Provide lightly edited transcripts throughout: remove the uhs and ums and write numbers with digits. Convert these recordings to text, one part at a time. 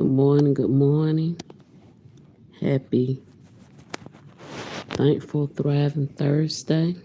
Good morning, good morning. Happy, thankful, thriving Thursday.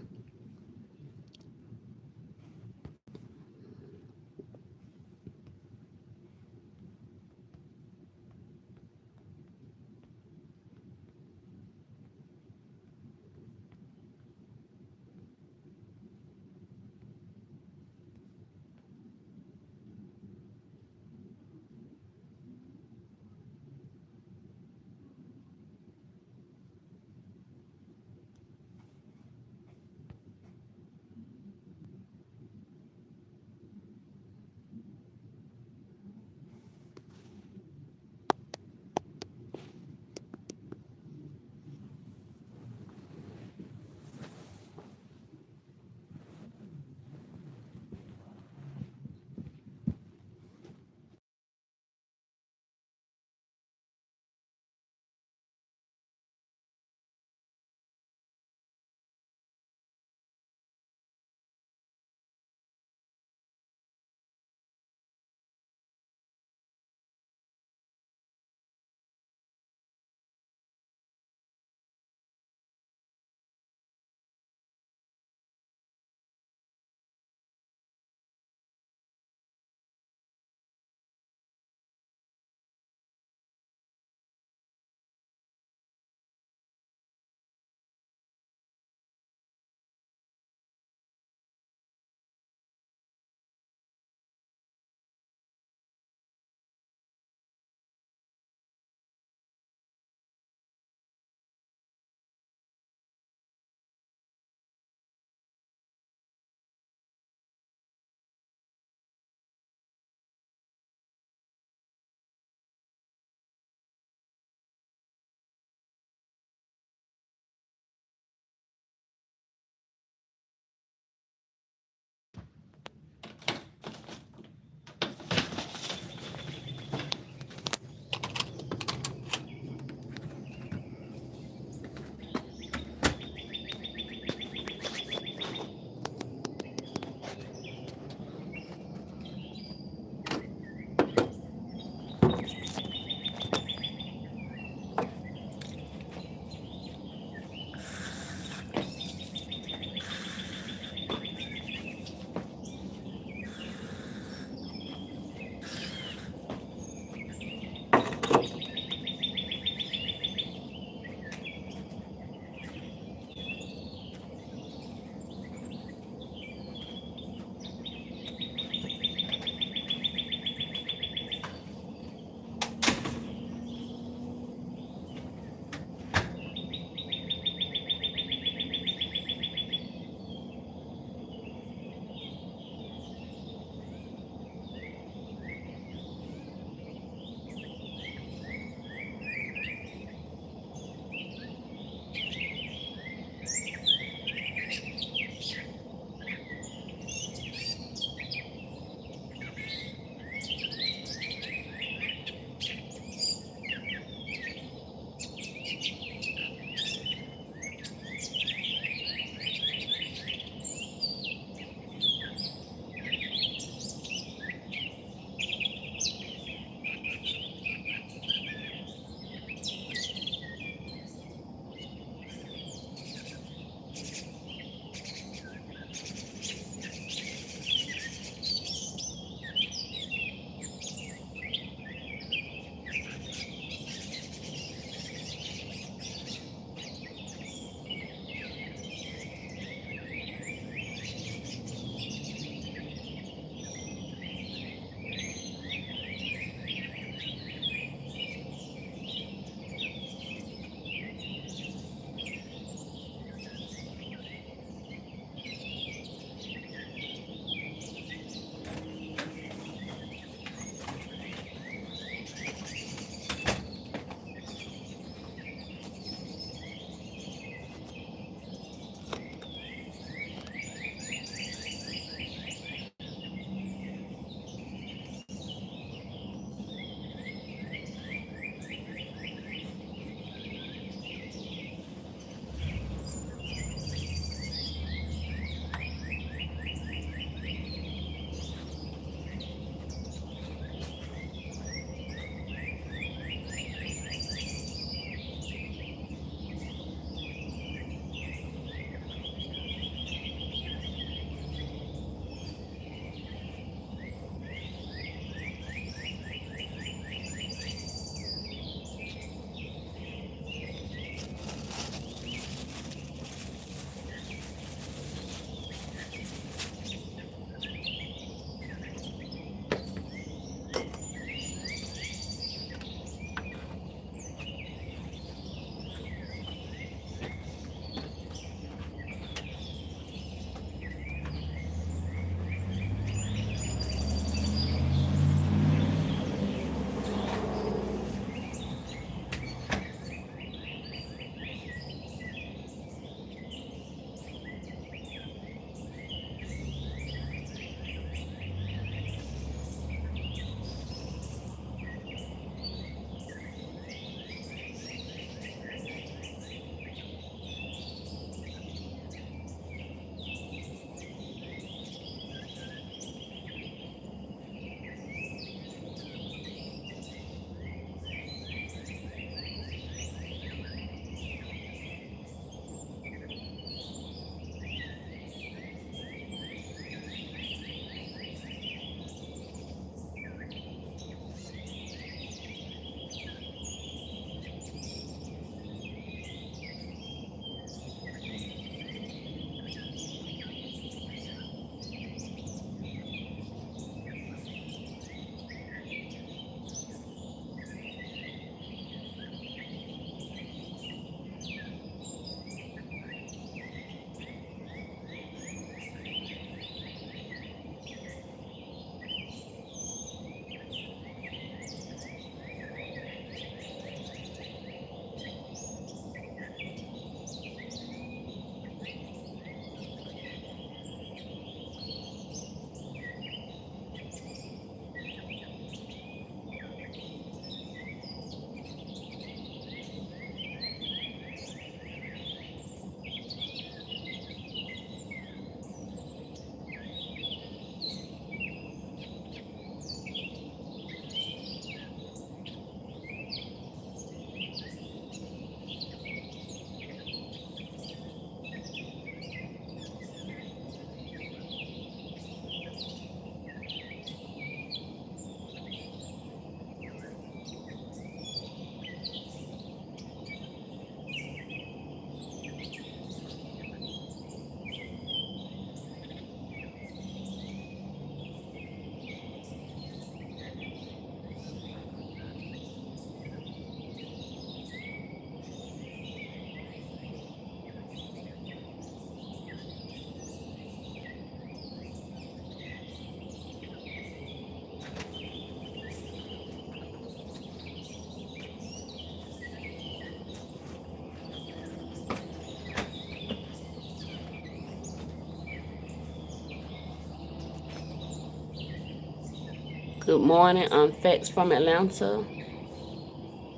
Good morning. I'm Factz from Atlanta.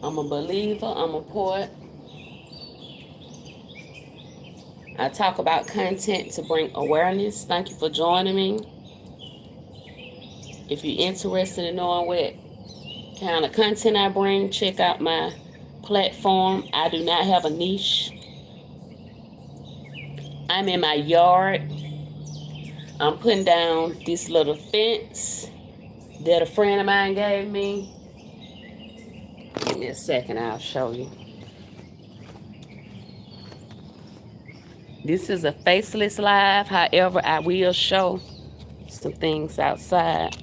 I'm a believer. I'm a poet. I talk about content to bring awareness. Thank you for joining me. If you're interested in knowing what kind of content I bring, check out my platform. I do not have a niche. I'm in my yard. I'm putting down this little fence that a friend of mine gave me. Give me a second, I'll show you. This is a faceless live. However, I will show some things outside.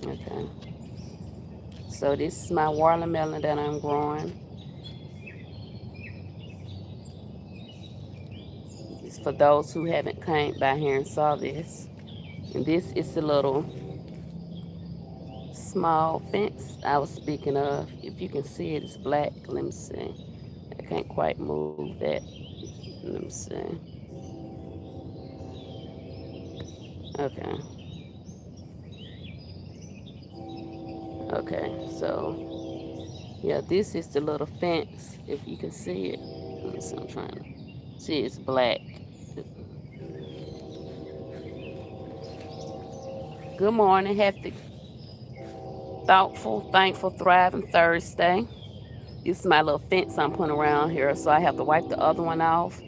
Okay. So this is my watermelon that I'm growing. It's for those who haven't came by here and saw this. And this is the little small fence I was speaking of. If you can see it, it's black. Let me see. I can't quite move that. Let me see. Okay. Okay, so yeah, this is the little fence. If you can see it. Let me see, I'm trying to see, it's black. Good morning, happy, thoughtful, thankful, thriving Thursday. This is my little fence I'm putting around here, so I have to wipe the other one off.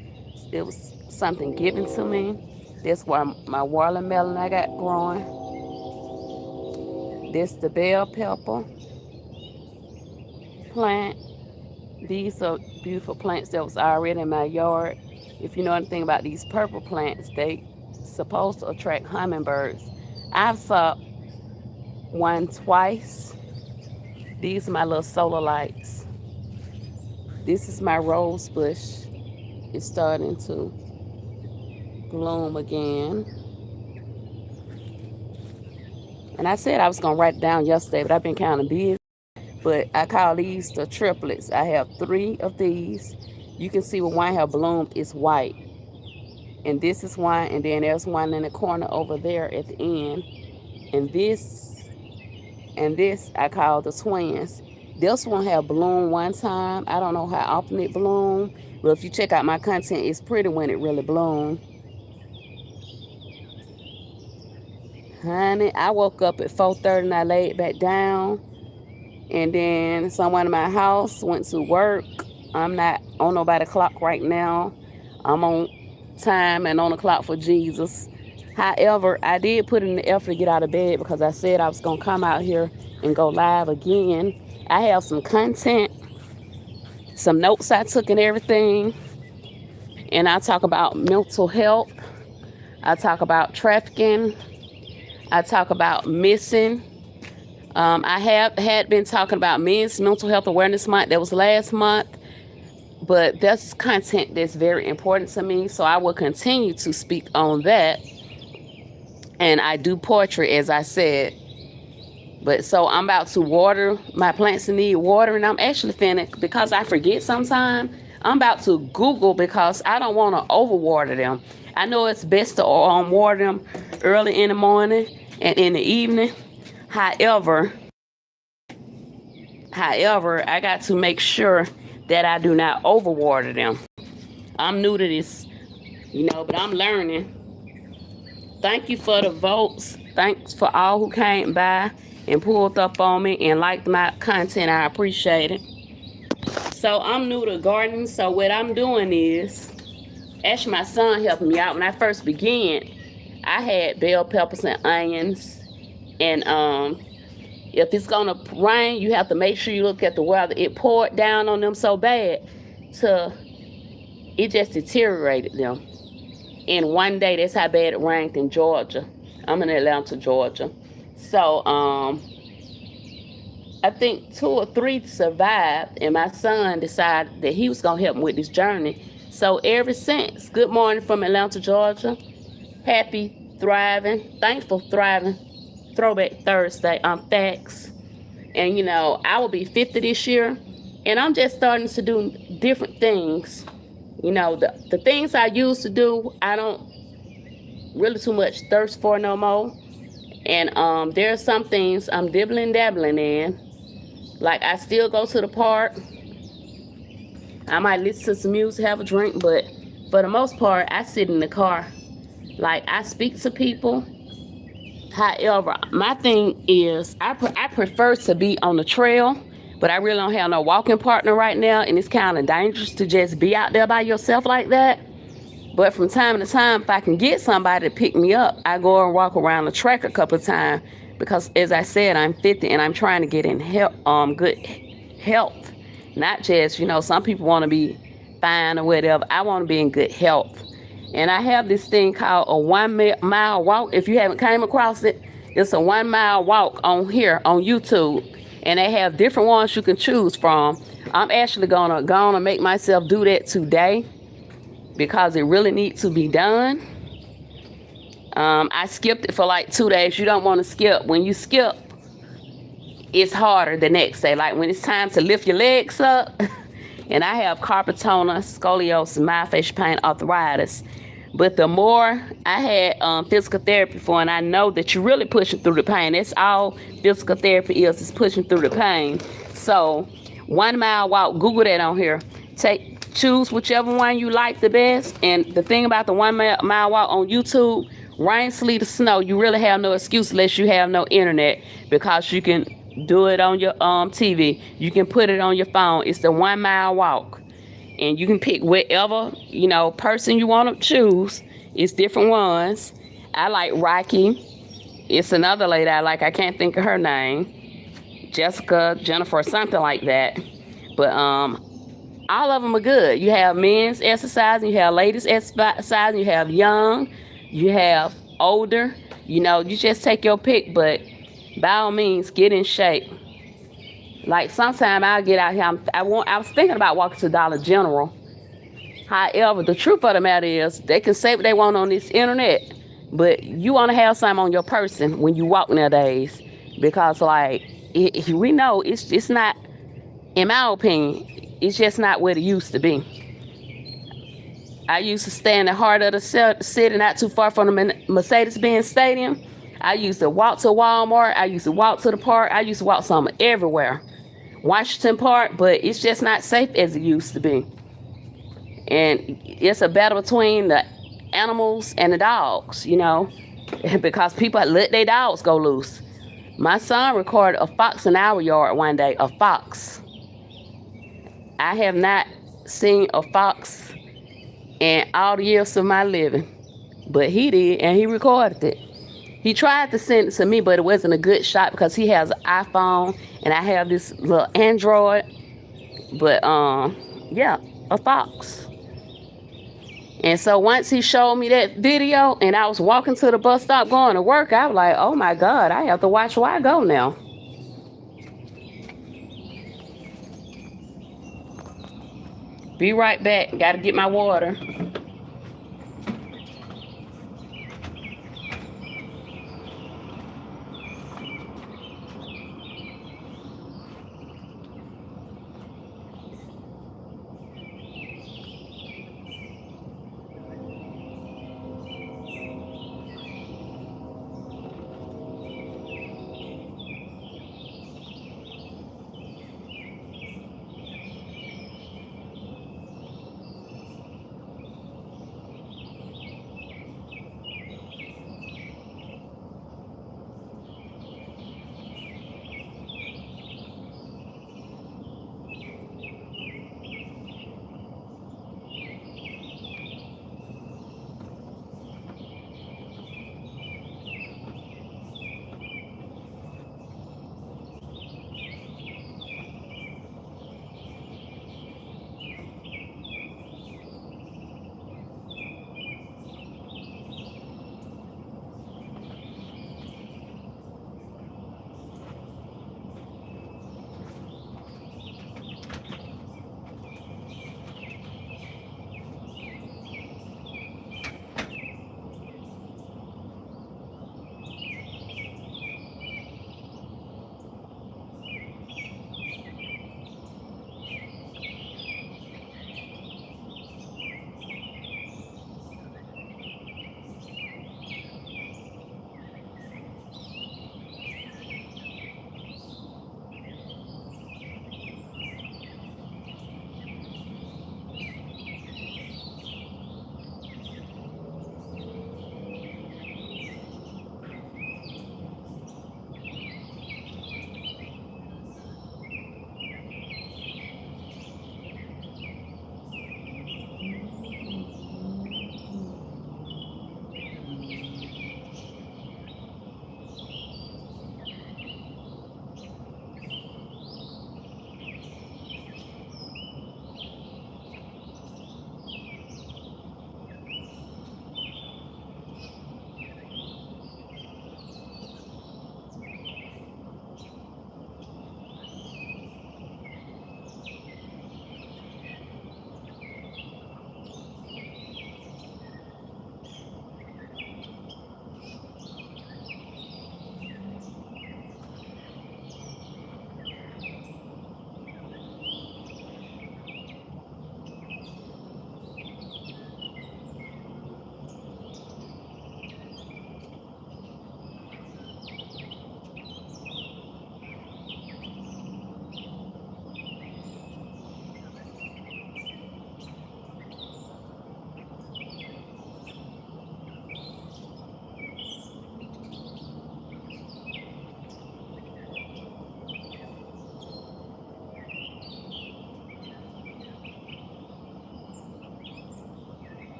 It was something given to me. That's why my watermelon I got growing. This the bell pepper plant. These are beautiful plants that was already in my yard. If you know anything about these purple plants, they supposed to attract hummingbirds. I've saw one twice. These are my little solar lights. This is my rose bush. It's starting to bloom again. And I said I was going to write it down yesterday, but I've been kind of busy. But I call these the triplets. I have 3 of these. You can see when one have bloomed, it's white. And this is one, and then there's one in the corner over there at the end. And this I call the twins. This one have bloomed one time. I don't know how often it bloomed, but if you check out my content, it's pretty when it really bloomed. Honey, I woke up at 4:30 and I laid back down. And then someone in my house went to work. I'm not on nobody's clock right now. I'm on time and on the clock for Jesus. However, I did put in the effort to get out of bed because I said I was going to come out here and go live again. I have some content, some notes I took and everything. And I talk about mental health. I talk about trafficking. I talk about missing. I had been talking about Men's Mental Health Awareness Month. That was last month. But that's content that's very important to me. So I will continue to speak on that. And I do poetry, as I said. But so I'm about to water my plants that need water. And I'm actually finna, because I forget sometimes, I'm about to Google because I don't want to overwater them. I know it's best to water them early in the morning and in the evening. However, I got to make sure that I do not overwater them. I'm new to this, but I'm learning. Thank you for the votes. Thanks for all who came by and pulled up on me and liked my content. I appreciate it. So I'm new to gardening. So what I'm doing is, actually my son helped me out. When I first began, I had bell peppers and onions. And if it's gonna rain, you have to make sure you look at the weather. It poured down on them so bad it just deteriorated them. And one day, that's how bad it rained in Georgia. I'm in Atlanta, Georgia. So I think 2 or 3 survived, and my son decided that he was gonna help me with this journey. So ever since, good morning from Atlanta, Georgia. Happy, thriving, thankful, thriving. Throwback Thursday. I'm Factz. And I will be 50 this year, and I'm just starting to do different things. The things I used to do, I don't really too much thirst for no more. And there are some things I'm dibbling dabbling in. Like, I still go to the park. I might listen to some music, have a drink, but for the most part, I sit in the car. Like, I speak to people. However, my thing is, I prefer to be on the trail, but I really don't have no walking partner right now, and it's kind of dangerous to just be out there by yourself like that. But from time to time, if I can get somebody to pick me up, I go and walk around the track a couple of times because, as I said, I'm 50 and I'm trying to get in good health. Not just, some people want to be fine or whatever. I want to be in good health. And I have this thing called a 1 mile walk. If you haven't came across it, it's a 1 mile walk on here on YouTube. And they have different ones you can choose from. I'm actually gonna make myself do that today because it really needs to be done. I skipped it for like 2 days. You don't want to skip. When you skip, it's harder the next day. Like when it's time to lift your legs up. And I have carpal tunnel, scoliosis, myofascial pain, arthritis. But the more I had physical therapy for, and I know that you're really pushing through the pain. That's all physical therapy is pushing through the pain. So 1 mile walk, Google that on here. Choose whichever one you like the best. And the thing about the 1 mile walk on YouTube, rain, sleet, or snow, you really have no excuse unless you have no internet, because you can do it on your TV. You can put it on your phone. It's the 1 mile walk. And you can pick whatever, person you want to choose. It's different ones. I like Rocky. It's another lady I like. I can't think of her name. Jessica, Jennifer, something like that. But all of them are good. You have men's exercise, you have ladies exercise, you have young, you have older. You just take your pick, but by all means, get in shape. Like, sometime I'll get out here. I was thinking about walking to Dollar General. However, the truth of the matter is, they can say what they want on this internet, but you want to have something on your person when you walk nowadays, because we know it's not, in my opinion, it's just not what it used to be. I used to stay in the heart of the city, not too far from the Mercedes-Benz Stadium. I used to walk to Walmart. I used to walk to the park. I used to walk somewhere everywhere. Washington Park, but it's just not safe as it used to be. And it's a battle between the animals and the dogs, because people let their dogs go loose. My son recorded a fox in our yard one day, a fox. I have not seen a fox in all the years of my living, but he did, and he recorded it. He tried to send it to me, but it wasn't a good shot because he has an iPhone and I have this little Android. But yeah, a fox. And so once he showed me that video and I was walking to the bus stop going to work, I was like, oh my God, I have to watch where I go now. Be right back. Got to get my water.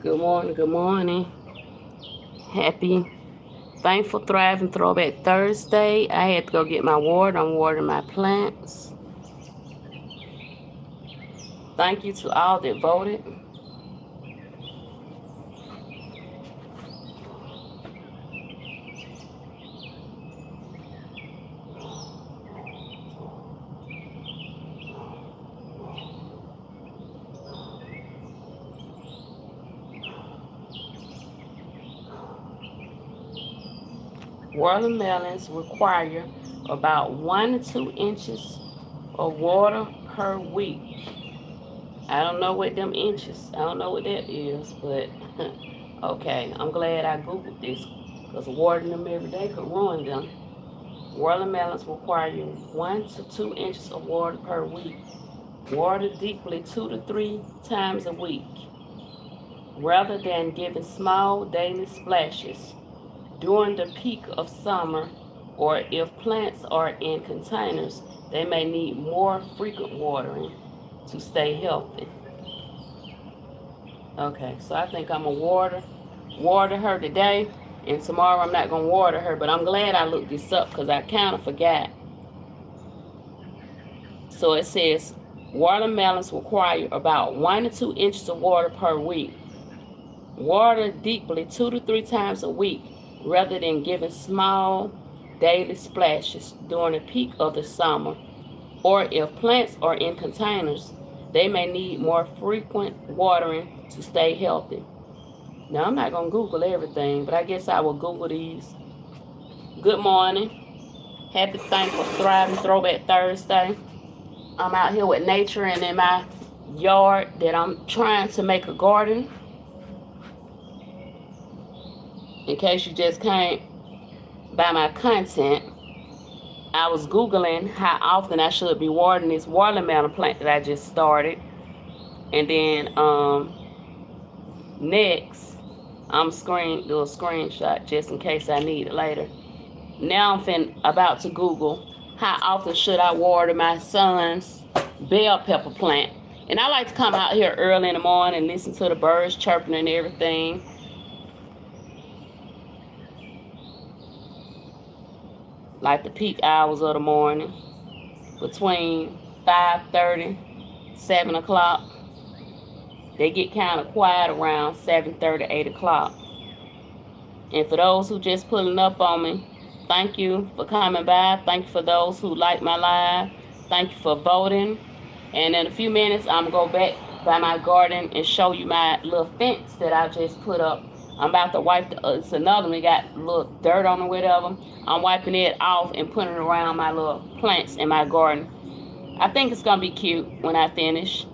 Good morning, good morning. Happy, thankful, thriving Throwback Thursday. I had to go get my water. I'm watering my plants. Thank you to all that voted. Watermelons require about 1 to 2 inches of water per week. I don't know what them inches, I don't know what that is, but okay, I'm glad I Googled this because watering them every day could ruin them. Watermelons require 1 to 2 inches of water per week. Water deeply 2 to 3 times a week, rather than giving small daily splashes during the peak of summer, or if plants are in containers, they may need more frequent watering to stay healthy. Okay, so I think I'm gonna water her today, and tomorrow I'm not gonna water her, but I'm glad I looked this up because I kind of forgot. So it says watermelons require about 1 to 2 inches of water per week. Water deeply 2 to 3 times a week, rather than giving small daily splashes during the peak of the summer, or if plants are in containers, they may need more frequent watering to stay healthy. Now, I'm not going to Google everything, but I guess I will Google these. Good morning. Happy, thankful, thriving Throwback Thursday. I'm out here with nature and in my yard that I'm trying to make a garden. In case you just came by my content, I was Googling how often I should be watering this watermelon plant that I just started. And then next, I'm do a screenshot just in case I need it later. Now I'm about to Google how often should I water my son's bell pepper plant. And I like to come out here early in the morning and listen to the birds chirping and everything. Like the peak hours of the morning, between 5:30, 7 o'clock. They get kind of quiet around 7:30, 8 o'clock. And for those who just pulling up on me, thank you for coming by. Thank you for those who like my live. Thank you for voting. And in a few minutes, I'm going to go back by my garden and show you my little fence that I just put up. I'm about to wipe it's another one. It got a little dirt on it, whatever. I'm wiping it off and putting it around my little plants in my garden. I think it's going to be cute when I finish.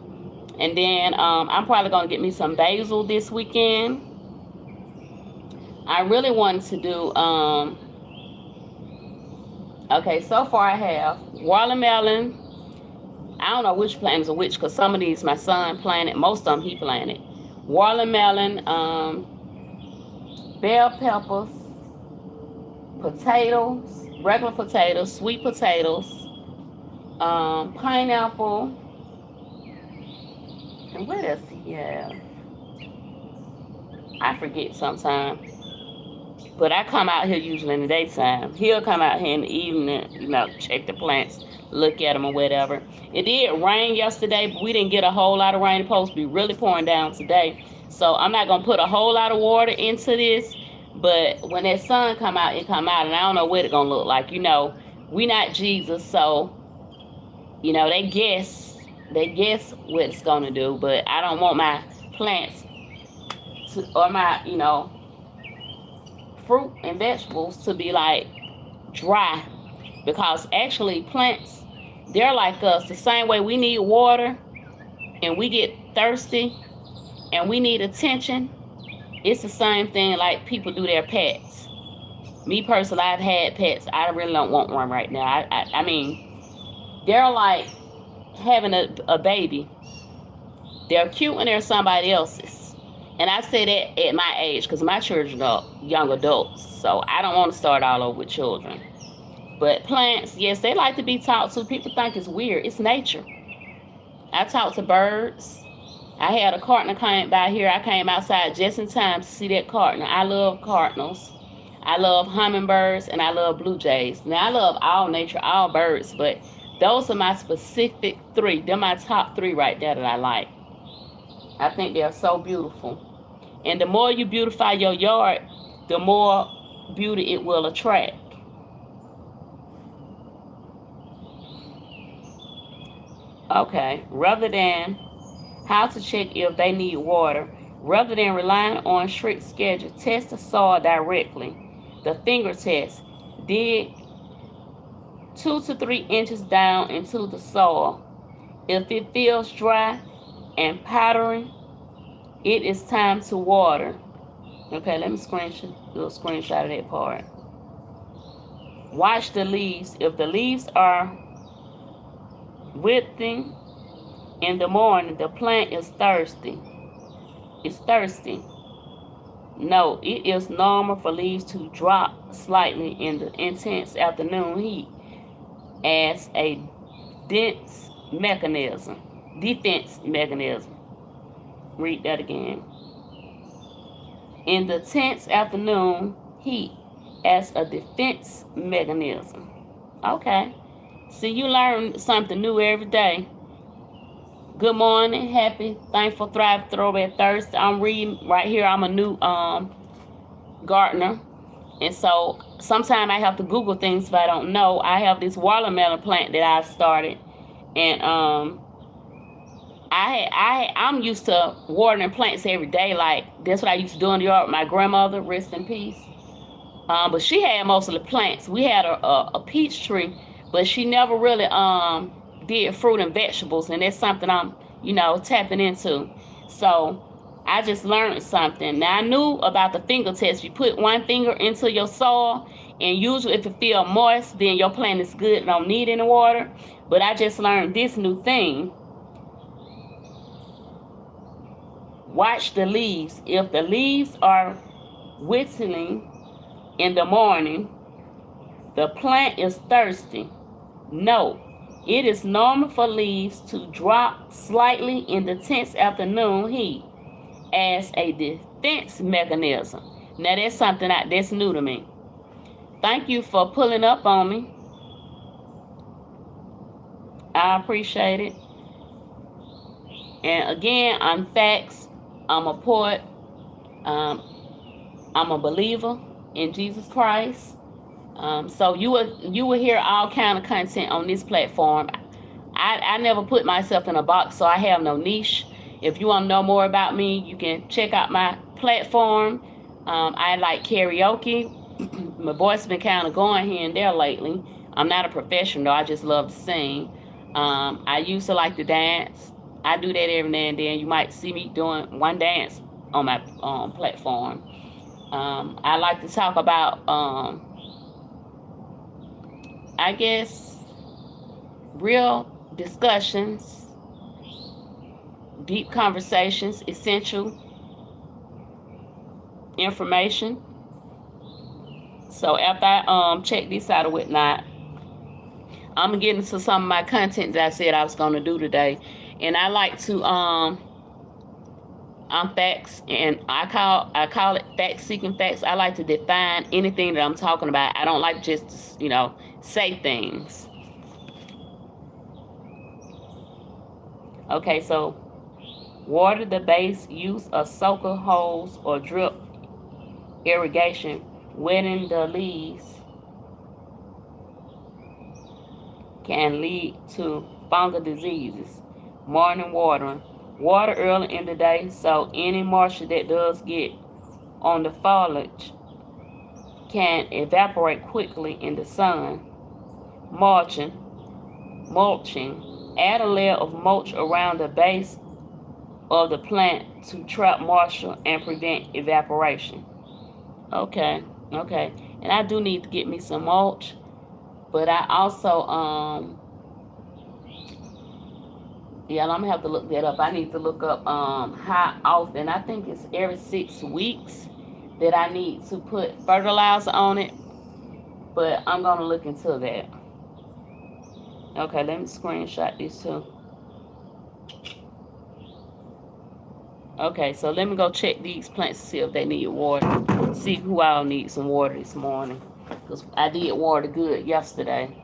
And then I'm probably going to get me some basil this weekend. I really wanted to do, okay, so far I have watermelon. I don't know which plant is which because some of these my son planted. Most of them he planted. Watermelon, bell peppers, potatoes, regular potatoes, sweet potatoes, pineapple, and what else he have? I forget sometimes. But I come out here usually in the daytime. He'll come out here in the evening, check the plants, look at them or whatever. It did rain yesterday, but we didn't get a whole lot of rain. It's supposed to be really pouring down today. So I'm not going to put a whole lot of water into this. But when that sun come out, it come out. And I don't know what it's going to look like. We not Jesus, so, they guess what it's going to do. But I don't want my plants or my, fruit and vegetables to be like dry, because actually plants, they're like us. The same way we need water and we get thirsty and we need attention, it's the same thing like people do their pets. Me personally, I've had pets. I really don't want one right now. I mean, they're like having a baby. They're cute when they're somebody else's. And I say that at my age because my children are young adults. So I don't want to start all over with children. But plants, yes, they like to be talked to. People think it's weird. It's nature. I talk to birds. I had a cardinal come by here. I came outside just in time to see that cardinal. I love cardinals. I love hummingbirds and I love blue jays. Now I love all nature, all birds, but those are my specific three. They're my top three right there that I like. I think they're so beautiful. And the more you beautify your yard, the more beauty it will attract. Okay, rather than how to check if they need water, rather than relying on strict schedule, test the soil directly. The finger test. Dig 2 to 3 inches down into the soil. If it feels dry and powdery, it is time to water. Okay, let me do a screenshot of that part. Watch the leaves. If the leaves are wilting in the morning, the plant is thirsty. It's thirsty. No, it is normal for leaves to drop slightly in the intense afternoon heat as a defense mechanism. Read that again. In the tense afternoon heat as a defense mechanism. Okay. See, you learn something new every day. Good morning, happy, thankful, thrive, throwback Thursday. I'm reading right here. I'm a new gardener, and so sometimes I have to Google things if I don't know. I have this watermelon plant that I've started, and I'm used to watering plants every day. Like that's what I used to do in the yard with my grandmother, rest in peace. But she had most of the plants. We had a peach tree, but she never really did fruit and vegetables, and that's something I'm, tapping into. So I just learned something. Now I knew about the finger test. You put one finger into your soil, and usually if it feels moist, then your plant is good, don't need any water. But I just learned this new thing. Watch the leaves. If the leaves are whistling in the morning, the plant is thirsty. No, it is normal for leaves to drop slightly in the tense afternoon heat as a defense mechanism. Now that's something that's new to me. Thank you for pulling up on me. I appreciate it. And again, I'm Factz. I'm a poet. I'm a believer in Jesus Christ. So you will hear all kind of content on this platform. I never put myself in a box, so I have no niche. If you want to know more about me, you can check out my platform. I like karaoke. My voice has been kind of going here and there lately. I'm not a professional. I just love to sing. I used to like to dance. I do that every now and then. You might see me doing one dance on my platform. I like to talk about, I guess, real discussions, deep conversations, essential information. So after I check this out or whatnot, I'm gonna get into some of my content that I said I was gonna do today. And I like to I'm Factz, and I call it fact seeking facts. I like to define anything that I'm talking about. I don't like just to, say things. Okay, so water the base, use a soaker hose or drip irrigation, wetting the leaves can lead to fungal diseases. Morning watering. Water early in the day so any moisture that does get on the foliage can evaporate quickly in the sun. Mulching. Add a layer of mulch around the base of the plant to trap moisture and prevent evaporation. Okay. And I do need to get me some mulch, but I also yeah, I'm gonna have to look that up. I need to look up how often. I think it's every 6 weeks that I need to put fertilizer on it, but I'm gonna look into that. Okay, let me screenshot this too. Okay, so let me go check these plants to see if they need water. See who all needs some water this morning. Because I did water good yesterday.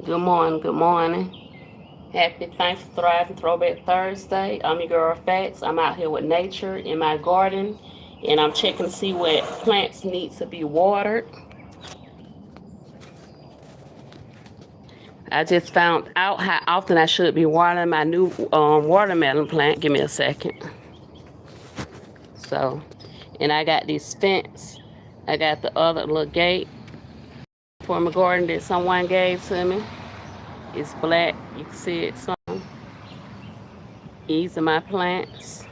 Good morning, good morning. Happy, thankful, thriving Throwback Thursday. I'm your girl Factz. I'm out here with nature in my garden, and I'm checking to see what plants need to be watered. I just found out how often I should be watering my new watermelon plant. Give me a second. So, and I got this fence. I got the other little gate for my garden that someone gave to me. It's black. You can see it some. These are my plants.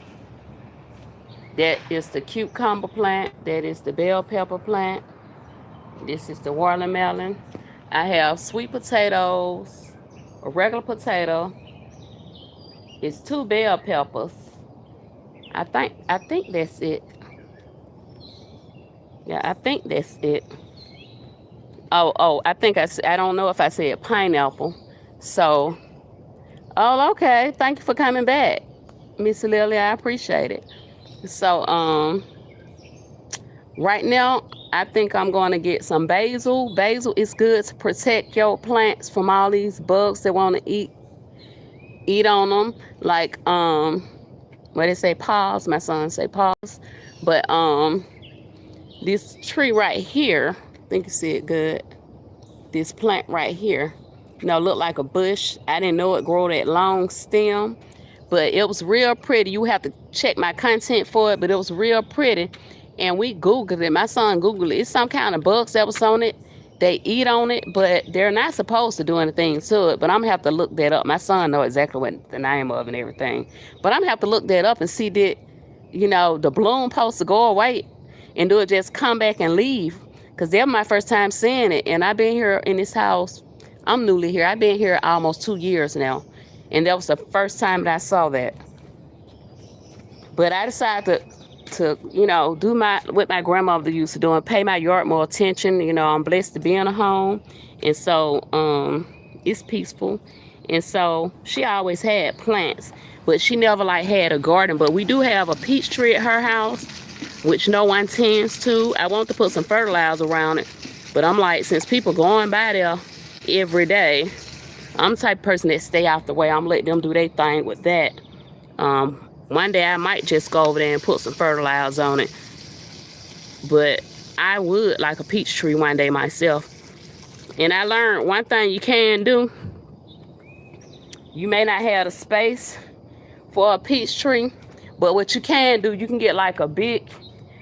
That is the cucumber plant. That is the bell pepper plant. This is the watermelon. I have sweet potatoes, a regular potato. It's 2 bell peppers. I think that's it. Yeah, I think that's it. Oh, I don't know if I said pineapple. So, oh, okay. Thank you for coming back, Miss Lily. I appreciate it. So, right now, I think I'm going to get some basil. Basil is good to protect your plants from all these bugs that want to eat on them. Like, what they say, paws. My son say paws. But, this tree right here, I think you see it good. This plant right here, look like a bush. I didn't know it grow that long stem, but it was real pretty. You have to check my content for it, but it was real pretty. And we Googled it. My son Googled it. It's some kind of bugs that was on it. They eat on it, but they're not supposed to do anything to it. But I'm gonna have to look that up. My son know exactly what the name of and everything. But I'm gonna have to look that up and see that, the bloom supposed to go away and do it just come back and leave. Cause that was my first time seeing it. And I've been here in this house. I'm newly here. I've been here almost 2 years now. And that was the first time that I saw that. But I decided to do what my grandmother used to do and pay my yard more attention. I'm blessed to be in a home. And so it's peaceful. And so she always had plants, but she never had a garden. But we do have a peach tree at her house, which no one tends to. I want to put some fertilizer around it. But I'm like, since people going by there every day, I'm the type of person that stay out the way. I'm let them do their thing with that. One day I might just go over there and put some fertilizer on it. But I would like a peach tree one day myself. And I learned one thing you can do. You may not have the space for a peach tree, but what you can do, you can get like a big,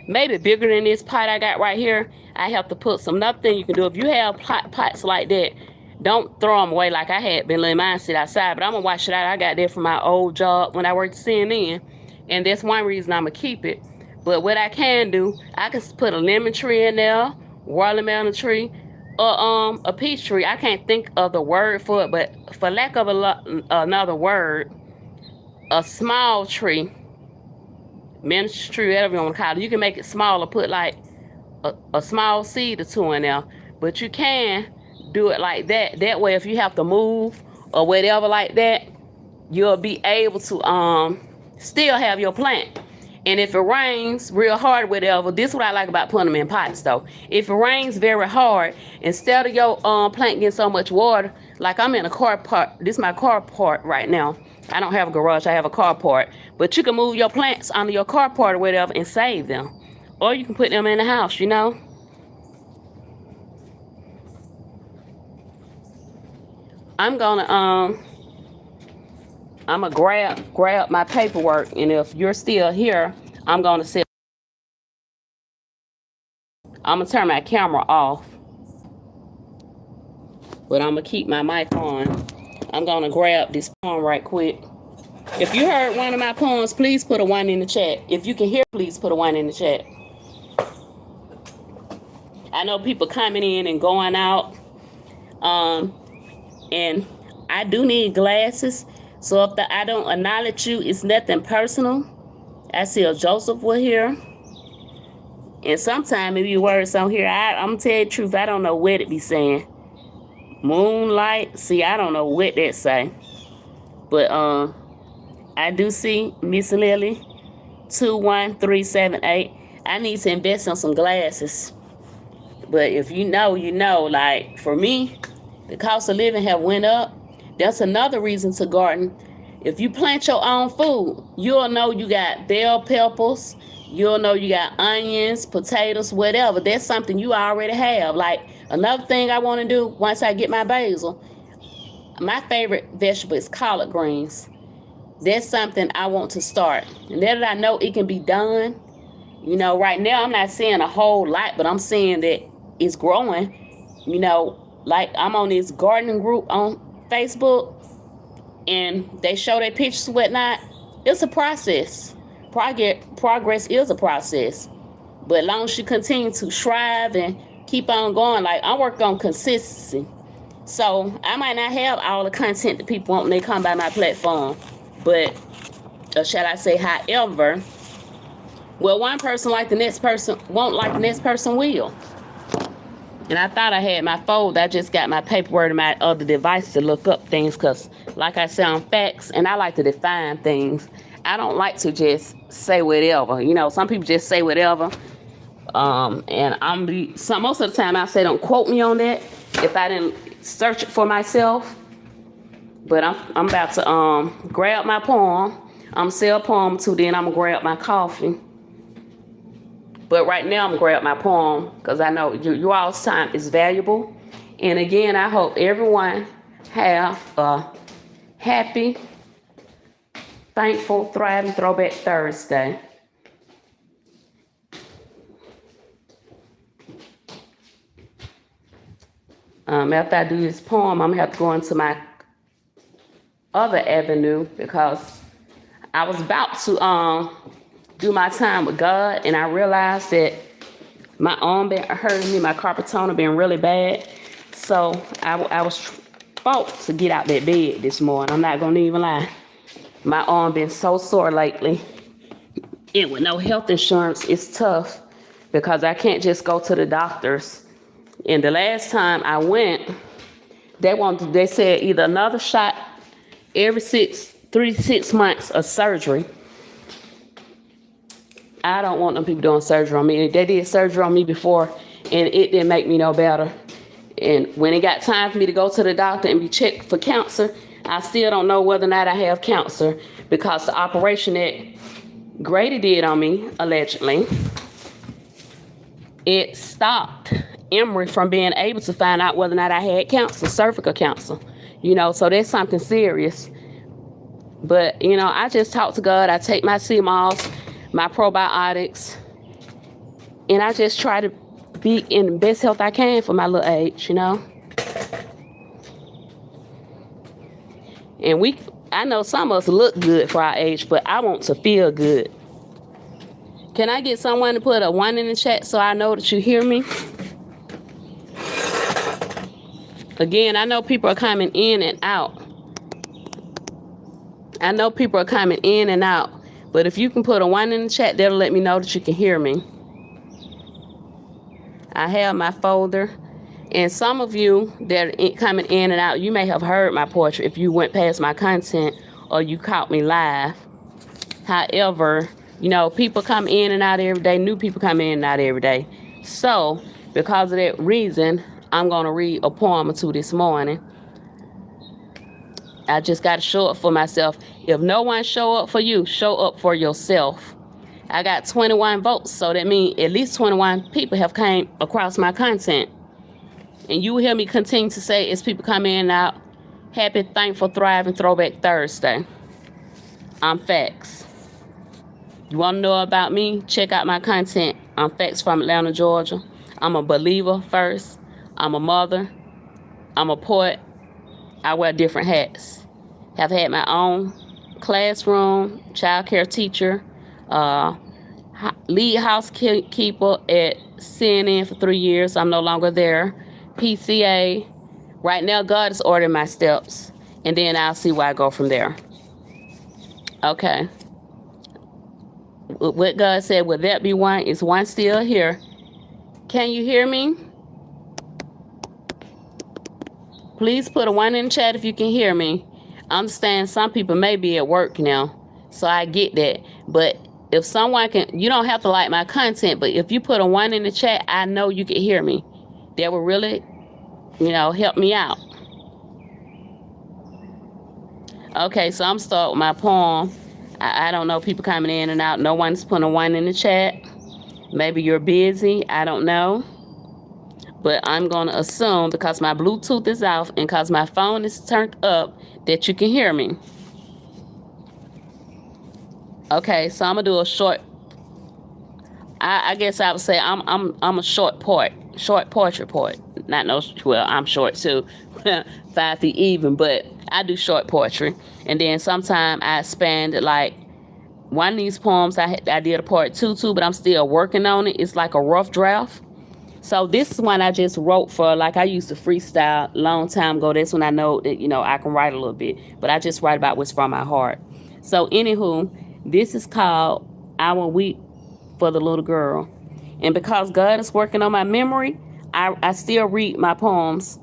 maybe bigger than this pot I got right here. I have to put some, another thing you can do, if you have pots like that, don't throw them away like I had been letting mine sit outside, but I'm going to wash it out. I got that from my old job when I worked at CNN, and that's one reason I'm going to keep it. But what I can do, I can put a lemon tree in there, watermelon tree, or a peach tree. I can't think of the word for it, but for lack of another word, a small tree, miniature tree, whatever you want to call it. You can make it smaller, put like a small seed or two in there, but you can do it like that. That way, if you have to move or whatever like that, you'll be able to still have your plant. And if it rains real hard, whatever, this is what I like about putting them in pots though. If it rains very hard, instead of your plant getting so much water, like I'm in a car part, this is my car part right now. I don't have a garage, I have a car part. But you can move your plants under your car part or whatever and save them. Or you can put them in the house, I'm gonna grab my paperwork, and if you're still here, I'm gonna turn my camera off, but I'm gonna keep my mic on. I'm gonna grab this poem right quick. If you heard one of my poems, please put a 1 in the chat. If you can hear, please put a 1 in the chat. I know people coming in and going out, and I do need glasses. So if I don't acknowledge you, it's nothing personal. I see a Joseph with here. And sometimes if you words on here, I'm going to tell you the truth, I don't know what it be saying. Moonlight, see, I don't know what that say. But I do see Miss Lily 21378. I need to invest in some glasses. But if you know, like for me, the cost of living have went up. That's another reason to garden. If you plant your own food, you'll know you got bell peppers, you'll know you got onions, potatoes, whatever. That's something you already have. Like another thing I want to do once I get my basil, my favorite vegetable is collard greens. That's something I want to start. And now that I know it can be done, right now I'm not seeing a whole lot, but I'm seeing that it's growing. Like I'm on this gardening group on Facebook, and they show their pictures and whatnot. It's a process. Progress is a process. But as long as you continue to strive and keep on going, like I work on consistency. So I might not have all the content that people want when they come by my platform. But, or shall I say, however, well, one person like the next person won't like the next person will. And I thought I had my folder. I just got my paperwork and my other device to look up things because, like I said, on Factz, and I like to define things. I don't like to just say whatever. Some people just say whatever. And most of the time I say don't quote me on that if I didn't search it for myself. But I'm about to grab my poem. I'm sell a poem too. Then I'm gonna grab my coffee. But right now I'm gonna grab my poem because I know you all's time is valuable. And again, I hope everyone have a happy, thankful, thriving Throwback Thursday. After I do this poem, I'm gonna have to go into my other avenue because I was about to do my time with God, and I realized that my arm been hurting me, my carpal tunnel been really bad. So I was forced to get out that bed this morning. I'm not gonna even lie. My arm been so sore lately. And with no health insurance, it's tough because I can't just go to the doctors. And the last time I went, they said either another shot every 3 to 6 months of surgery. I don't want them people doing surgery on me. They did surgery on me before, and it didn't make me no better. And when it got time for me to go to the doctor and be checked for cancer, I still don't know whether or not I have cancer because the operation that Grady did on me, allegedly, it stopped Emory from being able to find out whether or not I had cancer, cervical cancer. So that's something serious. But, I just talk to God. I take my sea moss, my probiotics, and I just try to be in the best health I can for my little age, And I know some of us look good for our age, but I want to feel good. Can I get someone to put a 1 in the chat so I know that you hear me? Again, I know people are coming in and out. But if you can put a 1 in the chat, that'll let me know that you can hear me. I have my folder. And some of you that are coming in and out, you may have heard my poetry if you went past my content or you caught me live. However, people come in and out every day. New people come in and out every day. So, because of that reason, I'm going to read a poem or two this morning. I just got to show up for myself. If no one show up for you, show up for yourself. I got 21 votes, so that means at least 21 people have came across my content. And you will hear me continue to say as people come in and out, happy, thankful, thriving Throwback Thursday. I'm Factz. You want to know about me? Check out my content. I'm Factz from Atlanta, Georgia. I'm a believer first. I'm a mother. I'm a poet. I wear different hats. Have had my own classroom, child care teacher, lead housekeeper at CNN for 3 years. I'm no longer there. PCA. Right now, God is ordering my steps, and then I'll see where I go from there. Okay. What God said, will that be one? Is one still here? Can you hear me? Please put a 1 in the chat if you can hear me. I understand some people may be at work now, so I get that. But if someone can, you don't have to like my content, but if you put a 1 in the chat, I know you can hear me. That will really, help me out. Okay, so I'm starting with my poem. I don't know, people coming in and out. No one's putting a 1 in the chat. Maybe you're busy. I don't know. But I'm going to assume because my Bluetooth is off and because my phone is turned up that you can hear me. Okay, so I'm going to do a short. I guess I would say I'm a short poetry poet. I'm short too, 5 feet even, but I do short poetry. And then sometime I expand it, like one of these poems I did a part 2 too, but I'm still working on it. It's like a rough draft. So this one I just wrote for, like I used to freestyle a long time ago. That's when I know that, I can write a little bit, but I just write about what's from my heart. So anywho, this is called I Will Weep for the Little Girl. And because God is working on my memory, I still read my poems.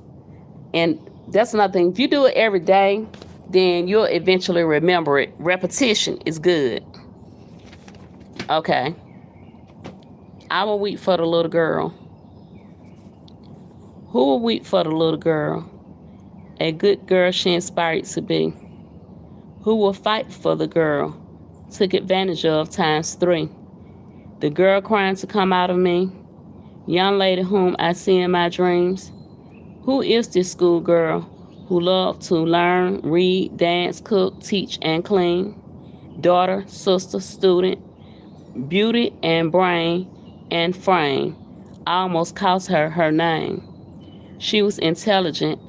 And that's another thing. If you do it every day, then you'll eventually remember it. Repetition is good. Okay. I will weep for the little girl. Who will weep for the little girl? A good girl she inspired to be. Who will fight for the girl? Took advantage of ×3. The girl crying to come out of me. Young lady whom I see in my dreams. Who is this schoolgirl who love to learn, read, dance, cook, teach, and clean. Daughter, sister, student, beauty and brain and frame almost cost her her name. She was intelligent,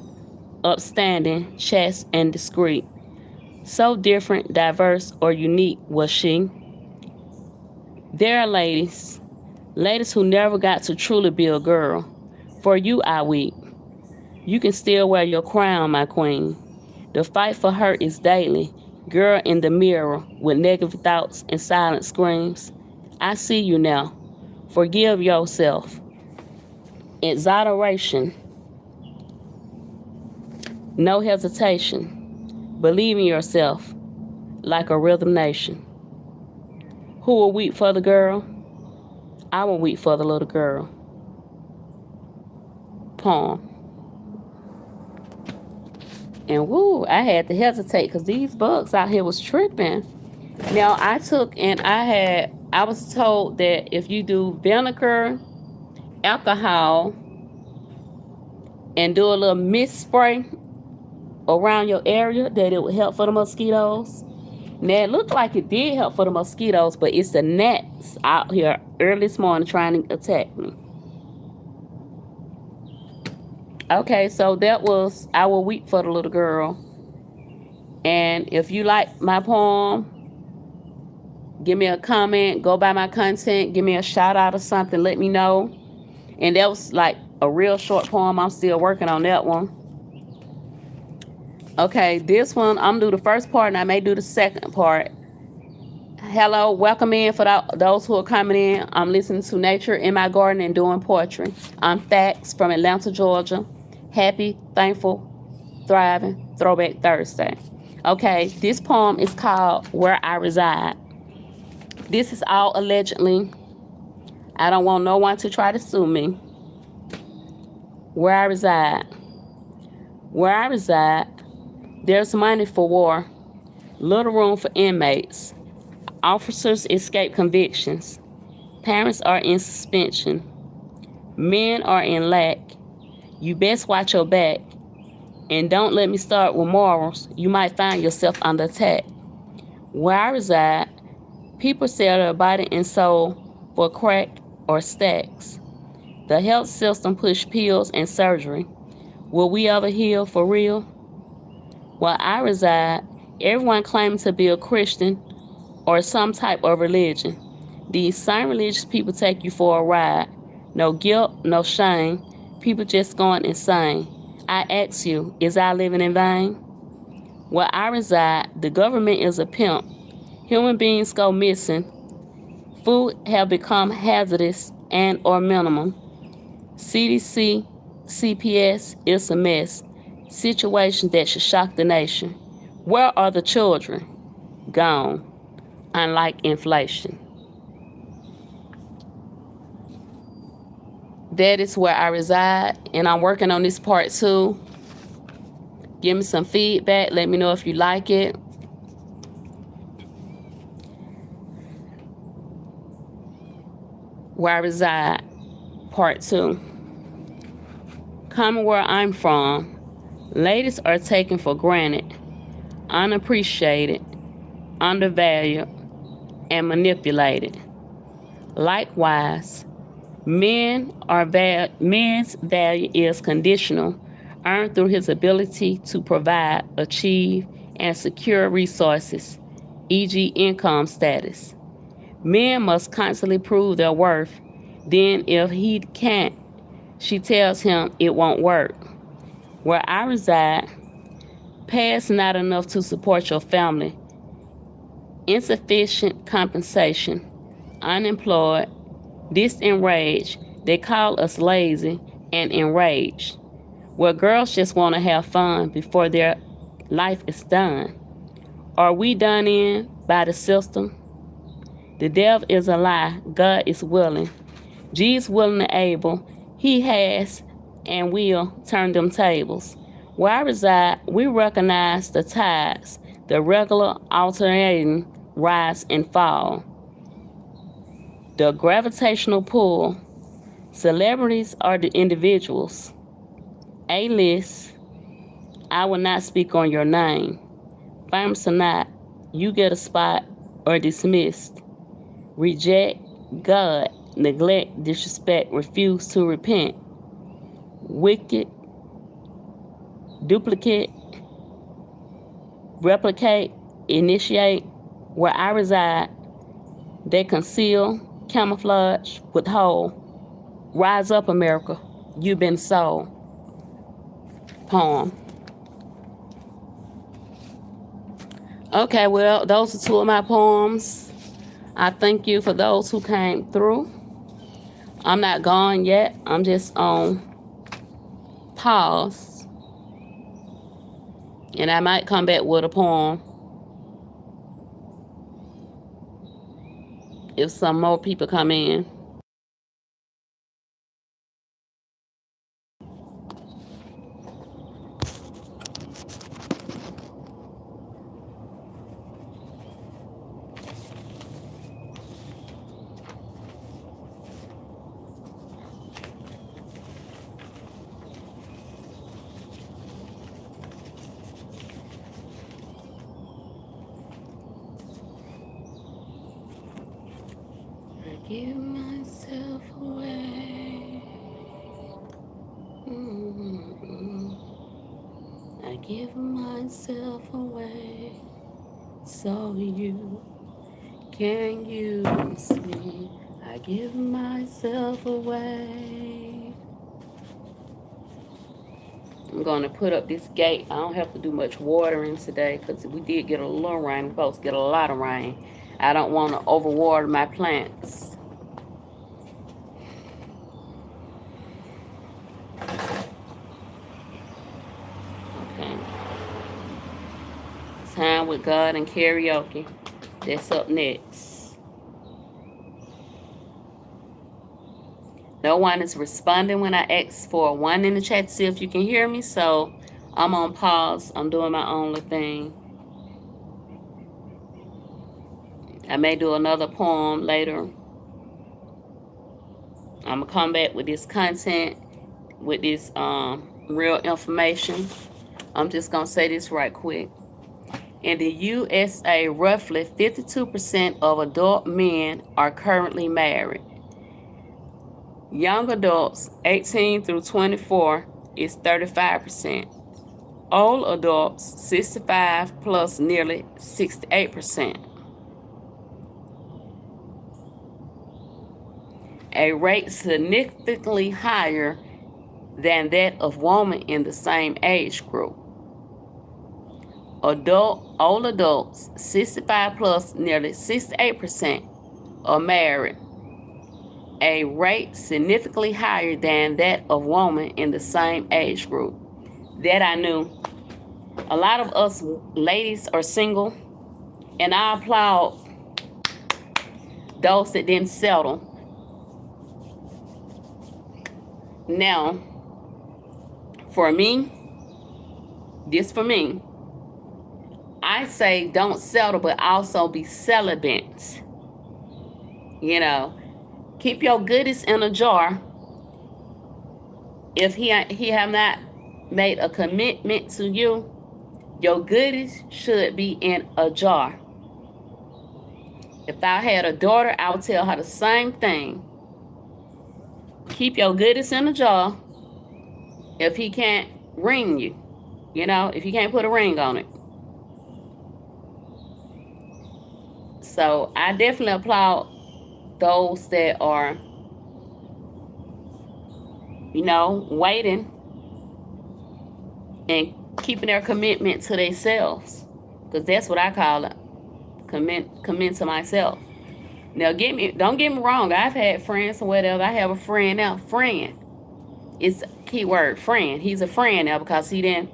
upstanding, chaste, and discreet. So different, diverse, or unique was she. There are ladies who never got to truly be a girl. For you I weep. You can still wear your crown, my queen. The fight for her is daily. Girl in the mirror with negative thoughts and silent screams. I see you now. Forgive yourself. Exoneration. No hesitation. Believe in yourself like a rhythm nation. Who will weep for the girl? I will weep for the little girl. Poem. And woo, I had to hesitate because these bugs out here was tripping. Now I was told that if you do vinegar, alcohol, and do a little mist spray around your area, that it would help for the mosquitoes. Now it looked like it did help for the mosquitoes, but it's the gnats out here early this morning trying to attack me. Okay, so that was I Will Weep for the Little Girl. And if you like my poem, give me a comment, go by my content, give me a shout out or something, let me know. And that was like a real short poem. I'm still working on that one. Okay, this one, I'm gonna do the first part and I may do the second part. Hello, welcome in for those who are coming in. I'm listening to Nature in My Garden and doing poetry. I'm Factz from Atlanta, Georgia. Happy, thankful, thriving, Throwback Thursday. Okay, this poem is called Where I Reside. This is all allegedly. I don't want no one to try to sue me. Where I reside. Where I reside, there's money for war, little room for inmates. Officers escape convictions. Parents are in suspension. Men are in lack. You best watch your back. And don't let me start with morals. You might find yourself under attack. Where I reside, people sell their body and soul for crack or stacks. The health system push pills and surgery. Will we ever heal for real? Where I reside, everyone claims to be a Christian or some type of religion. These same religious people take you for a ride. No guilt, no shame. People just going insane. I ask you, is our living in vain? Where I reside, the government is a pimp. Human beings go missing. Food have become hazardous and or minimum. CDC, CPS is a mess. Situation that should shock the nation. Where are the children? Gone. Unlike inflation. That is where I reside, and I'm working on this part too. Give me some feedback. Let me know if you like it. Where I reside, part 2. Coming where I'm from, ladies are taken for granted, unappreciated, undervalued, and manipulated. Likewise, men's value is conditional, earned through his ability to provide, achieve, and secure resources, e.g. income status. Men must constantly prove their worth. Then if he can't, she tells him it won't work. Where I reside, pay is not enough to support your family. Insufficient compensation, unemployed, disenraged. They call us lazy and enraged. Where girls just want to have fun before their life is done. Are we done in by the system? The devil is a lie. God is willing. Jesus willing and able. He has and will turn them tables. Where I reside, we recognize the tides, the regular alternating rise and fall. The gravitational pull. Celebrities are the individuals. A-list, I will not speak on your name. Famous or not, you get a spot or dismissed. Reject, God, neglect, disrespect, refuse to repent. Wicked, duplicate, replicate, initiate. Where I reside, they conceal, camouflage, withhold. Rise up, America. You've been sold. Poem. Okay, well, those are two of my poems. I thank you for those who came through. I'm not gone yet. I'm just on pause. And I might come back with a poem if some more people come in. I give myself away. I give myself away so you can use me. I give myself away. I'm going to put up this gate. I don't have to do much watering today because we did get a little rain. We're supposed to get a lot of rain. I don't want to overwater my plants. Okay. Time with God and karaoke. That's up next. No one is responding when I ask for a one in the chat to see if you can hear me. So I'm on pause. I'm doing my own little thing. I may do another poem later. I'm going to come back with this content, with this real information. I'm just going to say this right quick. In the USA, roughly 52% of adult men are currently married. Young adults, 18 through 24, is 35%. Old adults, 65 plus, nearly 68%. A rate significantly higher than that of women in the same age group. Old adults, 65 plus, nearly 68% are married. A rate significantly higher than that of women in the same age group. That I knew. A lot of us ladies are single, and I applaud those that didn't settle. Now, for me, I say don't settle, but also be celibate. You know, keep your goodies in a jar. If he have not made a commitment to you, your goodies should be in a jar. If I had a daughter, I would tell her the same thing. Keep your goodies in a jar. If he can't ring you, if you can't put a ring on it. So I definitely applaud those that are, waiting and keeping their commitment to themselves. Because that's what I call it. Commit to myself. Now, don't get me wrong. I've had friends or whatever. I have a friend now. Friend. It's a key word, friend. He's a friend now because he didn't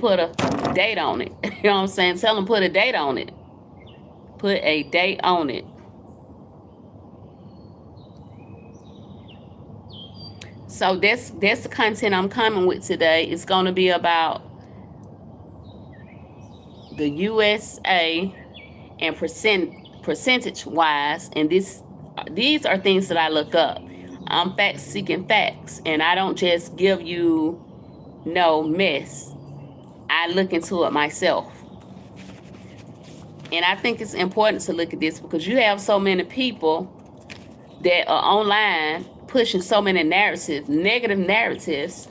put a date on it. You know what I'm saying? Tell him put a date on it. Put a date on it. So that's the content I'm coming with today. It's going to be about the USA and percentage-wise. And these are things that I look up. I'm fact-seeking facts. And I don't just give you no mess. I look into it myself. And I think it's important to look at this because you have so many people that are online pushing so many narratives, negative narratives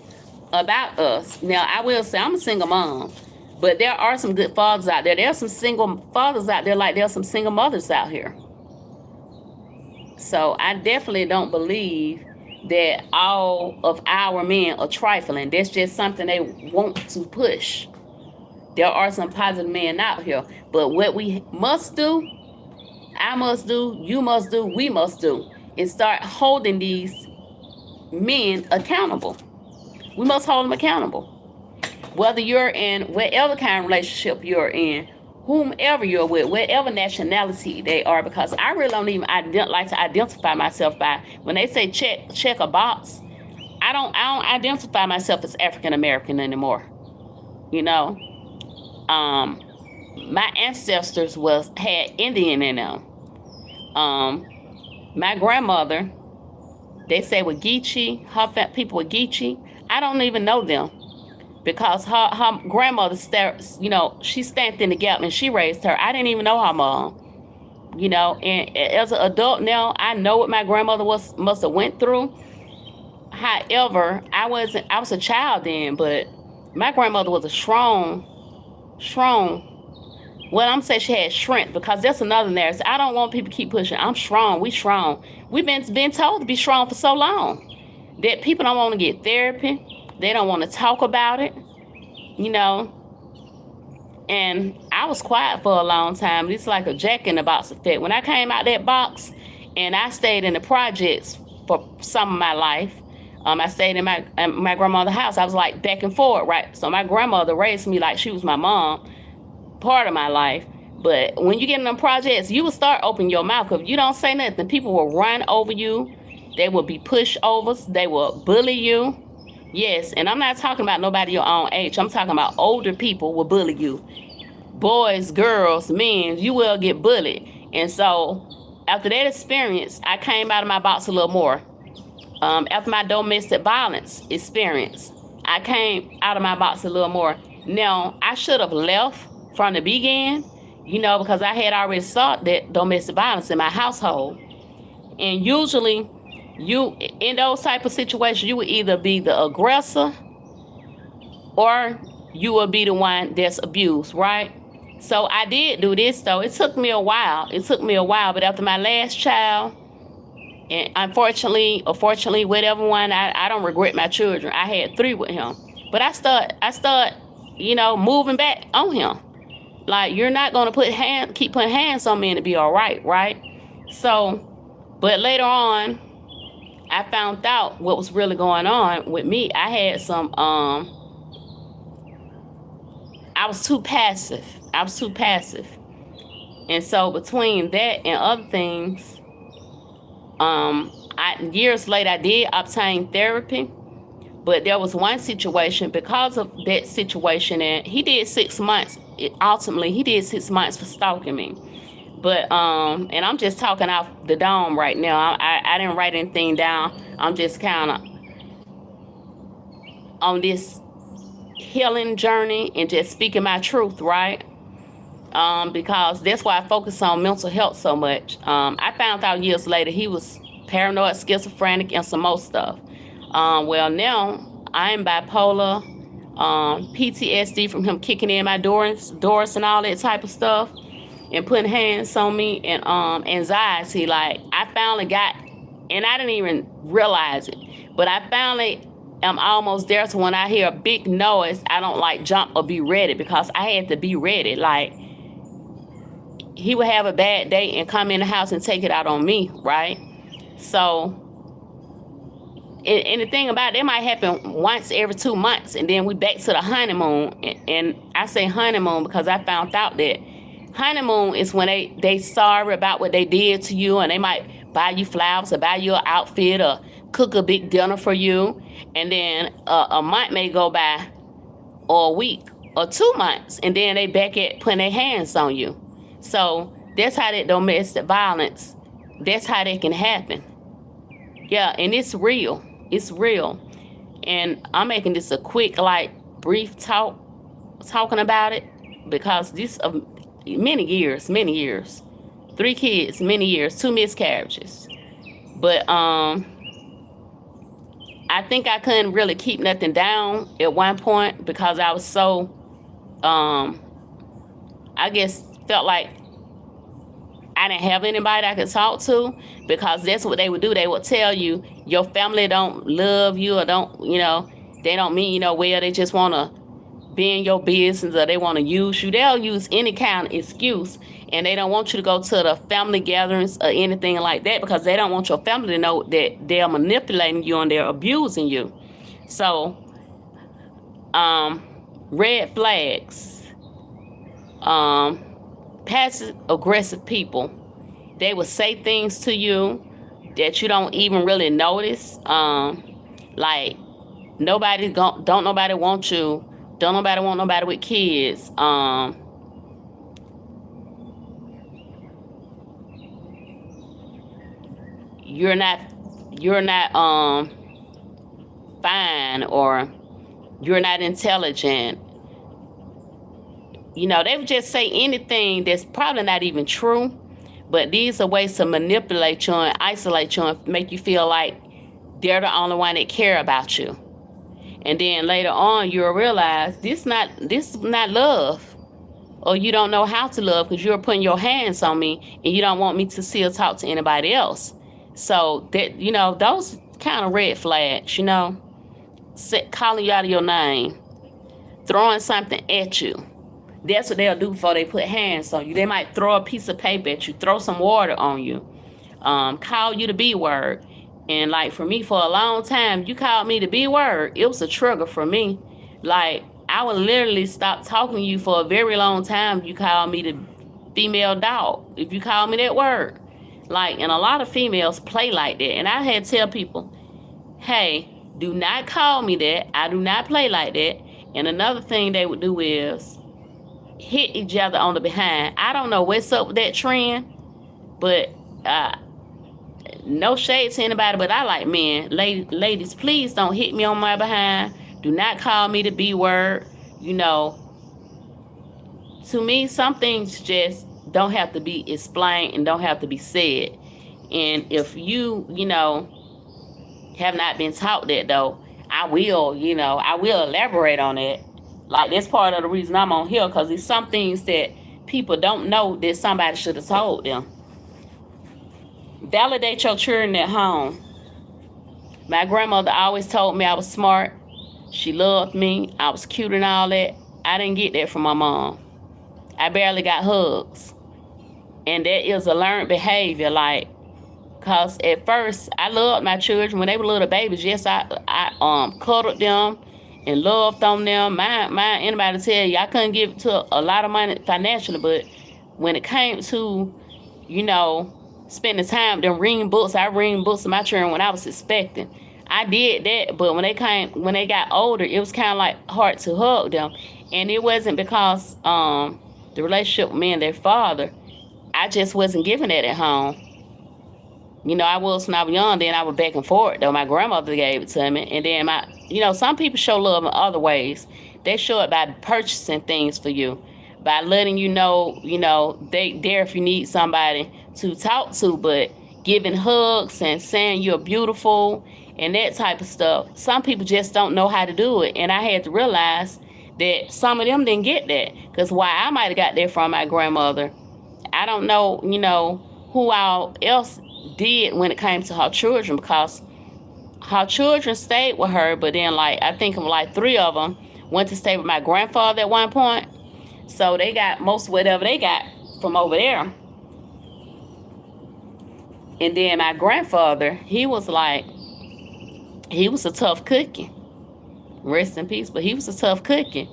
about us. Now, I will say I'm a single mom, but there are some good fathers out there. There are some single fathers out there like there are some single mothers out here. So I definitely don't believe that all of our men are trifling. That's just something they want to push. There are some positive men out here. But what we must do, I must do, you must do, we must do, is start holding these men accountable. We must hold them accountable. Whether you're in whatever kind of relationship you're in, whomever you're with, whatever nationality they are, because I really don't even like to identify myself by, when they say check a box, I don't identify myself as African American anymore. You know, my ancestors had Indian in them. My grandmother, they say with Geechee, her people with Geechee, I don't even know them. Because her grandmother, she stamped in the gap and she raised her. I didn't even know her mom. You know, and as an adult now, I know what my grandmother must have went through. However, I was a child then, but my grandmother was a strong. Well, I'm saying she had strength, because that's another narrative. I don't want people to keep pushing. I'm strong. We strong. We've been told to be strong for so long that people don't want to get therapy. They don't want to talk about it, you know. And I was quiet for a long time. It's like a Jack in the Box effect. When I came out that box and I stayed in the projects for some of my life, I stayed in my grandmother's house. I was like back and forth, right? So my grandmother raised me like she was my mom, part of my life. But when you get in them projects, you will start opening your mouth. If you don't say nothing, people will run over you. They will be pushovers. They will bully you. Yes, and I'm not talking about nobody your own age. I'm talking about older people will bully you. Boys, girls, men, you will get bullied. And so after that experience, I came out of my box a little more. After my domestic violence experience, I came out of my box a little more. Now, I should have left from the beginning, you know, because I had already saw that domestic violence in my household. And usually, you, in those type of situations, you would either be the aggressor or you will be the one that's abused, right? So I did do this, though. It took me a while. But after my last child, and unfortunately, or fortunately, whatever one, I don't regret my children. I had 3 with him. But I start, you know, moving back on him. Like, you're not going to keep putting hands on me and to be all right? So, but later on, I found out what was really going on with me. I had some, I was too passive. And so between that and other things, years later, I did obtain therapy. But there was one situation, because of that situation, and he did 6 months. Ultimately, he did 6 months for stalking me. But, and I'm just talking off the dome right now. I didn't write anything down. I'm just kind of on this healing journey and just speaking my truth, right? Because that's why I focus on mental health so much. I found out years later he was paranoid, schizophrenic, and some more stuff. Well, now I'm bipolar, PTSD from him kicking in my doors and all that type of stuff, and putting hands on me, and anxiety. Like, I finally got, and I didn't even realize it, but I finally am almost there to when I hear a big noise, I don't like jump or be ready, because I had to be ready. Like, he would have a bad day and come in the house and take it out on me, right? So, and the thing about it might happen once every 2 months, and then we back to the honeymoon. And I say honeymoon because I found out that honeymoon is when they sorry about what they did to you, and they might buy you flowers or buy you an outfit or cook a big dinner for you. And then a month may go by, or a week, or 2 months, and then they back at putting their hands on you. So that's how that domestic violence, that's how that can happen. Yeah, and it's real. It's real. And I'm making this a quick, like, brief talking about it, because this of many years, 3 kids, many years, 2 miscarriages. But I think I couldn't really keep nothing down at one point because I was so I guess felt like I didn't have anybody I could talk to, because that's what they would do. They would tell you your family don't love you, or don't, they don't mean you no well. They just want to be in your business, or they want to use you. They'll use any kind of excuse, and they don't want you to go to the family gatherings or anything like that, because they don't want your family to know that they're manipulating you and they're abusing you. So, red flags. Passive aggressive people, they will say things to you that you don't even really notice. Like, don't nobody want you, don't nobody want nobody with kids. You're not fine, or you're not intelligent. They would just say anything that's probably not even true, but these are ways to manipulate you and isolate you and make you feel like they're the only one that care about you. And then later on, you'll realize this is not love, or you don't know how to love because you're putting your hands on me and you don't want me to see or talk to anybody else. So that, those kind of red flags, calling you out of your name, throwing something at you. That's what they'll do before they put hands on you. They might throw a piece of paper at you, throw some water on you, call you the B word. And like for me, for a long time, you called me the B word. It was a trigger for me. Like, I would literally stop talking to you for a very long time. You called me the female dog. If you call me that word. Like, and a lot of females play like that. And I had to tell people, hey, do not call me that. I do not play like that. And another thing they would do is hit each other on the behind. I don't know what's up with that trend, but no shade to anybody, but I like men. Ladies, please don't hit me on my behind. Do not call me the B word. To me, some things just don't have to be explained and don't have to be said. And if you, have not been taught that, though, I will elaborate on it. Like, that's part of the reason I'm on here, because there's some things that people don't know that somebody should have told them. Validate your children at home. My grandmother always told me I was smart. She loved me. I was cute and all that. I didn't get that from my mom. I barely got hugs. And that is a learned behavior, like, because at first, I loved my children. When they were little babies, yes, I cuddled them and loved on them. Anybody tell you, I couldn't give to a lot of money financially, but when it came to, spending time, them reading books, I read books to my children when I was expecting. I did that, but when they got older, it was kind of like hard to hug them. And it wasn't because the relationship with me and their father, I just wasn't giving that at home. I was when I was young, then I was back and forth, though. My grandmother gave it to me. And then some people show love in other ways. They show it by purchasing things for you, by letting you know, they there if you need somebody to talk to, but giving hugs and saying you're beautiful and that type of stuff. Some people just don't know how to do it. And I had to realize that some of them didn't get that. Because while I might have got that from my grandmother, I don't know, who all else did when it came to her children, because her children stayed with her, but then I think of 3 of them went to stay with my grandfather at one point. So they got most of whatever they got from over there. And then my grandfather, he was a tough cookie. Rest in peace, but he was a tough cookie.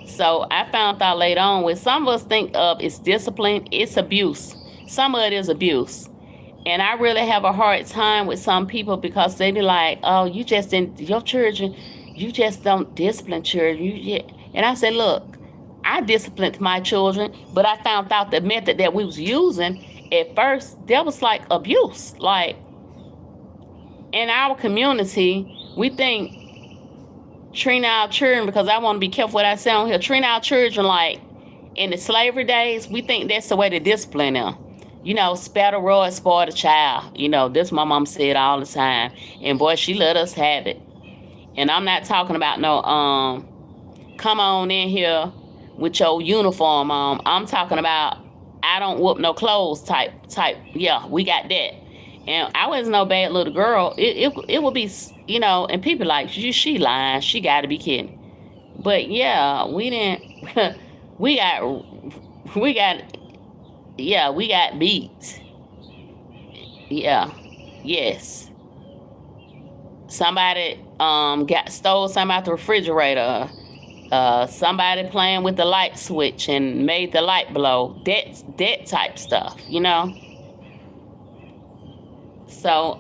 So I found out later on, what some of us think of is discipline, it's abuse. Some of it is abuse. And I really have a hard time with some people, because they be like, oh, you just didn't, your children, you just don't discipline children. And I said, look, I disciplined my children, but I found out the method that we was using at first, that was like abuse. Like, in our community, we think treating our children, because I want to be careful what I say on here, treating our children like in the slavery days, we think that's the way to discipline them. You know, spare the rod, spoil the child. You know, this my mom said all the time. And boy, she let us have it. And I'm not talking about no come on in here with your uniform on. I'm talking about I don't whoop no clothes type. Yeah, we got that. And I wasn't no bad little girl. It would be, you know, and people like, she lying. She got to be kidding. But yeah, we didn't. we got, yeah, we got beat. Yeah, yes. Somebody got stole something out the refrigerator. Somebody playing with the light switch and made the light blow. That type stuff, you know. So,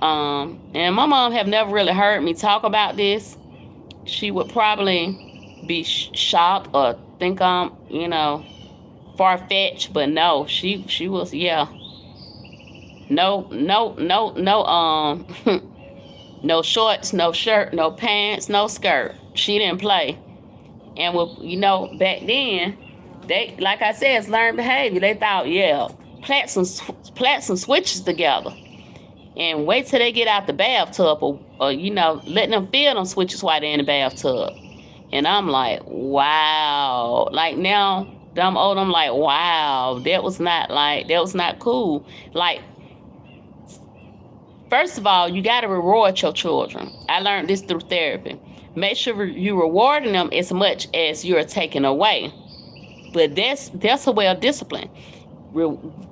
and my mom have never really heard me talk about this. She would probably be shocked or think I'm, you know, far-fetched, but no, she was, yeah. No, no shorts, no shirt, no pants, no skirt. She didn't play. And with, you know, back then, they, like I said, it's learned behavior. They thought, yeah, plant some switches together. And wait till they get out the bathtub, or you know, letting them feel them switches while they're in the bathtub. And I'm like, wow. Like now, I'm old, I'm like, wow, that was not cool. Like, first of all, you got to reward your children. I learned this through therapy. Make sure you're rewarding them as much as you're taking away. But that's a way of discipline.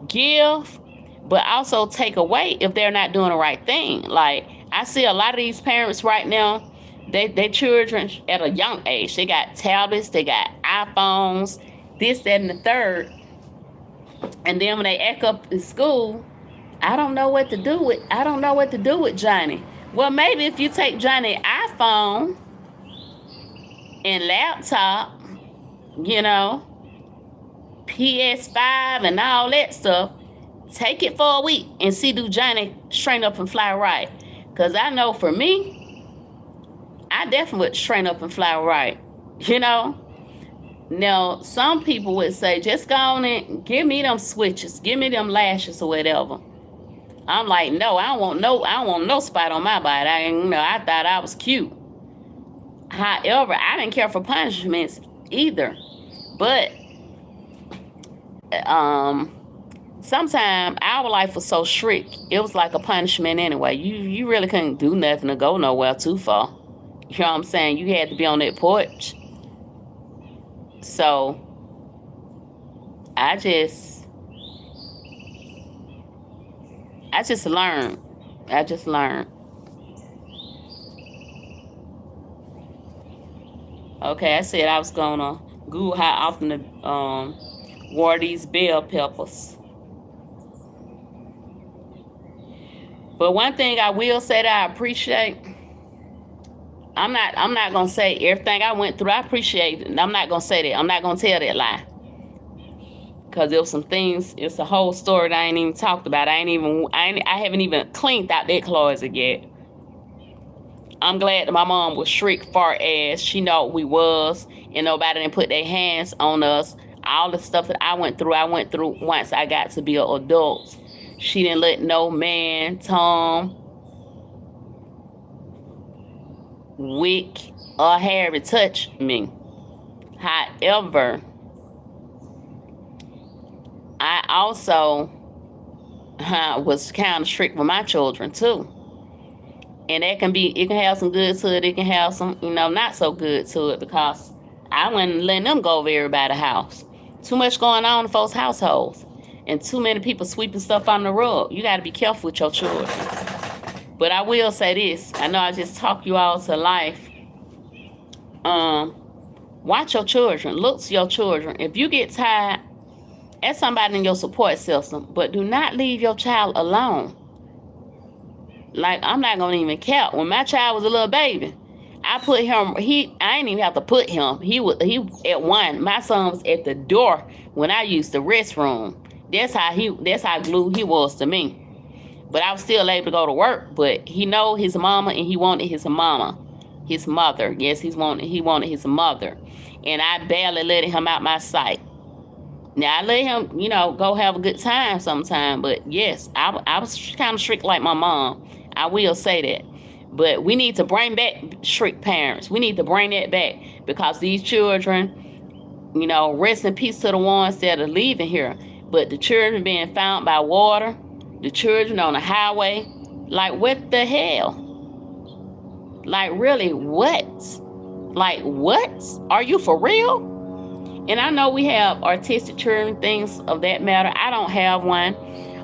Give, but also take away if they're not doing the right thing. Like, I see a lot of these parents right now, they children at a young age, they got tablets, they got iPhones, this, that, and the third. And then when they act up in school, I don't know what to do with Johnny. Well, maybe if you take Johnny's iPhone and laptop, you know, PS5 and all that stuff, take it for a week and see do Johnny straighten up and fly right. Because I know for me, I definitely would straighten up and fly right, you know. Now, some people would say, just go on and give me them switches, give me them lashes or whatever. I'm like, no, I don't want no spot on my body. I thought I was cute. However, I didn't care for punishments either. But sometimes our life was so strict, it was like a punishment anyway. You really couldn't do nothing to go nowhere too far. You know what I'm saying? You had to be on that porch. So I just learned. Okay, I said I was gonna Google how often to water these bell peppers. But one thing I will say that I appreciate, I'm not gonna say everything I went through I appreciate it. I'm not gonna say that. I'm not gonna tell that lie. Because there was some things, it's a whole story that I ain't even talked about. I haven't even cleaned out that closet yet. I'm glad that my mom was strict far as she know we was, and nobody didn't put their hands on us. All the stuff that I went through once I got to be an adult. She didn't let no man, Tom, Wick, or Harry touch me. However, I also was kind of strict with my children too. And it can have some good to it. It can have some, not so good to it, because I wasn't letting them go over everybody's house. Too much going on in folks' households. And too many people sweeping stuff on the rug. You got to be careful with your children. But I will say this. I know I just talk you all to life. Watch your children. Look to your children. If you get tired, ask somebody in your support system. But do not leave your child alone. Like, I'm not going to even count. When my child was a little baby, I put him, I didn't even have to put him. He at one. My son was at the door when I used the restroom. That's how glued he was to me. But I was still able to go to work. But he know his mama and he wanted his mama. His mother. Yes, he wanted his mother. And I barely let him out my sight. Now, I let him, go have a good time sometime. But yes, I was kind of strict like my mom. I will say that. But we need to bring back strict parents. We need to bring that back. Because these children, rest in peace to the ones that are leaving here. But the children being found by water, the children on the highway, like, what the hell? Like, really, what? Like, what? Are you for real? And I know we have artistic children, things of that matter. I don't have one.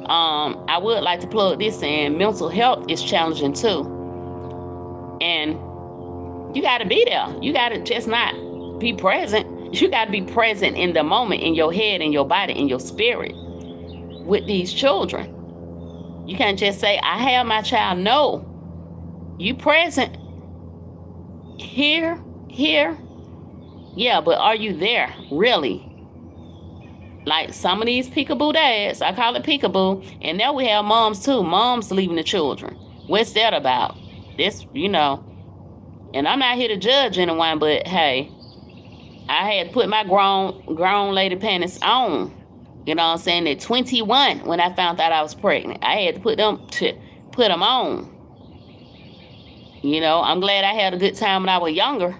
I would like to plug this in. Mental health is challenging too. And you got to be there. You got to just not be present. You got to be present in the moment, in your head, in your body, in your spirit with these children. You can't just say, I have my child. No. You present. Here. Yeah, but are you there, really? Like some of these peekaboo dads, I call it peekaboo, and now we have moms too. Moms leaving the children. What's that about? This, and I'm not here to judge anyone, but hey, I had to put my grown lady panties on. You know what I'm saying? At 21, when I found out I was pregnant, I had to put them on. I'm glad I had a good time when I was younger.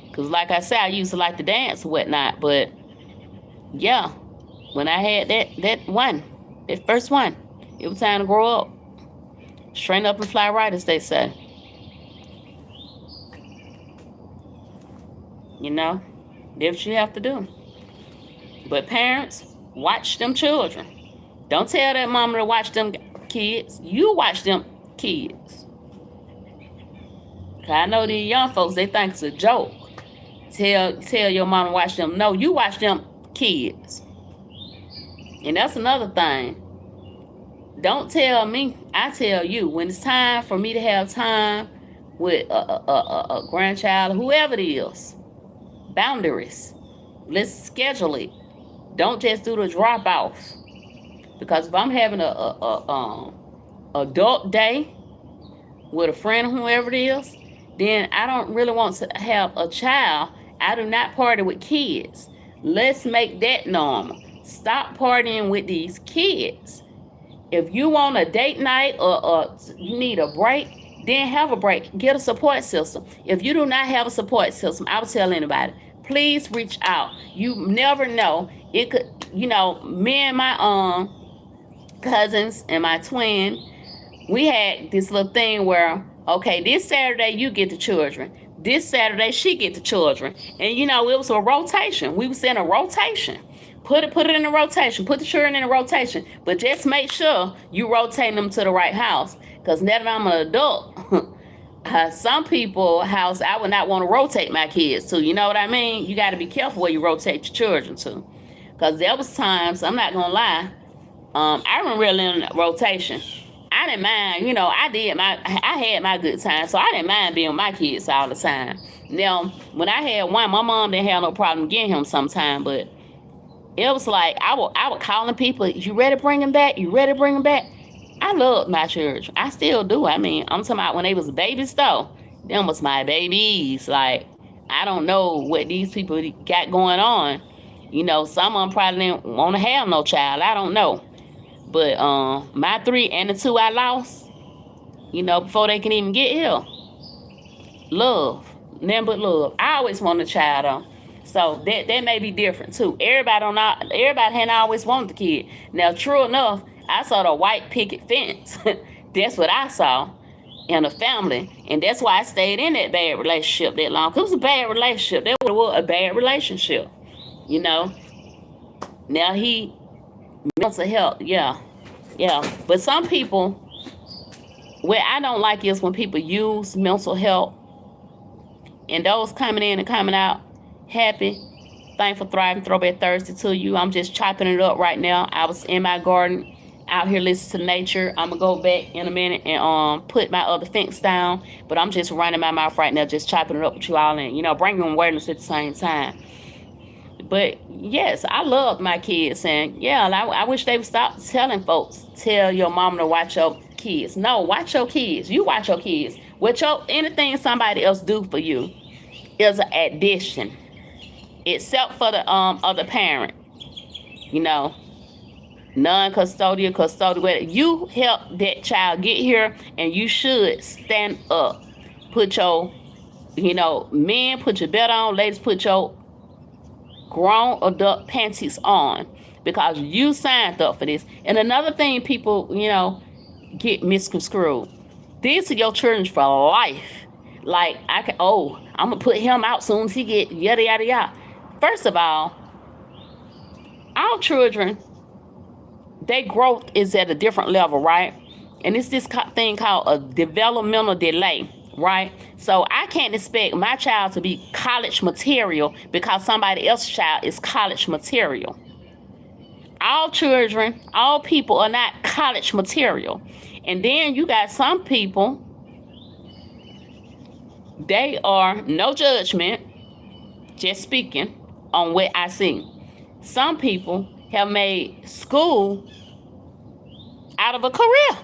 Because like I said, I used to like to dance and whatnot. But, yeah, when I had that first one, it was time to grow up. Straighten up and fly right, as they say. That's what you have to do. But parents, watch them children. Don't tell that mama to watch them kids. You watch them kids. I know these young folks, they think it's a joke. Tell your mama to watch them. No, you watch them kids. And that's another thing. Don't tell me. I tell you. When it's time for me to have time with a grandchild, whoever it is, boundaries. Let's schedule it. Don't just do the drop off. Because if I'm having a adult day with a friend or whoever it is, then I don't really want to have a child. I do not party with kids. Let's make that normal. Stop partying with these kids. If you want a date night or you need a break, then have a break. Get a support system. If you do not have a support system, I would tell anybody, please reach out. You never know. It could, me and my cousins and my twin, we had this little thing where, okay, this Saturday you get the children. This Saturday she get the children. And it was a rotation. We was in a rotation. Put it in a rotation. Put the children in a rotation. But just make sure you rotate them to the right house. Because now that I'm an adult, some people house I would not want to rotate my kids to. You know what I mean? You got to be careful where you rotate your children to. Because there was times, I'm not going to lie, I was really in a rotation. I didn't mind, I had my good time, so I didn't mind being with my kids all the time. Now, when I had one, my mom didn't have no problem getting him sometime, but it was like, I would calling people, you ready to bring him back? You ready to bring him back? I loved my children. I still do. I mean, I'm talking about when they was babies, though. Them was my babies. Like, I don't know what these people got going on. Some of them probably didn't want to have no child. I don't know. But my 3 and the 2 I lost, before they can even get here. Love. Nothing but love. I always want a child, though. So that may be different, too. Everybody hadn't always wanted the kid. Now, true enough, I saw the white picket fence. That's what I saw in a family. And that's why I stayed in that bad relationship that long. Because it was a bad relationship. That was a bad relationship. Now he... mental health, yeah. But some people, what I don't like is when people use mental health and those coming in and coming out happy, thankful, thriving, throwback Thursday to you. I'm just chopping it up right now. I was in my garden out here listening to nature. I'm gonna go back in a minute and put my other fence down, but I'm just running my mouth right now, just chopping it up with you all and bringing awareness at the same time. But yes, I love my kids, and yeah, I wish they would stop telling folks, tell your mama to watch your kids. No, watch your kids. You watch your kids. Anything somebody else do for you is an addition, except for the other parent. You know, non-custodial, custodial. You help that child get here, and you should stand up. Put your, men put your belt on. Ladies, put your grown adult panties on, because you signed up for this. And another thing people, get misconstrued. These are your children for life. Like, I'm going to put him out soon as he get yada, yada, yada. First of all, our children, their growth is at a different level, right? And it's this thing called a developmental delay, right? So I can't expect my child to be college material because somebody else's child is college material. All children, all people are not college material. And then you got some people, they are, no judgment, just speaking on what I see. Some people have made school out of a career.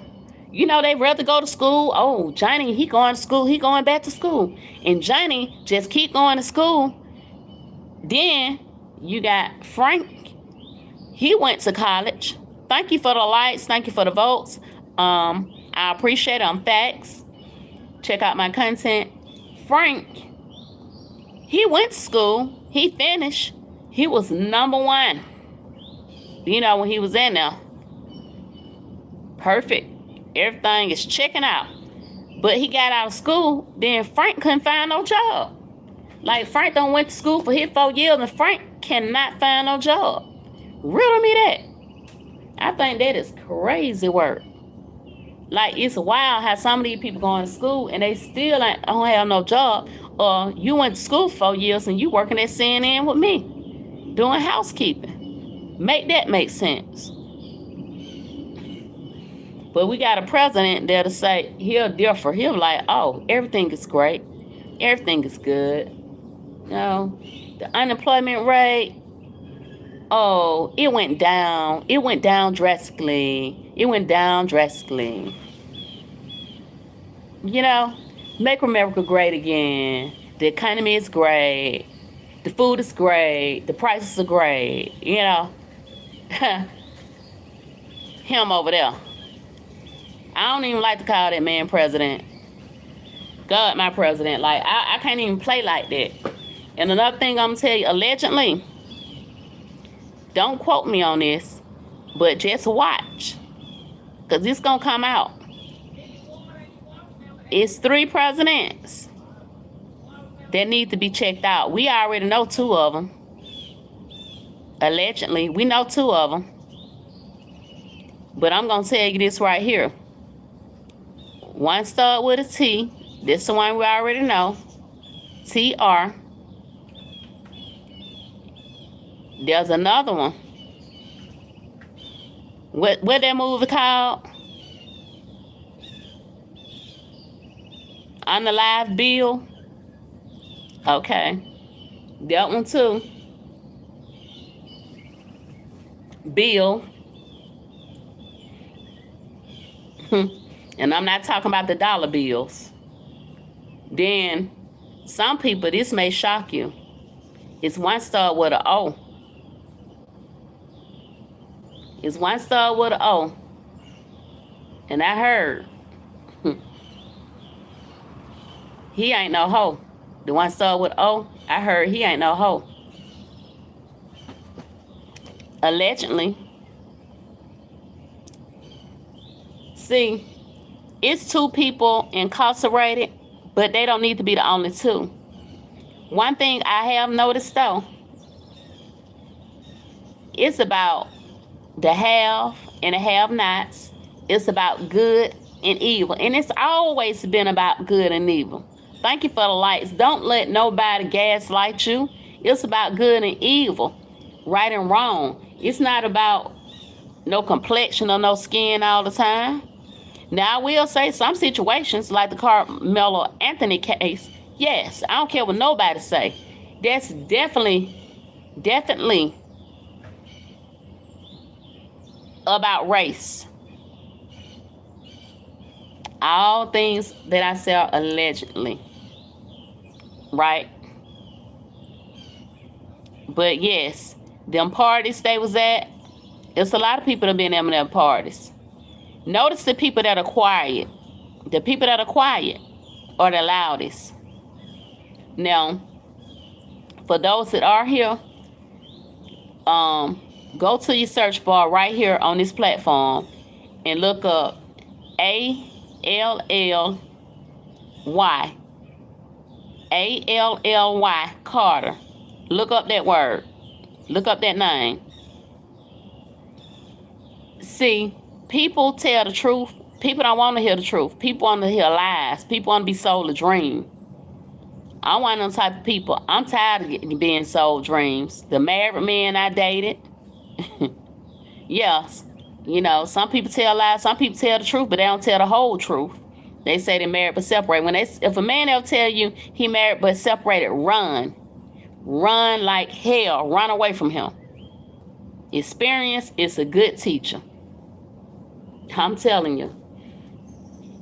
They rather go to school. Oh, Johnny, he going to school. He going back to school. And Johnny just keep going to school. Then you got Frank. He went to college. Thank you for the likes. Thank you for the votes. I appreciate it on Factz. Check out my content. Frank, he went to school. He finished. He was number one. When he was in there. Perfect. Everything is checking out. But he got out of school. Then Frank couldn't find no job. Like, Frank done went to school for his 4 years, and Frank cannot find no job. Riddle me that. I think that is crazy work. Like, it's wild how some of these people going to school and they still don't have no job. Or you went to school for 4 years and you working at CNN with me, doing housekeeping. Make that make sense. But we got a president there to say he'll differ. He'll like, oh, everything is great. Everything is good. The unemployment rate, oh, it went down. It went down drastically. It went down drastically. Make America great again. The economy is great. The food is great. The prices are great. Him over there. I don't even like to call that man president. God, my president. Like, I can't even play like that. And another thing I'm going to tell you, allegedly, don't quote me on this, but just watch. Because it's going to come out. It's 3 presidents that need to be checked out. We already know 2 of them. Allegedly, we know 2 of them. But I'm going to tell you this right here. One start with a T. This the one we already know. TR. There's another one. What that movie called? Unalive Bill. Okay. That one too. Bill. And I'm not talking about the dollar bills. Then, some people, this may shock you. It's one star with an O. It's one star with an O. And I heard, he ain't no hoe. The one star with O, I heard he ain't no hoe. Allegedly. See, it's 2 people incarcerated, but they don't need to be the only 2. One thing I have noticed, though, it's about the have and the have-nots. It's about good and evil. And it's always been about good and evil. Thank you for the lights. Don't let nobody gaslight you. It's about good and evil, right and wrong. It's not about no complexion or no skin all the time. Now, I will say some situations, like the Carmelo Anthony case, yes, I don't care what nobody say. That's definitely about race. All things that I say are allegedly, right? But yes, them parties they was at, it's a lot of people that been in them parties. Notice the people that are quiet. The people that are quiet are the loudest. Now, for those that are here, go to your search bar right here on this platform and look up ALLY. ALLY Carter. Look up that word. Look up that name. See, people tell the truth. People don't want to hear the truth. People want to hear lies. People want to be sold a dream. I'm one of them type of people. I'm tired of being sold dreams. The married men I dated, yes, you know, some people tell lies. Some people tell the truth, but they don't tell the whole truth. They say they married but separated. If a man ever tell you he married but separated, run like hell. Run away from him. Experience is a good teacher. I'm telling you.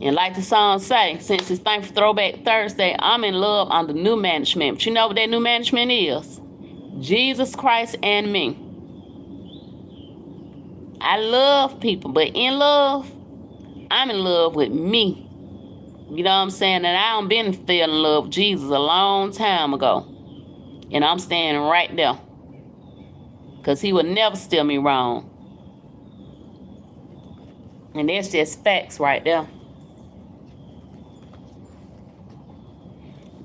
And like the song say, since it's Thankful Throwback Thursday, I'm in love under new management. But you know what that new management is? Jesus Christ and me. I love people, but in love, I'm in love with me. You know what I'm saying? And I don't been fell in love with Jesus a long time ago. And I'm standing right there. Because he would never steer me wrong. And that's just facts right there.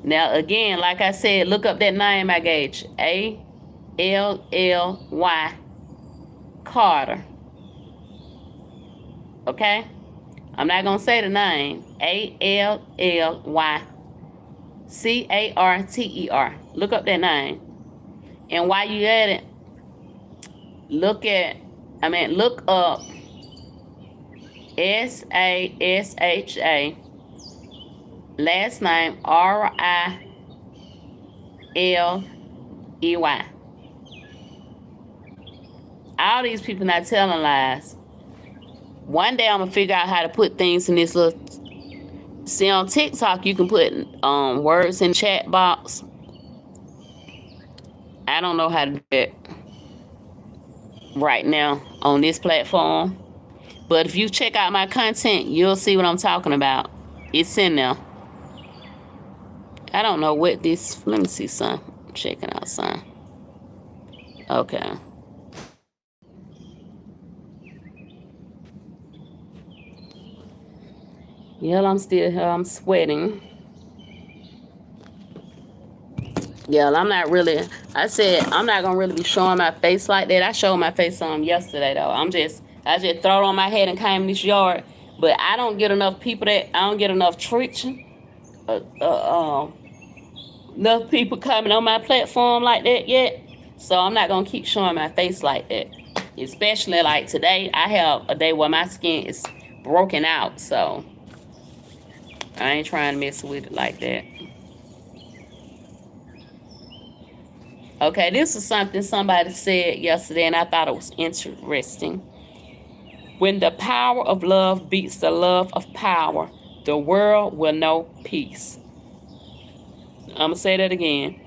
Now, again, like I said, look up that name I gave you. ALLY Carter. Okay? I'm not going to say the name. ALLY CARTER. Look up that name. And while you at it, look up SASHA. Last name RILEY. All these people not telling lies. One day I'm gonna figure out how to put things in this little. See, on TikTok you can put words in chat box. I don't know how to do it right now on this platform, but if you check out my content, you'll see what I'm talking about. It's in there. I don't know what this. Let me see, son. I'm checking out, son. Okay. Yeah, I'm still here. I'm sweating. Yeah, I'm not really. I said I'm not gonna really be showing my face like that. I showed my face some yesterday though. I just throw it on my head and came in this yard. But I don't get enough people I don't get enough traction. Enough people coming on my platform like that yet. So I'm not gonna keep showing my face like that. Especially like today, I have a day where my skin is broken out. So I ain't trying to mess with it like that. Okay, this is something somebody said yesterday, and I thought it was interesting. When the power of love beats the love of power, the world will know peace. I'm going to say that again.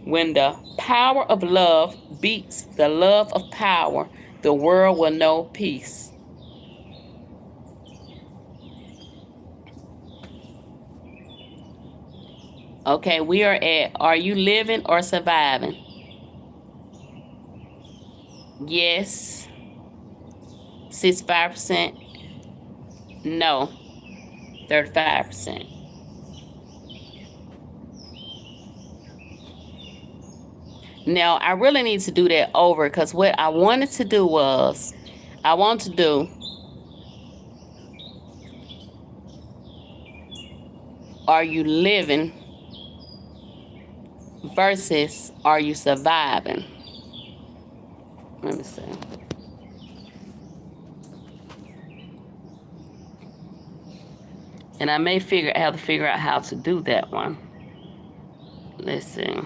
When the power of love beats the love of power, the world will know peace. Okay, we are at, are you living or surviving? Yes, 65%. No, 35%. Now, I really need to do that over because what I wanted to do was, I want to do, are you living versus are you surviving? Let me see. And I may have to figure out how to do that one. Let's see.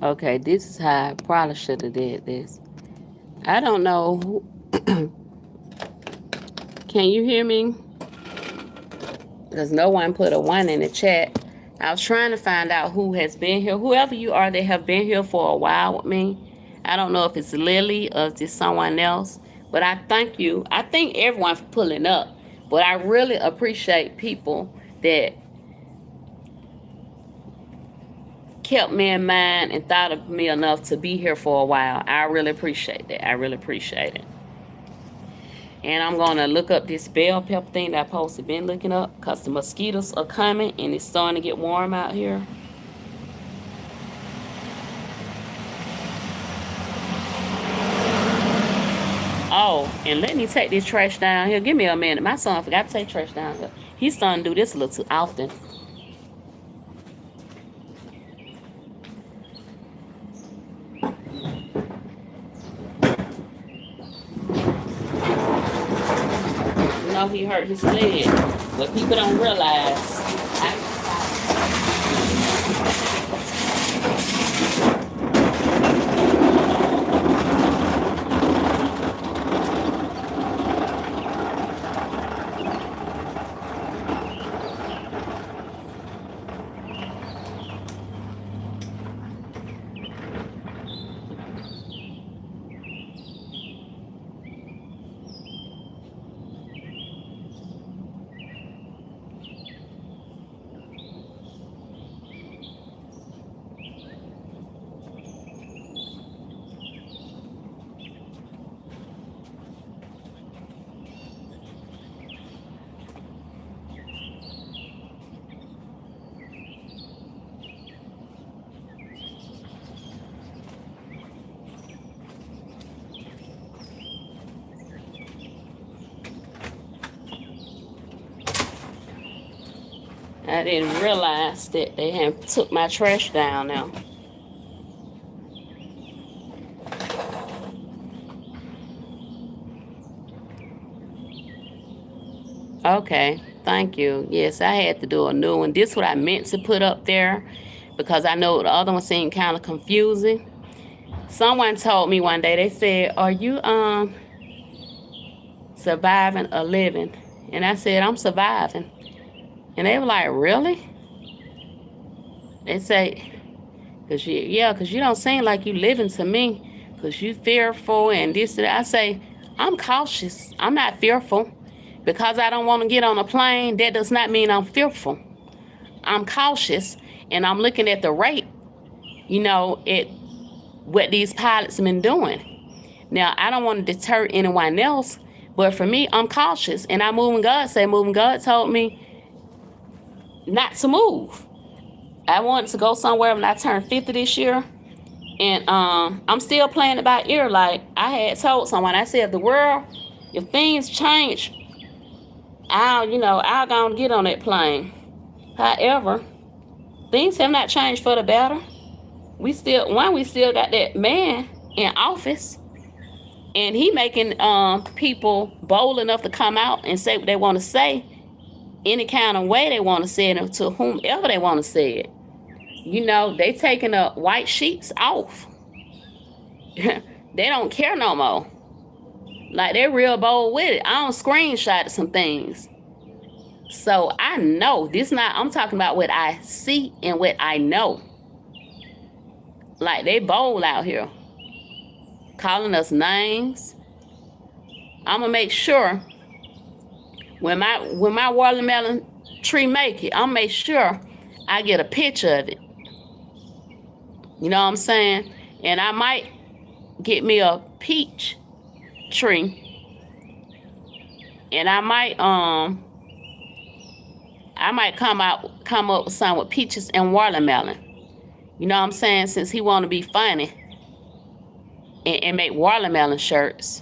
Okay, this is how I probably should have did this. I don't know. Can you hear me? Because no one put a 1 in the chat. I was trying to find out who has been here. Whoever you are that have been here for a while with me. I don't know if it's Lily or just someone else. But I thank you. I thank everyone for pulling up. But I really appreciate people that kept me in mind and thought of me enough to be here for a while. I really appreciate that. I really appreciate it. And I'm going to look up this bell pepper thing that I posted been looking up because the mosquitoes are coming and it's starting to get warm out here. Oh, and let me take this trash down here. Give me a minute. My son forgot to take trash down here. He's starting to do this a little too often. You know, he hurt his leg. But people don't realize. I didn't realize that they had took my trash down now. Okay, thank you. Yes, I had to do a new one. This is what I meant to put up there because I know the other one seemed kind of confusing. Someone told me one day, they said, "Are you surviving or living?" And I said, "I'm surviving." And they were like, "Really?" They say, "Cause you don't seem like you living to me. Cause you fearful and this and that." I say, "I'm cautious. I'm not fearful. Because I don't want to get on a plane, that does not mean I'm fearful. I'm cautious and I'm looking at the rate, at what these pilots have been doing. Now, I don't want to deter anyone else, but for me, I'm cautious and I move when God say move, and God told me not to move. I wanted to go somewhere when I turned 50 this year, and I'm still playing it by ear. Like I had told someone, I said, if things change, I'll go and get on that plane. However, things have not changed for the better. We still got that man in office, and he making people bold enough to come out and say what they want to say, any kind of way they want to say it, to whomever they want to say it. They taking the white sheets off. They don't care no more. Like, they're real bold with it. I don't screenshot some things. So I know I'm talking about what I see and what I know. Like, they bold out here. Calling us names. I'm going to make sure when my watermelon tree make it, I'll make sure I get a picture of it. You know what I'm saying? And I might get me a peach tree, and I might come up with some with peaches and watermelon. You know what I'm saying? Since he want to be funny and make watermelon shirts.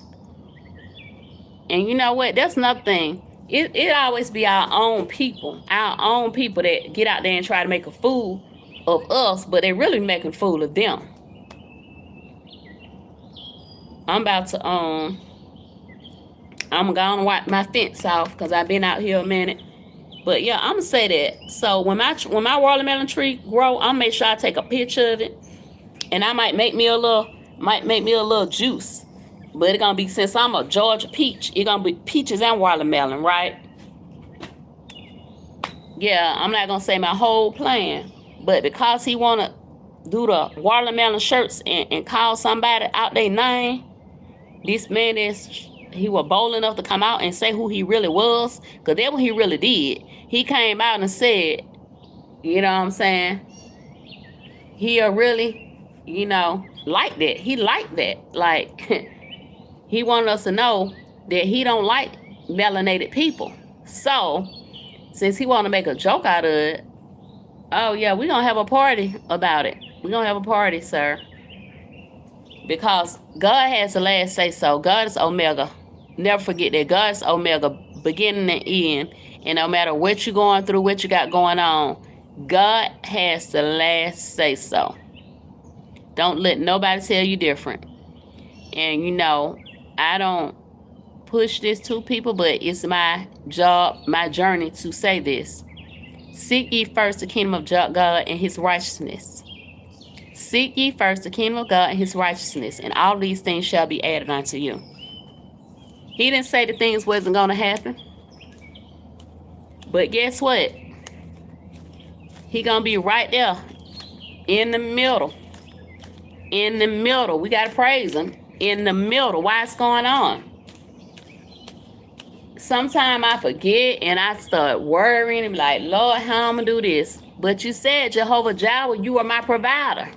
And you know what? That's another thing. It always be our own people that get out there and try to make a fool of us, but they really making a fool of them. I'm about to I'm gonna wipe my fence off because I've been out here a minute. But yeah, I'm gonna say that. So when my watermelon tree grow, I'll make sure I take a picture of it And I might make me a little juice. But it's gonna be, since I'm a Georgia peach, it's gonna be peaches and watermelon, right? Yeah, I'm not gonna say my whole plan. But because he wanna do the watermelon shirts and call somebody out their name, this man he was bold enough to come out and say who he really was. Because that's what he really did. He came out and said, you know what I'm saying? He really, like that. He liked that. Like, he wanted us to know that he don't like melanated people. So, since he want to make a joke out of it, oh yeah, we're going to have a party about it. We're going to have a party, sir. Because God has the last say so. God is Omega. Never forget that. God is Omega, beginning and end. And no matter what you're going through, what you got going on, God has the last say so. Don't let nobody tell you different. And I don't push this to people, but it's my job, my journey to say this. Seek ye first the kingdom of God and his righteousness. Seek ye first the kingdom of God and his righteousness, and all these things shall be added unto you. He didn't say the things wasn't going to happen. But guess what? He going to be right there in the middle. In the middle. We got to praise him. In the middle. Why it's going on? Sometimes I forget and I start worrying and be like, Lord, how I'm going to do this? But you said, Jehovah Jireh, you are my provider.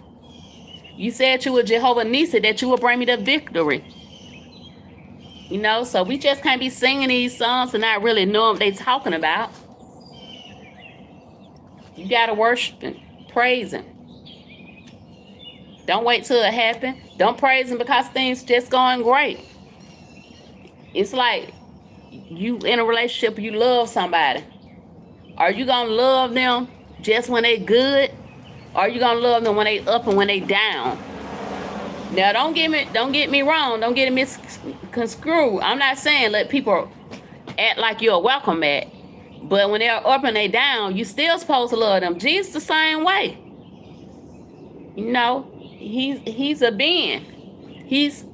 You said you were Jehovah Nissi, that you would bring me the victory. So we just can't be singing these songs and not really know what they're talking about. You got to worship him, praise him. Don't wait till it happens. Don't praise him because things just going great. It's like you in a relationship, you love somebody. Are you going to love them just when they good? Or are you going to love them when they up and when they down? Now, don't get me wrong. Don't get it misconstrued. I'm not saying let people act like you're a welcome mat. But when they're up and they down, you still supposed to love them. Jesus the same way. He's a being. He's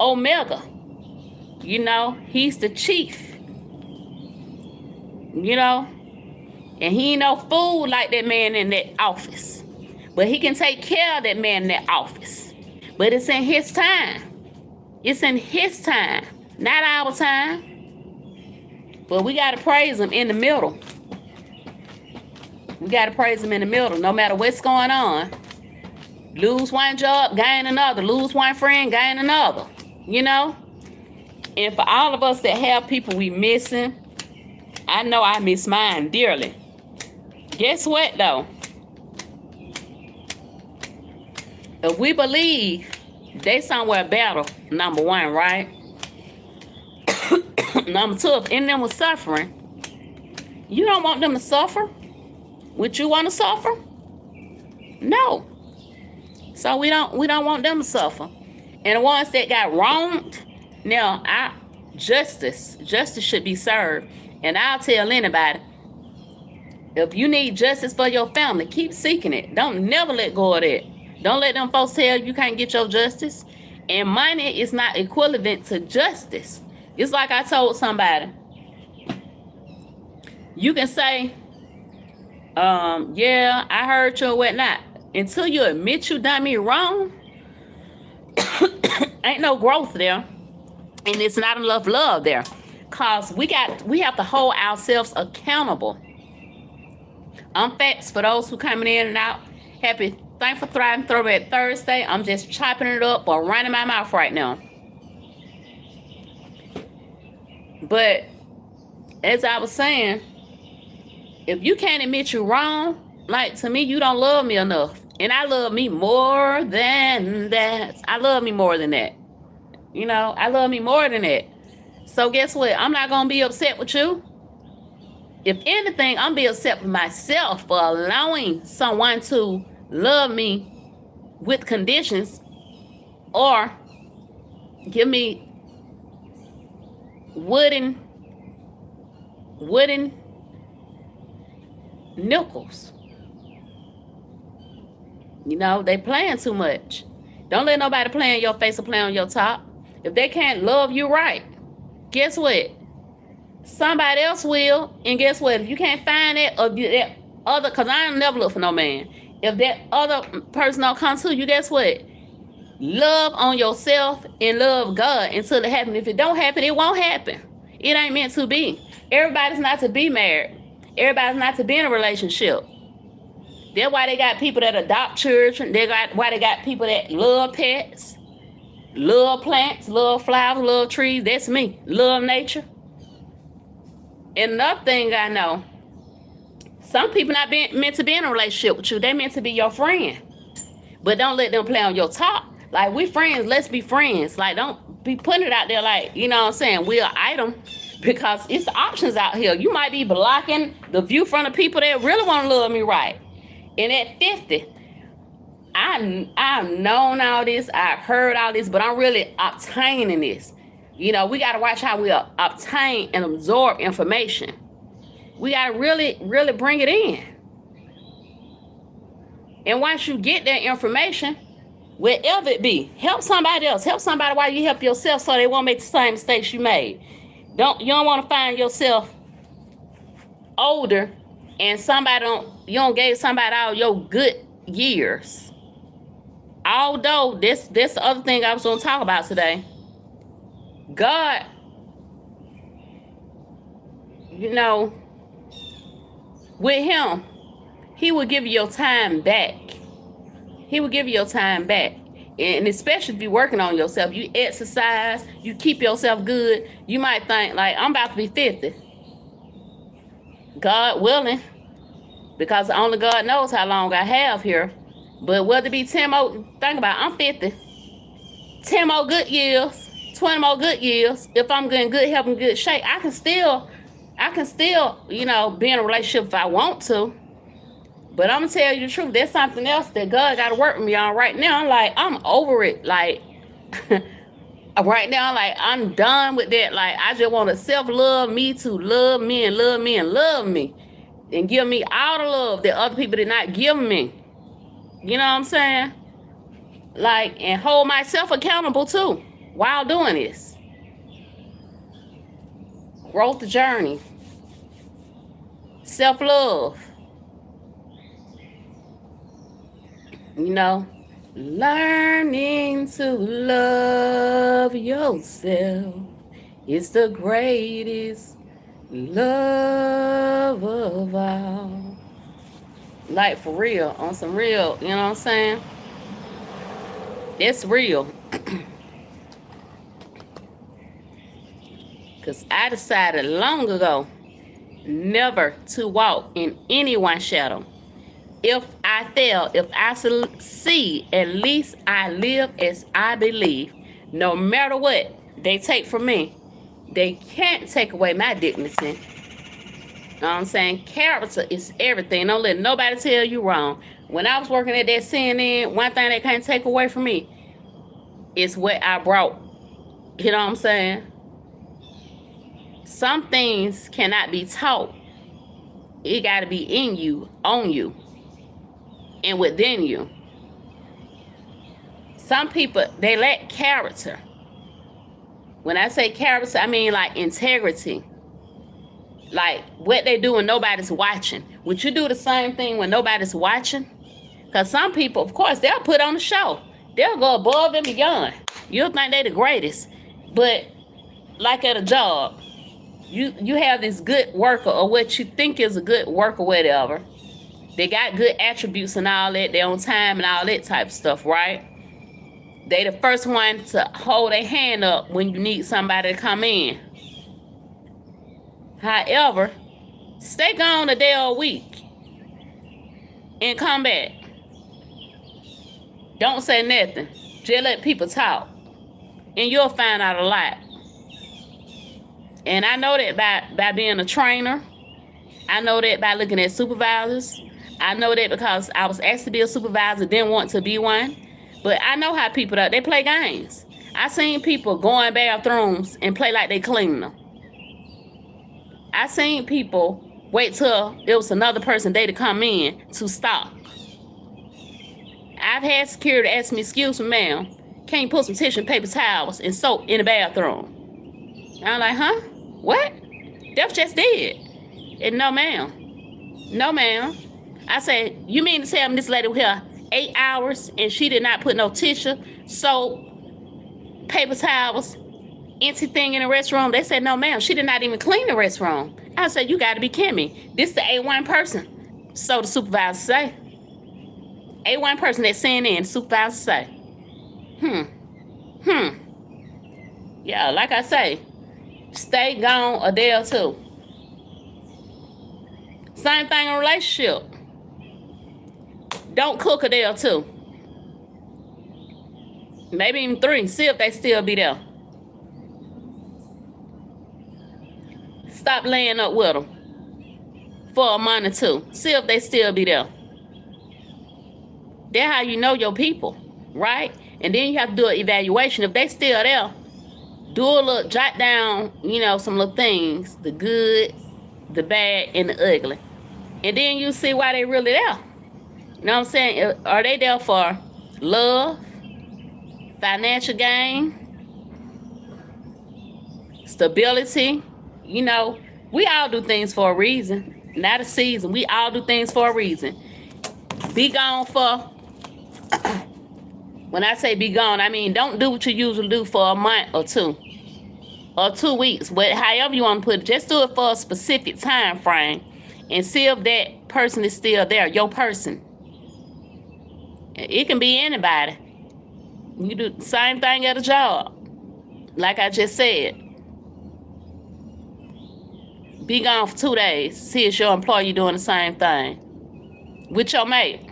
Omega. He's the chief. And he ain't no fool like that man in that office. But he can take care of that man in that office. But it's in his time. It's in his time, not our time. But we got to praise him in the middle. We got to praise him in the middle, no matter what's going on. Lose one job, gain another. Lose one friend, gain another. And for all of us that have people we missing, I know I miss mine dearly. Guess what, though? If we believe they somewhere better, number one, right? Number two, if in them was suffering, you don't want them to suffer? Would you want to suffer? No. So we don't want them to suffer. And the ones that got wronged, now justice should be served. And I'll tell anybody, if you need justice for your family, keep seeking it. Don't never let go of that. Don't let them folks tell you can't get your justice. And money is not equivalent to justice. It's like I told somebody. You can say, yeah, I heard you and whatnot. Until you admit you done me wrong, ain't no growth there. And it's not enough love there. Because we have to hold ourselves accountable. I'm Factz for those who coming in and out. Happy Thankful Thriving Throwback Thursday. I'm just chopping it up or running my mouth right now. But as I was saying, if you can't admit you're wrong, like to me, you don't love me enough. And I love me more than that. I love me more than that. I love me more than that. So guess what? I'm not going to be upset with you. If anything, I'm be upset with myself for allowing someone to love me with conditions or give me wooden nickels. You know, they playing too much. Don't let nobody play in your face or play on your top. If they can't love you right, guess what? Somebody else will. And guess what? If you can't find that, or that other, because I ain't never look for no man. If that other person don't come to you, guess what? Love on yourself and love God until it happens. If it don't happen, it won't happen. It ain't meant to be. Everybody's not to be married. Everybody's not to be in a relationship. That's why they got people that adopt children. Why they got people that love pets, love plants, love flowers, love trees. That's me. Love nature. And another thing I know, some people not meant to be in a relationship with you. They meant to be your friend. But don't let them play on your top. Like, we friends, let's be friends. Like, don't be putting it out there like, you know what I'm saying, we're an item. Because it's options out here. You might be blocking the view from the people that really want to love me right. And at 50, I've known all this, I've heard all this, but I'm really obtaining this. You know, we got to watch how we obtain and absorb information. We got to really, really bring it in. And once you get that information, wherever it be, help somebody else. Help somebody while you help yourself so they won't make the same mistakes you made. You don't want to find yourself older and you don't give somebody all your good years. Although this the other thing I was going to talk about today. God, you know, with him, he will give you your time back. He will give you your time back. And especially if you're working on yourself, you exercise, you keep yourself good, you might think, like, I'm about to be 50. God willing, because only God knows how long I have here. But whether it be 10 more, think about it, I'm 50. 10 more good years, 20 more good years, if I'm in good health and good shape, I can still, you know, be in a relationship if I want to. But I'm gonna tell you the truth, there's something else that God gotta work with me on right now. I'm over it. Like, right now, like, I'm done with that. Like, I just want to self-love me to love me and love me and love me. And give me all the love that other people did not give me. You know what I'm saying? Like, and hold myself accountable too while doing this. Growth journey. Self-love. You know, learning to love yourself is the greatest love of all. Like, for real, on some real, you know what I'm saying? It's real. Because I decided long ago never to walk in anyone's shadow. If I fail, if I succeed, at least I live as I believe. No matter what they take from me, they can't take away my dignity. You know what I'm saying? Character is everything. Don't let nobody tell you wrong. When I was working at that CNN, one thing they can't take away from me is what I brought. You know what I'm saying? Some things cannot be taught. It got to be in you, on you, and within you. Some people, they lack character. When I say character, I mean like integrity. Like what they do when nobody's watching. Would you do the same thing when nobody's watching? Because some people, of course, they'll put on the show. They'll go above and beyond. You'll think they're the greatest. But like at a job, you have this good worker, or what you think is a good worker, whatever. They got good attributes and all that. They're on time and all that type of stuff, right? They the first one to hold their hand up when you need somebody to come in. However, stay gone a day or a week and come back. Don't say nothing. Just let people talk. And you'll find out a lot. And I know that by being a trainer. I know that by looking at supervisors. I know that because I was asked to be a supervisor, didn't want to be one. But I know how people they play games. I seen people go in bathrooms and play like they clean them. I seen people wait till it was another person there to come in to stop. I've had security ask me, excuse me, ma'am, can you put some tissue and paper towels and soap in the bathroom? And I'm like, huh? What? That's just did. And no, ma'am. No, ma'am. I said, you mean to tell me this lady was here 8 hours and she did not put no tissue, soap, paper towels, empty thing in the restroom? They said, no, ma'am. She did not even clean the restroom. I said, you got to be kidding me. This the A1 person. So the supervisor say. A1 person that's saying in, the supervisor say. Yeah, like I say, stay gone a day or two. Same thing in a relationship. Don't cook a day or two. Maybe even 3. See if they still be there. Stop laying up with them for a month or 2. See if they still be there. That's how you know your people, right? And then you have to do an evaluation. If they still there, do a little, jot down, some little things, the good, the bad, and the ugly. And then you see why they really there. You know what I'm saying? Are they there for love, financial gain, stability? We all do things for a reason. Not a season. We all do things for a reason. Be gone for, when I say be gone, I mean don't do what you usually do for a month or 2. Or 2 weeks. However you want to put it. Just do it for a specific time frame. And see if that person is still there. Your person. It can be anybody. You do the same thing at a job. Like I just said. Be gone for 2 days. See if your employee doing the same thing. With your mate.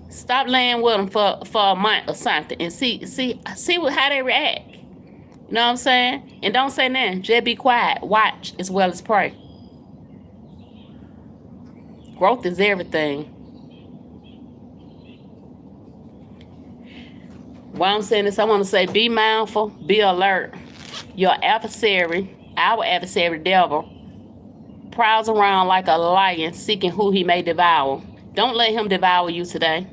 Stop laying with them for a month or something. And see how they react. You know what I'm saying? And don't say nothing. Just be quiet. Watch as well as pray. Growth is everything. While I'm saying this, I want to say be mindful, be alert. Your adversary, our adversary devil, prowls around like a lion seeking who he may devour. Don't let him devour you today.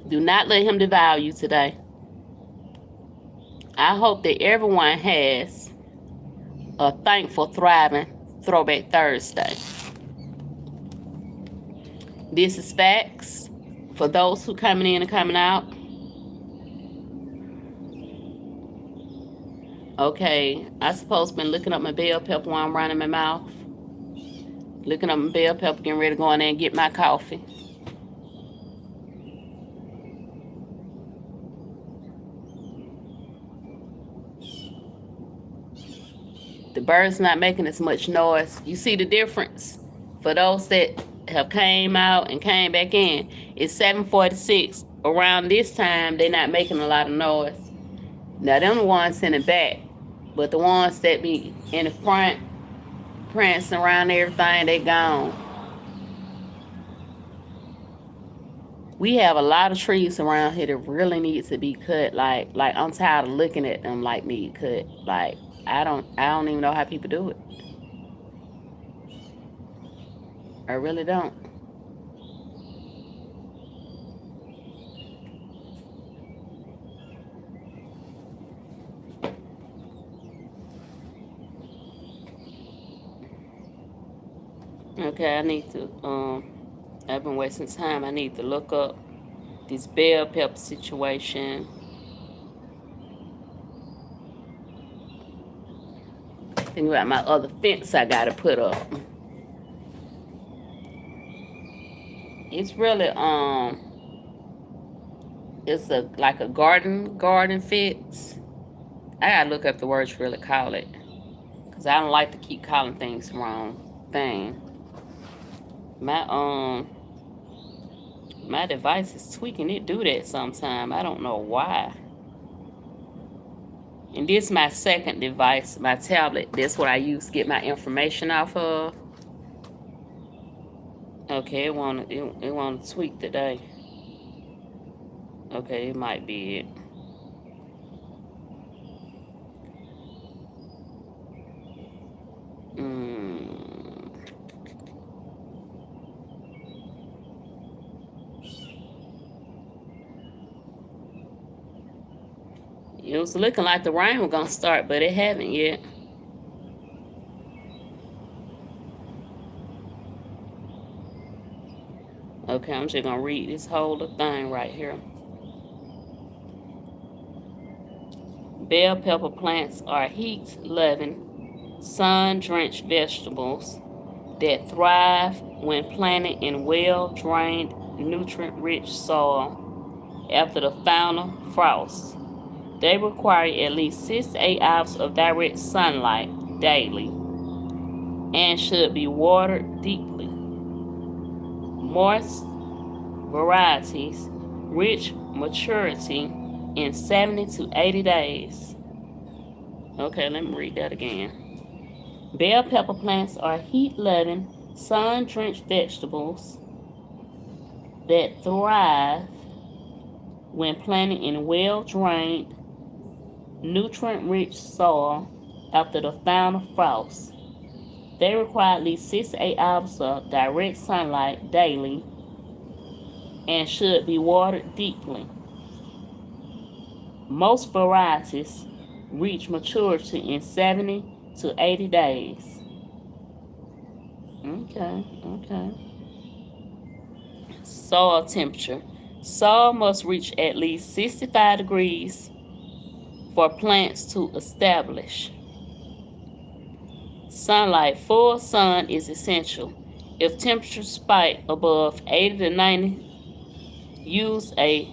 Do not let him devour you today. I hope that everyone has a thankful, thriving Throwback Thursday. This is Factz for those who coming in and coming out. Okay, I supposed to been looking up my bell pepper while I'm running my mouth. Looking up my bell pepper, getting ready to go in there and get my coffee. The bird's not making as much noise. You see the difference? For those that have came out and came back in, it's 7:46. Around this time, they're not making a lot of noise. Now, them the ones in the back. But the ones that be in the front, prancing around everything, they gone. We have a lot of trees around here that really needs to be cut. Like I'm tired of looking at them like need cut. Like, I don't even know how people do it. I really don't. Okay, I need to, I've been wasting time. I need to look up this bell pepper situation. Think about my other fence I gotta put up. It's really, it's like a garden fence. I gotta look up the words to really call it. Because I don't like to keep calling things the wrong thing. My device is tweaking. It do that sometime. I don't know why. And this is my second device, my tablet. That's what I use to get my information off of. Okay, it want to tweak today. Okay, it might be it. It was looking like the rain was gonna start, but it haven't yet. Okay, I'm just gonna read this whole thing right here. Bell pepper plants are heat-loving, sun-drenched vegetables that thrive when planted in well-drained, nutrient-rich soil after the final frost. They require at least 6 to 8 hours of direct sunlight daily and should be watered deeply. Moist varieties reach maturity in 70 to 80 days. Okay, let me read that again. Bell pepper plants are heat-loving, sun-drenched vegetables that thrive when planted in well-drained, nutrient-rich soil after the final frost. They require at least 6 to 8 hours of direct sunlight daily and should be watered deeply. Most varieties reach maturity in 70 to 80 days. Okay. Soil temperature. Soil must reach at least 65 degrees for plants to establish. Sunlight. Full sun is essential. If temperatures spike above 80 to 90, use a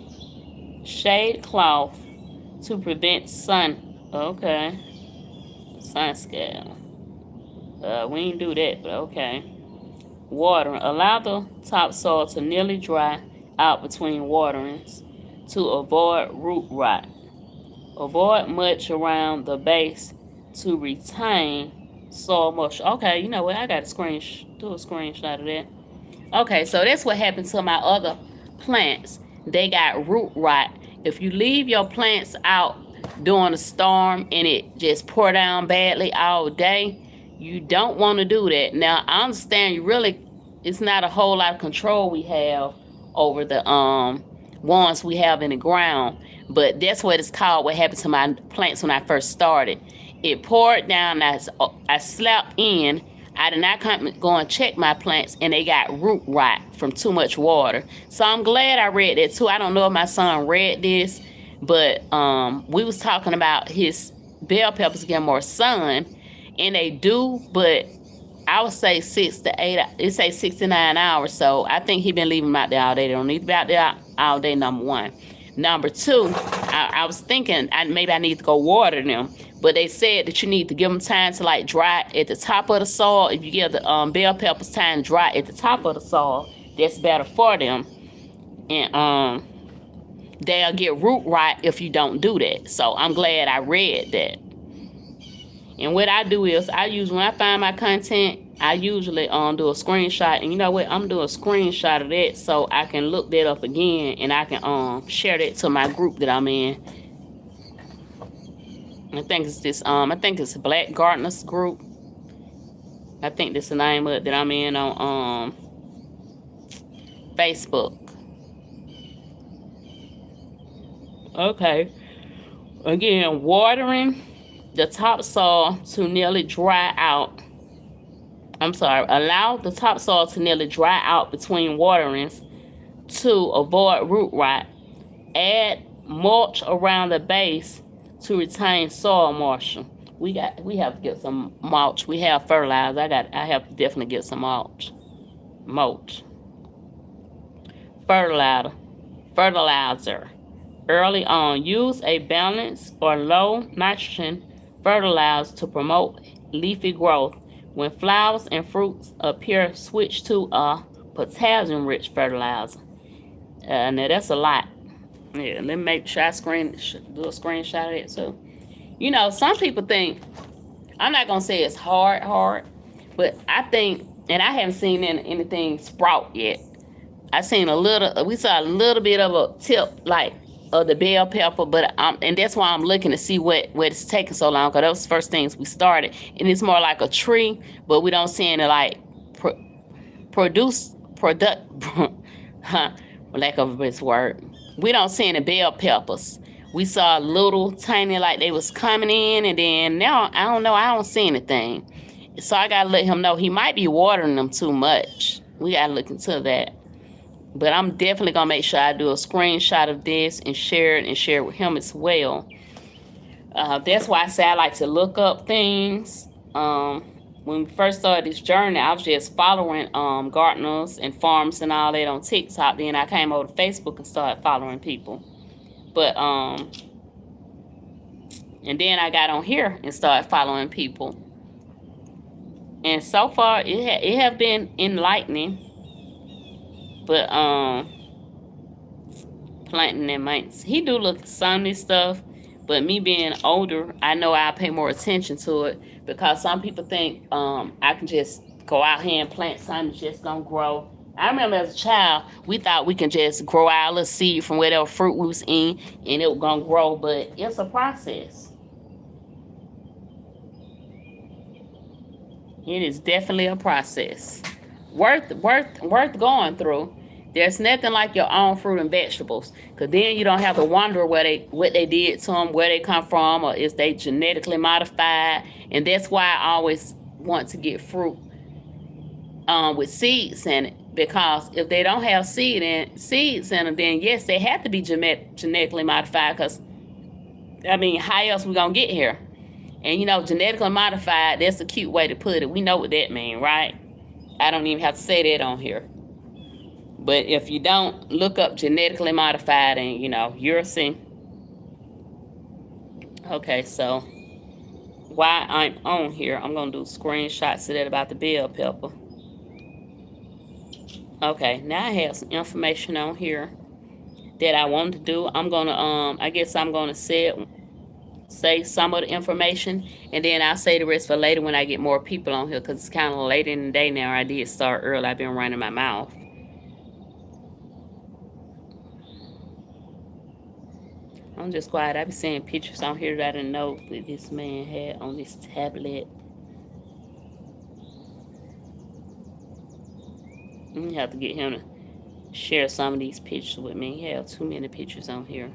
shade cloth to prevent sun scale. We ain't do that, but okay. Watering. Allow the topsoil to nearly dry out between waterings to avoid root rot. Avoid much around the base to retain soil moisture. Okay, you know what? I got to do a screenshot of that. Okay, so that's what happened to my other plants. They got root rot. If you leave your plants out during a storm and it just pour down badly all day, you don't want to do that. Now, I understand it's not a whole lot of control we have over the ones we have in the ground, but that's what it's called. What happened to my plants when I first started? It poured down. I slept in. I did not go and check my plants, and they got root rot from too much water. So I'm glad I read that too. I don't know if my son read this, but we was talking about his bell peppers getting more sun, and they do, but I would say 6 to 8. It say 6 to 9 hours. So I think he been leaving them out there all day. They don't need to be out there all day. Number one. Number two, I was thinking maybe I need to go water them. But they said that you need to give them time to like dry at the top of the soil. If you give the bell peppers time to dry at the top of the soil, that's better for them. And they'll get root rot if you don't do that. So I'm glad I read that. And what I do is when I find my content, I usually do a screenshot. And you know what? I'm doing a screenshot of that so I can look that up again and I can share that to my group that I'm in. I think it's this I think it's Black Gardeners group. I think that's the name of it that I'm in on Facebook. Okay. Again, watering the topsoil to nearly dry out. Allow the topsoil to nearly dry out between waterings to avoid root rot. Add mulch around the base to retain soil moisture. We have to get some mulch. We have fertilizer. I have to definitely get some mulch. Fertilizer. Early on, use a balanced or low nitrogen fertilizer to promote leafy growth. When flowers and fruits appear, switch to a potassium-rich fertilizer. Now that's a lot. Yeah, let me make sure I do a screenshot of it. So, you know, some people think, I'm not going to say it's hard, but I think, and I haven't seen anything sprout yet. We saw a little bit of a tip, like, of the bell pepper, but and that's why I'm looking to see what it's taking so long, because that was the first things we started. And it's more like a tree, but we don't see any, like, lack of a best word. We don't see any bell peppers, We saw a little tiny, like they was coming in, and then now, I don't know, I don't see anything. So I gotta let him know he might be watering them too much. We gotta look into that. But I'm definitely gonna make sure I do a screenshot of this and share it with him as well. That's why I say I like to look up things. When we first started this journey, I was just following gardeners and farms and all that on TikTok. Then I came over to Facebook and started following people. But and then I got on here and started following people. And so far, it have been enlightening. But planting and maintenance, he do look at some of this stuff. But me being older, I know I'll pay more attention to it, because some people think I can just go out here and plant something that's just gonna grow. I remember as a child, we thought we can just grow our little seed from whatever fruit we was in, and it was gonna grow, but it's a process. It is definitely a process. Worth going through. There's nothing like your own fruit and vegetables, because then you don't have to wonder what they did to them, where they come from, or if they genetically modified. And that's why I always want to get fruit with seeds in it, because if they don't have seeds in them, then yes, they have to be genetically modified, because I mean, how else we gonna get here? And you know, genetically modified, that's a cute way to put it. We know what that means, right? I don't even have to say that on here. But if you don't, look up genetically modified, and you know, you'll see. Okay, so while I'm on here, I'm gonna do screenshots of that about the bell pepper. Okay, now I have some information on here that I wanted to do. I'm gonna I guess I'm gonna say some of the information, and then I'll say the rest for later when I get more people on here, because it's kind of late in the day now. I did start early. I've been running my mouth. I'm just quiet. I be seeing pictures on here that I didn't know that this man had on this tablet. You have to get him to share some of these pictures with me. He have too many pictures on here.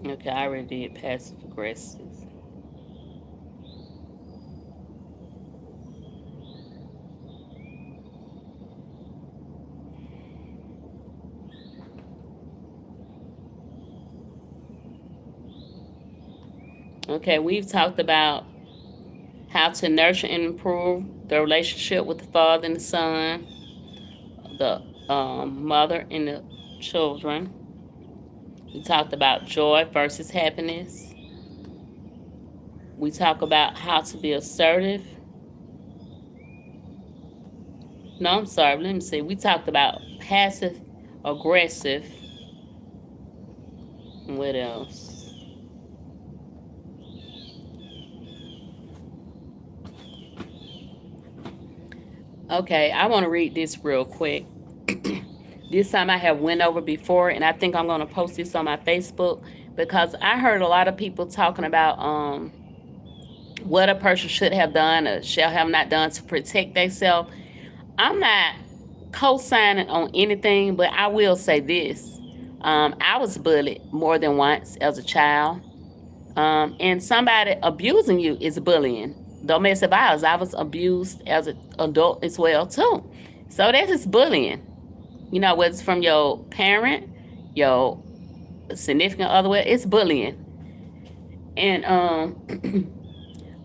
Okay, I already did passive aggressive. Okay, we've talked about how to nurture and improve the relationship with the father and the son, the mother and the children. We talked about joy versus happiness. We talk about how to be assertive. No, I'm sorry, let me see. We talked about passive aggressive. What else? Okay, I want to read this real quick. This time I have went over before, and I think I'm going to post this on my Facebook, because I heard a lot of people talking about what a person should have done or shall have not done to protect themselves. I'm not co-signing on anything, but I will say this. I was bullied more than once as a child. And somebody abusing you is bullying. Domestic violence, I was abused as an adult as well too. So that is bullying. You know, whether it's from your parent, your significant other, it's bullying. And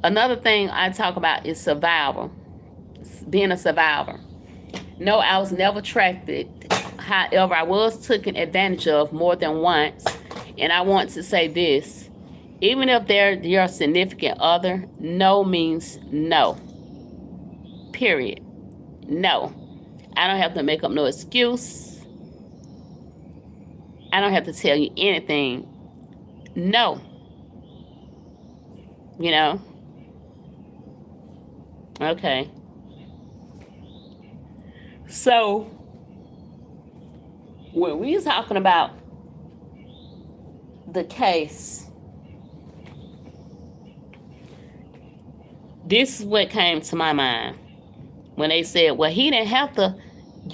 another thing I talk about is survival, being a survivor. No, I was never attracted. However, I was taken advantage of more than once. And I want to say this. Even if they're your significant other, no means no. Period. No. I don't have to make up no excuse. I don't have to tell you anything. No. You know? Okay. So, when we talking about the case, this is what came to my mind when they said, well, he didn't have to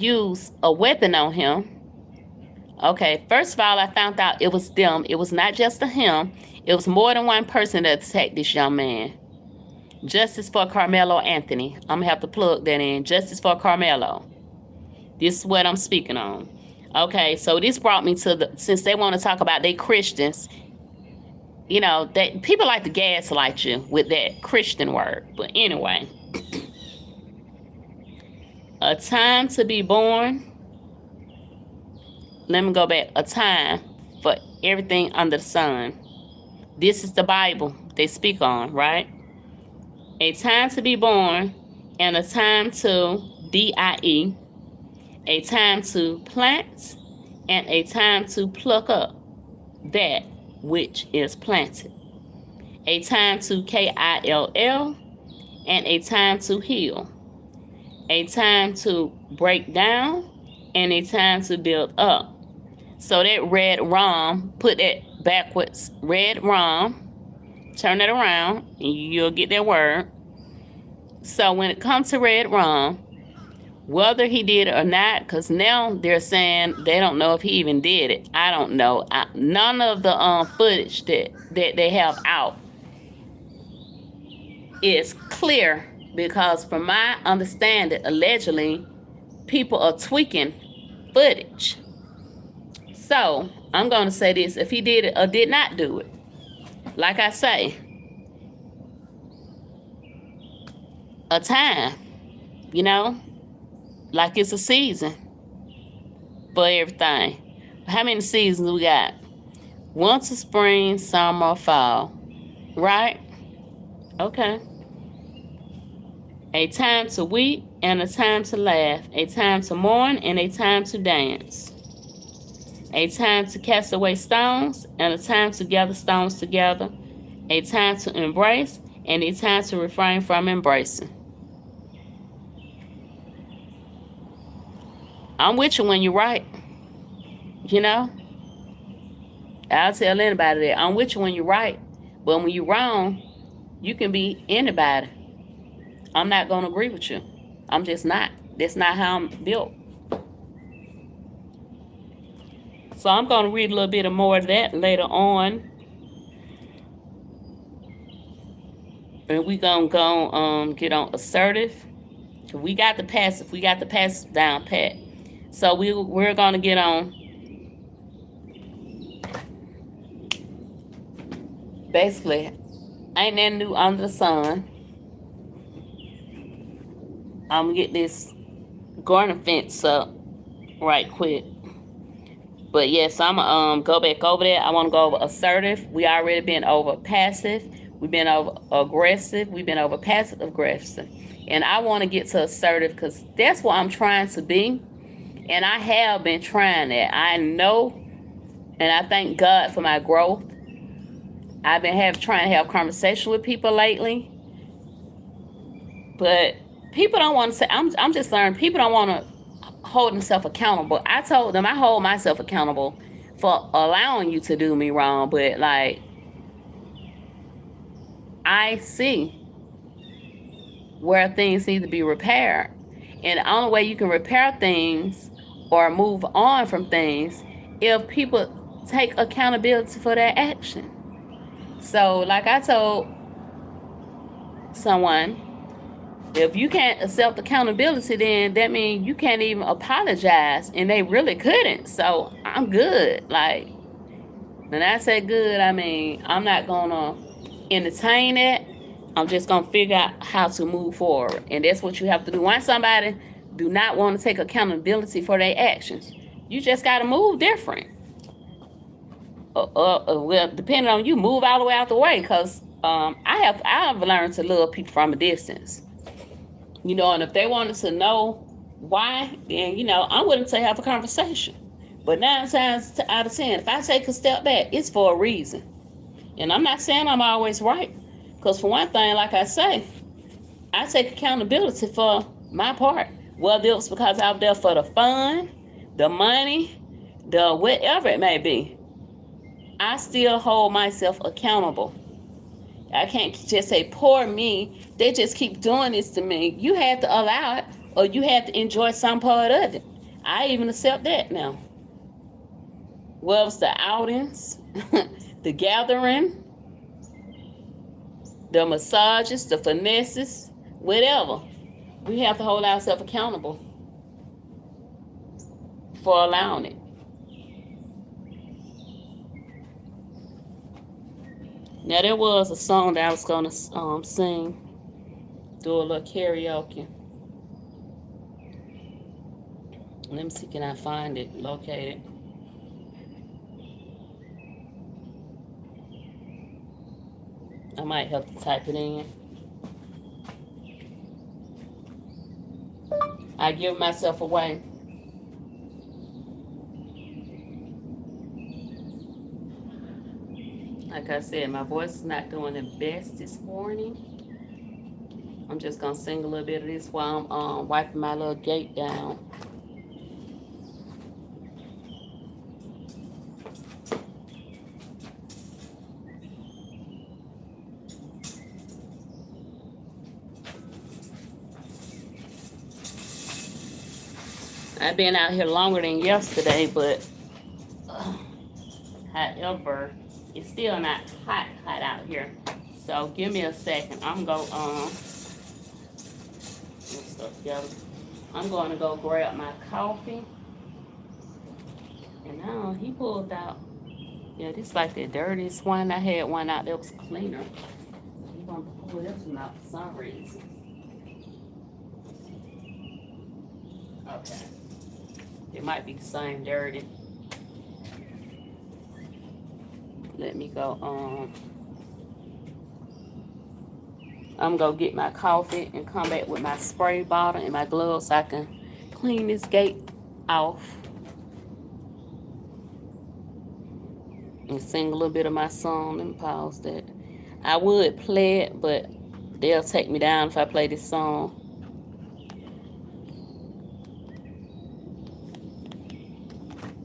use a weapon on him. Okay, first of all, I found out it was them. It was not just a him. It was more than one person that attacked this young man. Justice for Carmelo Anthony. I'm going to have to plug that in. Justice for Carmelo. This is what I'm speaking on. Okay, so this brought me to since they want to talk about they Christians, you know, that people like to gaslight you with that Christian word. But anyway, a time to be born. Let me go back. A time for everything under the sun. This is the Bible they speak on, right? A time to be born and a time to die. A time to plant and a time to pluck up that which is planted. A time to kill and a time to heal. A time to break down and a time to build up. So that red rum, put that backwards, red rum, turn it around and you'll get that word. So when it comes to red rum, whether he did it or not, because now they're saying they don't know if he even did it. I don't know. None of the footage that they have out is clear, because from my understanding, allegedly, people are tweaking footage. So I'm going to say this. If he did it or did not do it, like I say, a time, you know, like it's a season for everything. How many seasons we got? Winter, spring, summer, fall. Right? Okay. A time to weep and a time to laugh. A time to mourn and a time to dance. A time to cast away stones and a time to gather stones together. A time to embrace and a time to refrain from embracing. I'm with you when you're right. You know? I'll tell anybody that. I'm with you when you're right. But when you're wrong, you can be anybody. I'm not going to agree with you. I'm just not. That's not how I'm built. So I'm going to read a little bit more of that later on. And we're going to go get on assertive. We got the passive. We got the passive down pat. So we're going to get on basically ain't nothing new under the sun. I'm going to get this garden fence up right quick. But yes, I'm going to go back over there. I want to go over assertive. We already been over passive. We've been over aggressive. We've been over passive aggressive. And I want to get to assertive because that's what I'm trying to be. And I have been trying that. I know, and I thank God for my growth. I've been trying to have conversation with people lately. But people don't want to say, I'm just learning, people don't want to hold themselves accountable. I told them I hold myself accountable for allowing you to do me wrong. But like, I see where things need to be repaired. And the only way you can repair things or move on from things if people take accountability for their action. So like I told someone, if you can't accept accountability, then that means you can't even apologize, and they really couldn't. So I'm good. Like, when I say good, I mean I'm not gonna entertain it. I'm just gonna figure out how to move forward, and that's what you have to do. Once somebody do not want to take accountability for their actions, you just gotta move different. Well, depending on you, move all the way out the way, because I've learned to love people from a distance. You know, and if they wanted to know why, then, you know, I'm willing to have a conversation. But 9 times out of 10, if I take a step back, it's for a reason. And I'm not saying I'm always right. Because for one thing, like I say, I take accountability for my part. Whether it was because I was there for the fun, the money, the whatever it may be. I still hold myself accountable. I can't just say, poor me. They just keep doing this to me. You had to allow it, or you have to enjoy some part of it. I even accept that now. Well, it's the outings, the gathering, the massages, the finesses, whatever. We have to hold ourselves accountable for allowing it. Now, there was a song that I was going to sing, do a little karaoke. Let me see, can I find it, locate it? I might have to type it in. I give myself away. Like I said, my voice is not doing the best this morning. I'm just gonna sing a little bit of this while I'm wiping my little gate down. I've been out here longer than yesterday, but however, it's still not hot out here. So give me a second. I'm going to go grab my coffee. And now he pulled out. Yeah, this is like the dirtiest one. I had one out that was cleaner. I'm gonna pull this one out for some reason. Okay. It might be the same dirty. Let me go I'm gonna get my coffee and come back with my spray bottle and my gloves so I can clean this gate off and sing a little bit of my song. Let me pause that. I would play it, but they'll take me down if I play this song.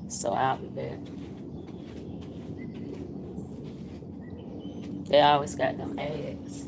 So I'll be back. They always got them ads.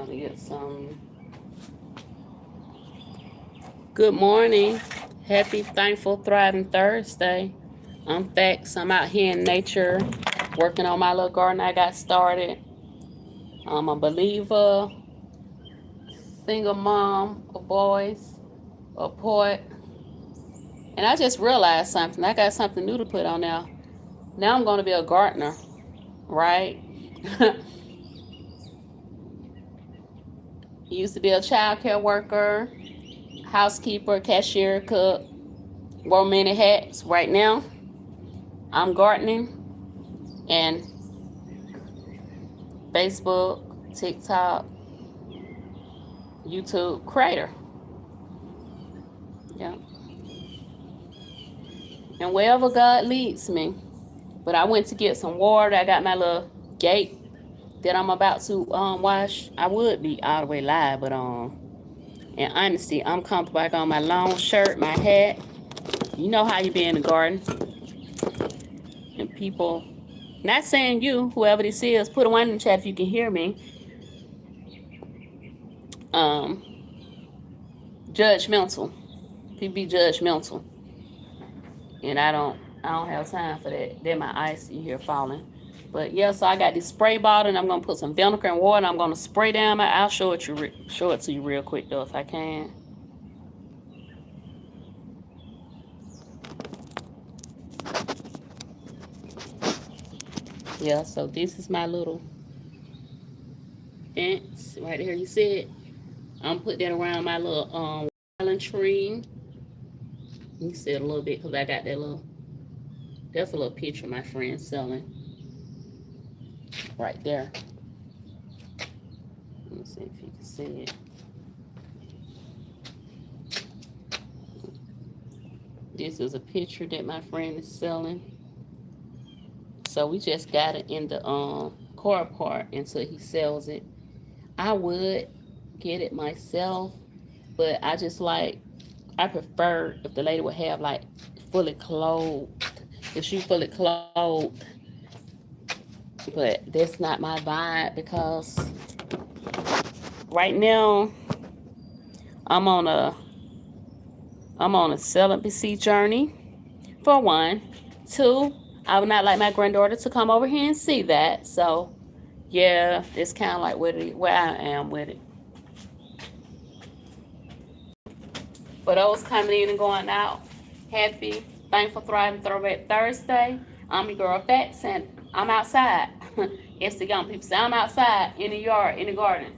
trying to get some. Good morning. Happy, thankful, thriving Thursday. I'm Factz. I'm out here in nature working on my little garden I got started. I'm a believer, single mom of boys, a poet. And I just realized something. I got something new to put on now. Now I'm going to be a gardener, right? Used to be a child care worker, housekeeper, cashier, cook, wore many hats. Right now, I'm gardening and Facebook, TikTok, YouTube creator. Yeah. And wherever God leads me. But I went to get some water. I got my little gate that I'm about to wash. I would be all the way live, but in honesty, I'm comfortable. I got my long shirt, my hat. You know how you be in the garden. And people, not saying you, whoever this is, put a one in the chat if you can hear me. Judgmental. People be judgmental. And I don't have time for that. Then my ice you hear falling. But yeah, so I got this spray bottle and I'm gonna put some vinegar and water and I'm gonna spray down my. I'll show it to you real quick though if I can. Yeah, so this is my little fence right here. You see it? I'm put that around my little island tree. You see it a little bit because I got that little. That's a little picture my friend selling right there. Let me see if you can see it. This is a picture that my friend is selling. So we just got it in the car part until he sells it. I would get it myself, but I prefer if the lady would have like fully clothed. If she fully clothed, but that's not my vibe because right now I'm on a celibacy journey. For one, two, I would not like my granddaughter to come over here and see that. So yeah, it's kind of like where I am with it. For those coming in and going out, happy, thankful, thriving, throwback Thursday. I'm your girl Factz, and I'm outside. It's the young people say I'm outside in the yard, in the garden.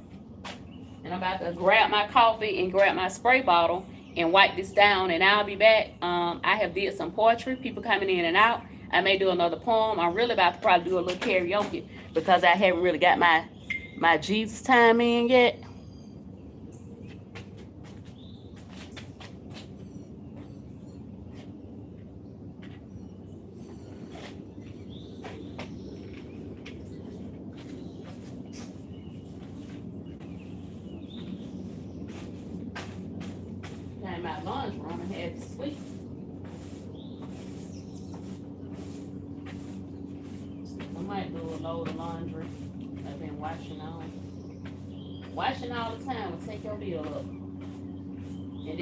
And I'm about to grab my coffee and grab my spray bottle and wipe this down, and I'll be back. I have did some poetry, people coming in and out. I may do another poem. I'm really about to probably do a little karaoke because I haven't really got my Jesus time in yet. In my lunch room and had sweets. I might do a load of laundry. I've been washing on. Washing all the time will take your bill up. And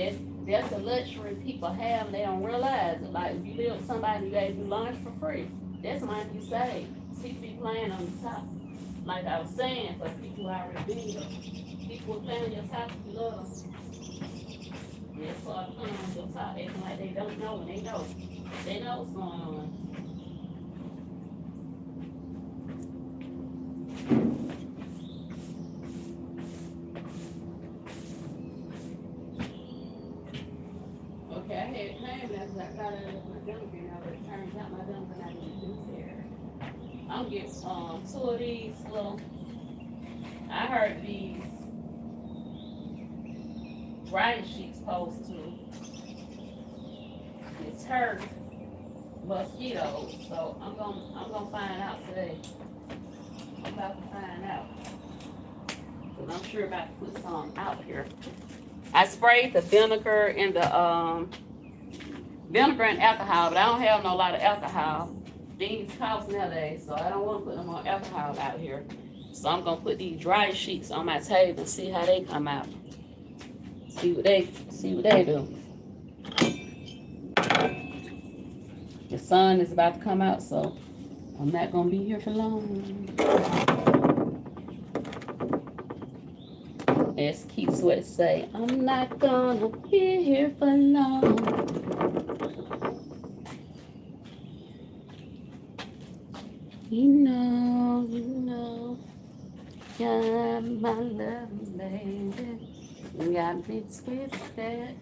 that's a luxury people have and they don't realize it. Like if you live with somebody, you gotta do laundry for free. That's money you save. People be playing on the top. Like I was saying, for people who already been here. People who play on your top, you love them. That's why I'm on your top acting like they don't know and they know. They know what's going on. Okay, I had it claimed because I thought I left my Dunkin', but it turns out my Dunkin' I didn't do there. I'm getting 2 of these little. I heard these drying sheets supposed to deter mosquitoes, so I'm gonna find out today. I'm about to find out, cause I'm sure about to put some out here. I sprayed the vinegar and the vinegar and alcohol, but I don't have no lot of alcohol. Things cost nowadays, so I don't want to put no more alcohol out here. So I'm gonna put these dry sheets on my table and see how they come out. See what they do. The sun is about to come out, so I'm not gonna be here for long. As Keith Sweat say, I'm not gonna be here for long. You know, you're my love, baby. You got me twisted.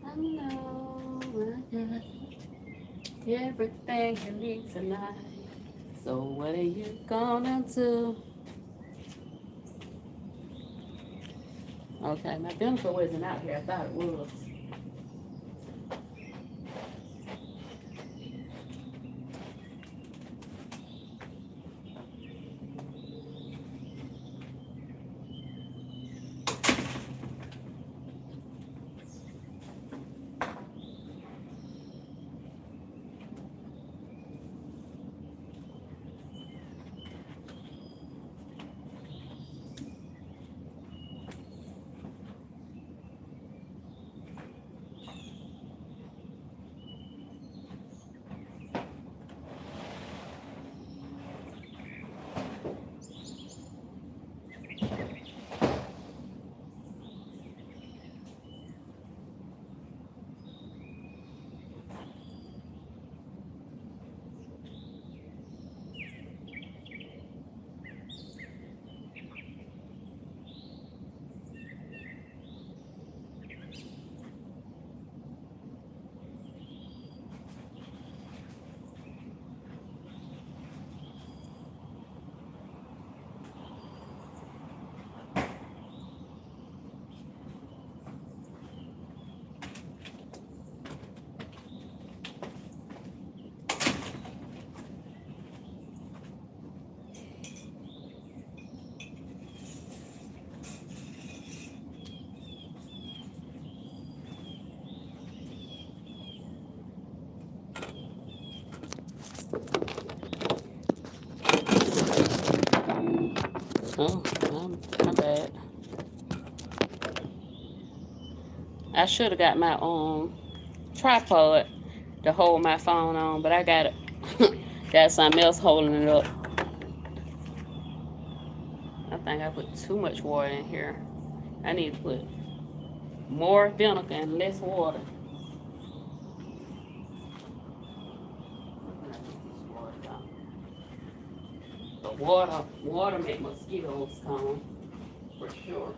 I know I got everything you need tonight. So what are you gonna do? Okay, my vinegar wasn't out here. I thought it was. Oh, my bad. I should have got my tripod to hold my phone on, but I got it. Got something else holding it up. I think I put too much water in here. I need to put more vinegar and less water. The water make mosquitoes come, for sure.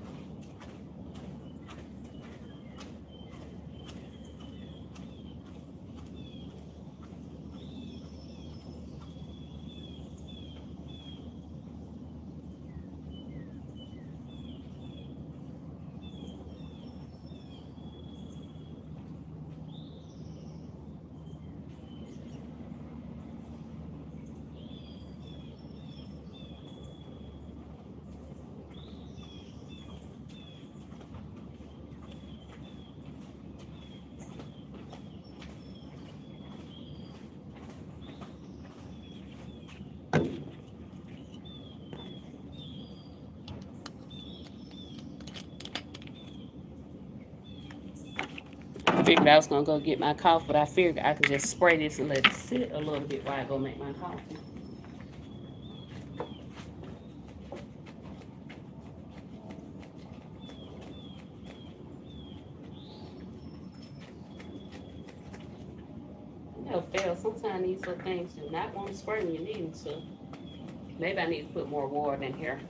I figured I was gonna go get my coffee, but I figured I could just spray this and let it sit a little bit while I go make my coffee. No fail. Sometimes these little things do not want to spray when you need them to. Maybe I need to put more water in here.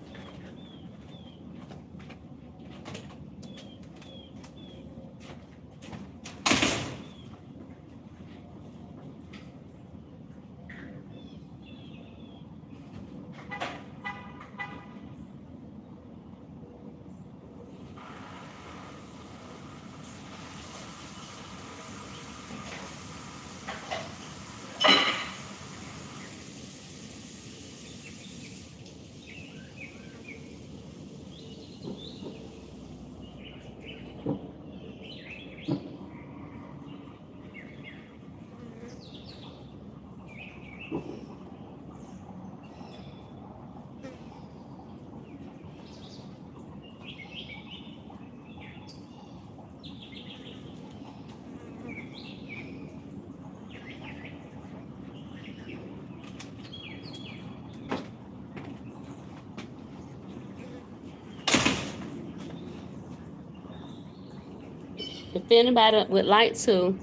If anybody would like to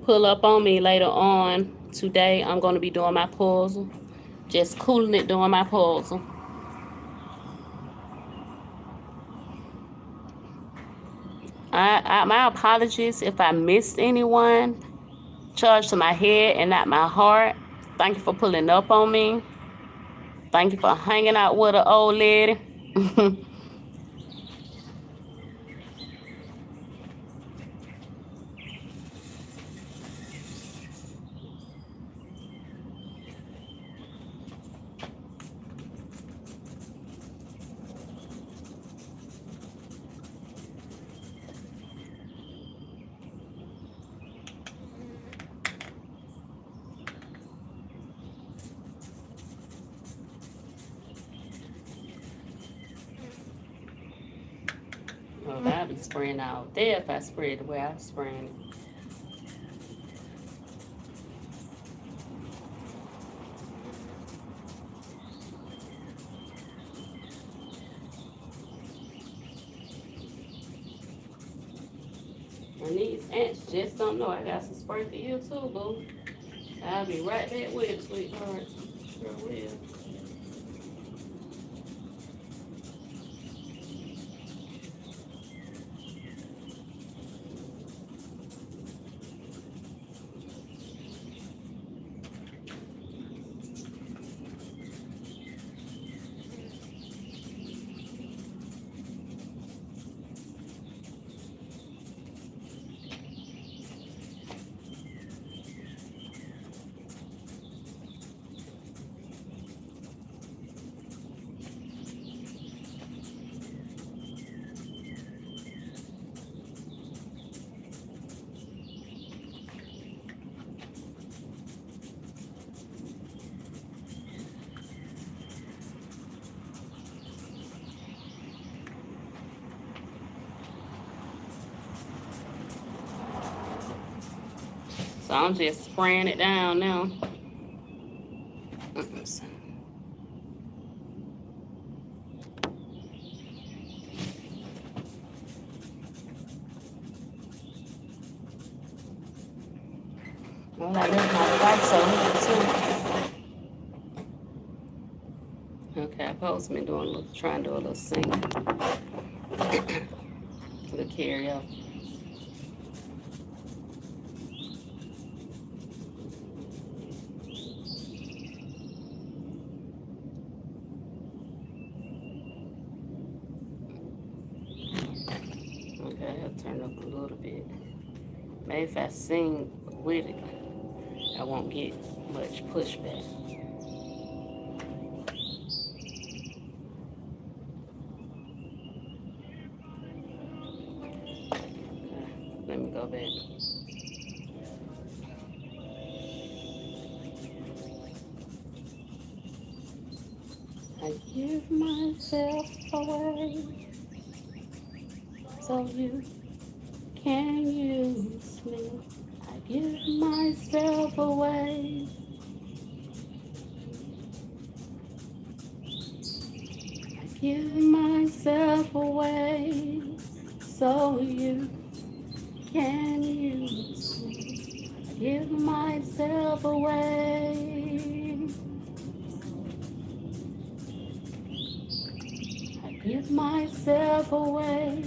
pull up on me later on today, I'm going to be doing my puzzle. Just cooling it doing my puzzle. My apologies if I missed anyone. Charge to my head and not my heart. Thank you for pulling up on me. Thank you for hanging out with an old lady. Oh, I'd be spraying out there if I sprayed the way I was spraying it. And these ants just don't know I got some spray for you too, boo. I'll be right back with it, sweetheart. Sure will. So I'm just spraying it down now. Well, I left my device on too. Okay, I supposed to be doing a little, trying to do a little singing. A little karaoke. Okay, I'll turn up a little bit. Maybe if I sing with it, I won't get much pushback. Okay, let me go back. I give myself away so you can use me. I give myself away. I give myself away so you can use me. I give myself away. I give myself away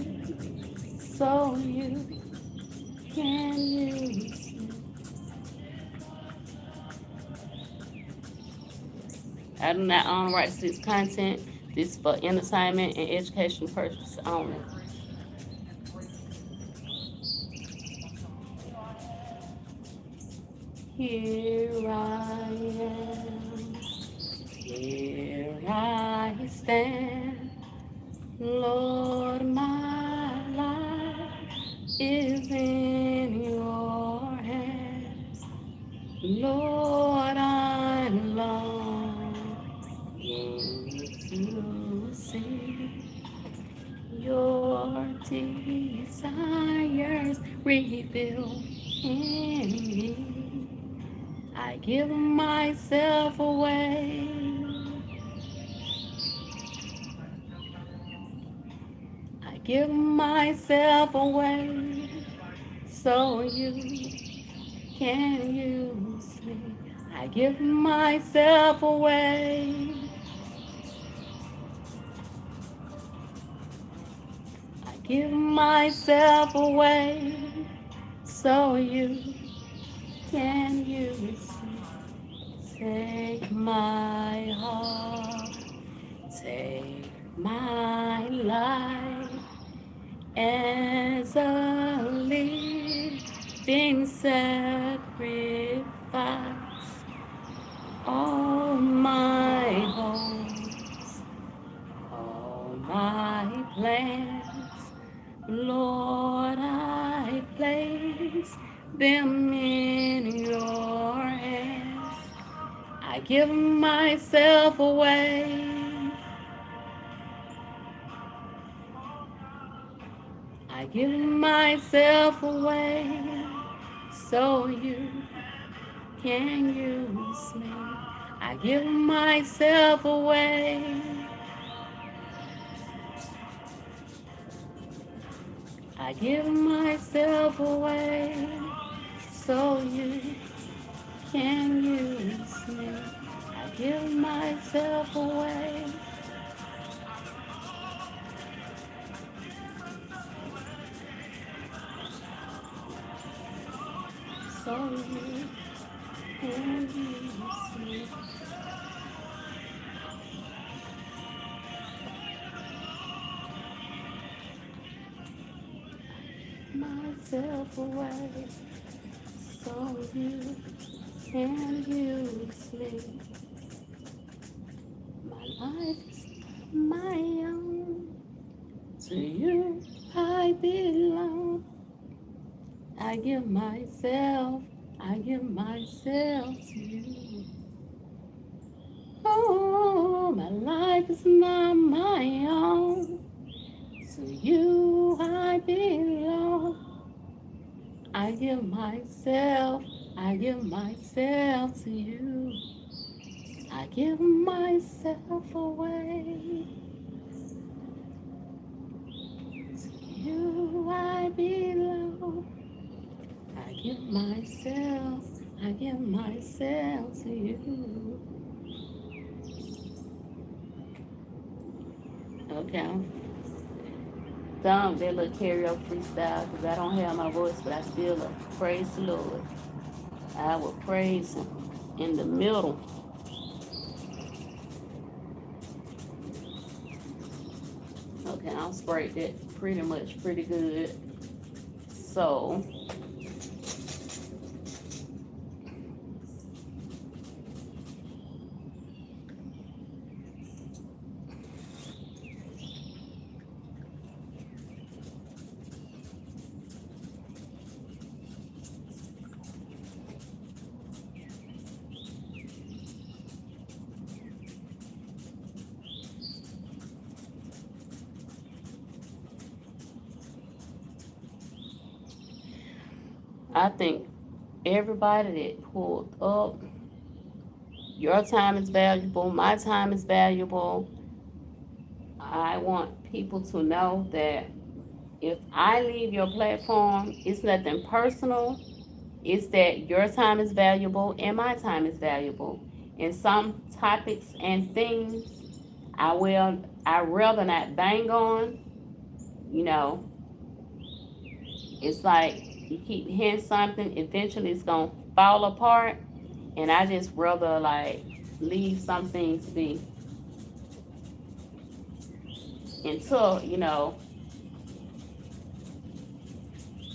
so you can use me. I do not own rights to this content. This is for entertainment and educational purposes only. Here I am, here I stand. Lord, my life is in your hands. Lord, I'm longing to see your desires revealed in me. I give myself away. I give myself away so you can use me. I give myself away. I give myself away so you can use me. Take my heart, take my life as a living sacrifice. All my hopes, all my plans, Lord, I place them in your hands. I give myself away. I give myself away so you can use me. I give myself away. I give myself away so you can use me. I give myself away. So you can use me. Myself away so you can use me. My life is my own. To you I belong. I give myself to you. Oh, my life is not my own. To you I belong. I give myself to you. I give myself away. To you I belong. I give myself to you. Okay, I'm done with that little karaoke freestyle because I don't have my voice, but I still praise the Lord. I will praise Him in the middle. Okay, I'll sprayed that pretty good. So, I think everybody that pulled up, your time is valuable, my time is valuable. I want people to know that if I leave your platform, it's nothing personal. It's that your time is valuable and my time is valuable. And some topics and things I rather not bang on. You know, it's like you keep hearing something, eventually it's gonna fall apart. And I just rather like leave some things be until,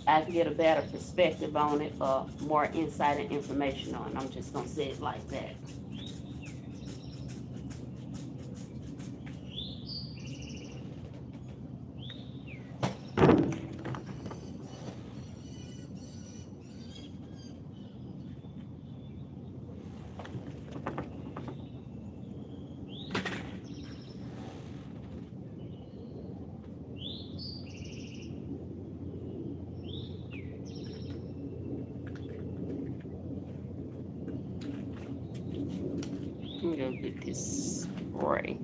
I can get a better perspective on it or more insight and information on it. I'm just gonna say it like that. I'm gonna get this spray.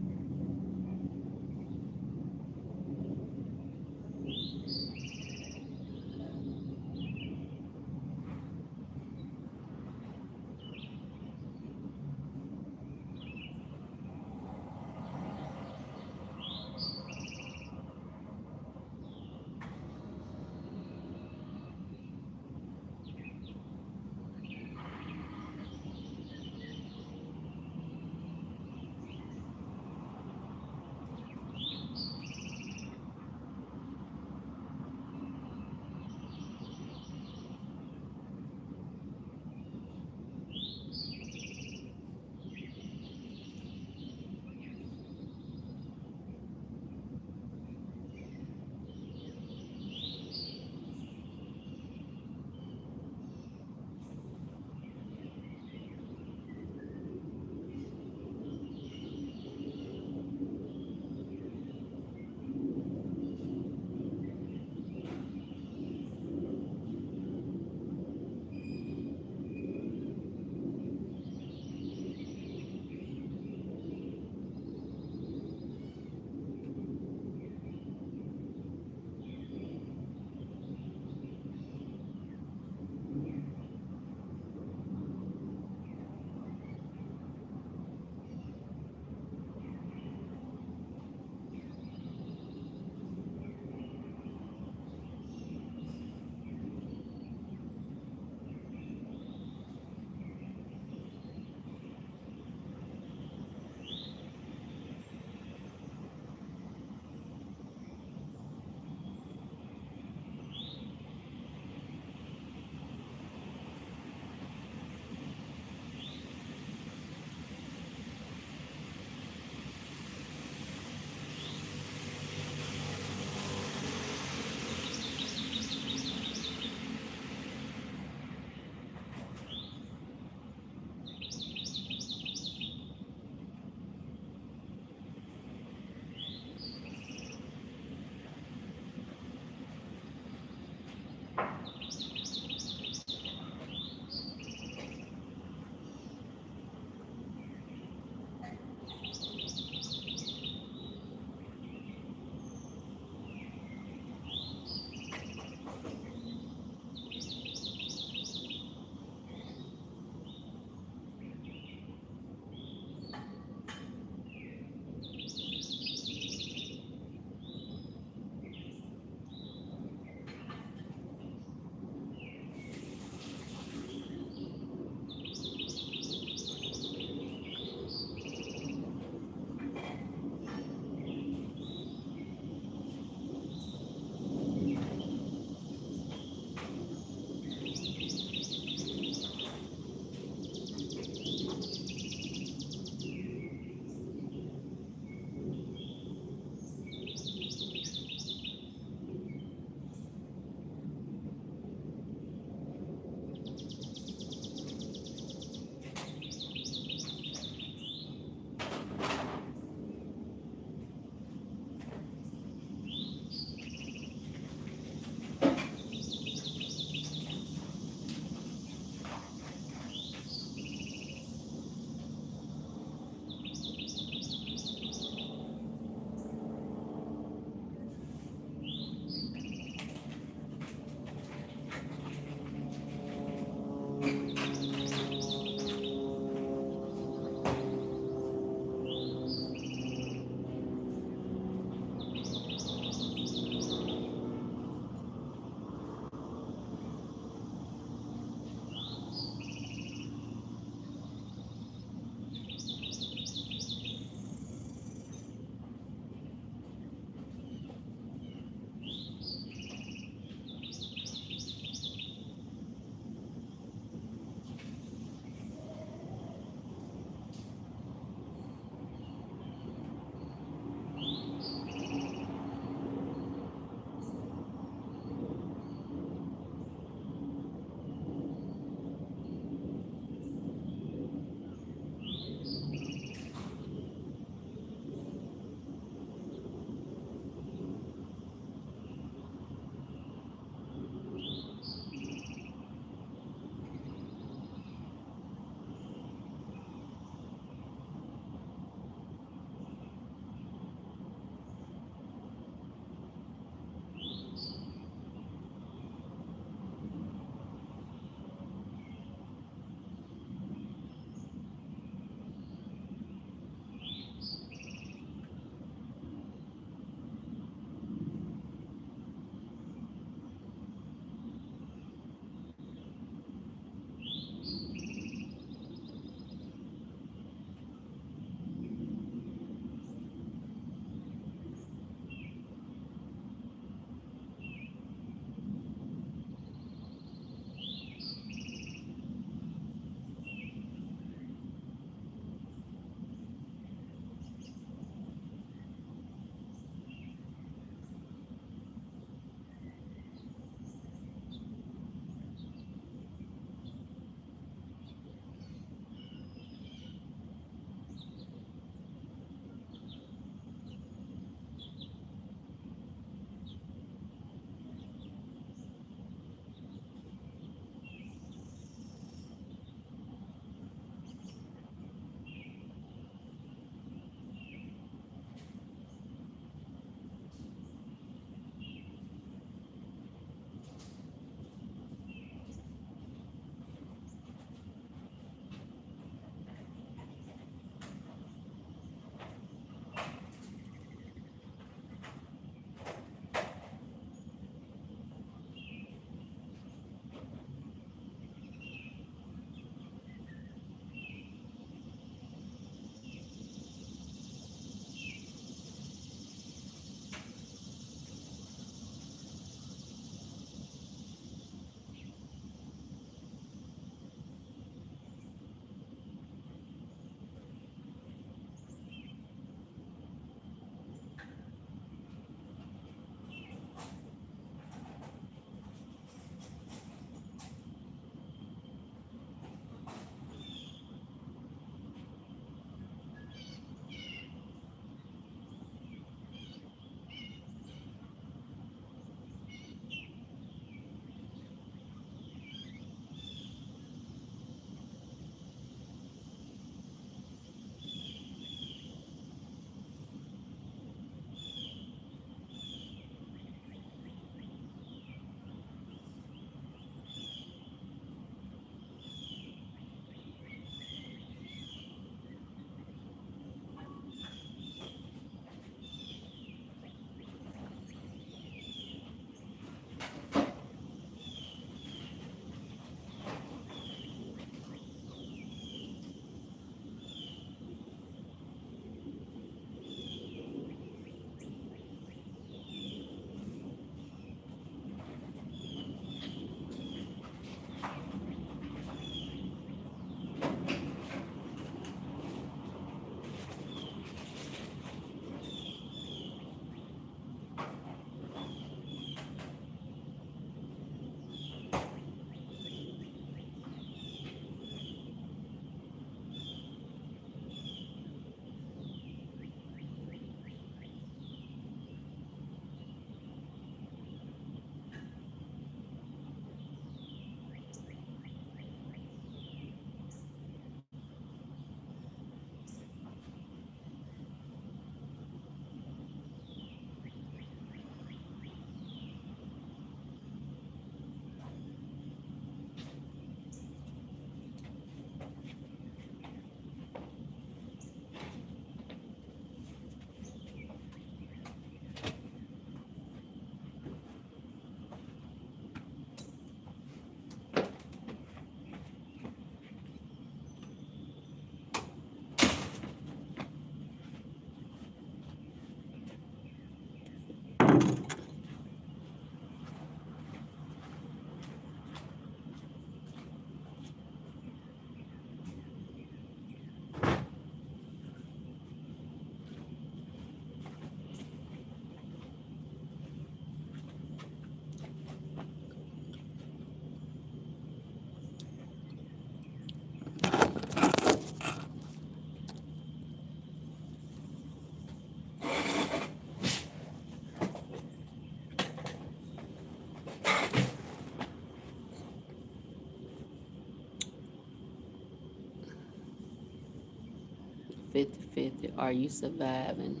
50-50. Are you surviving?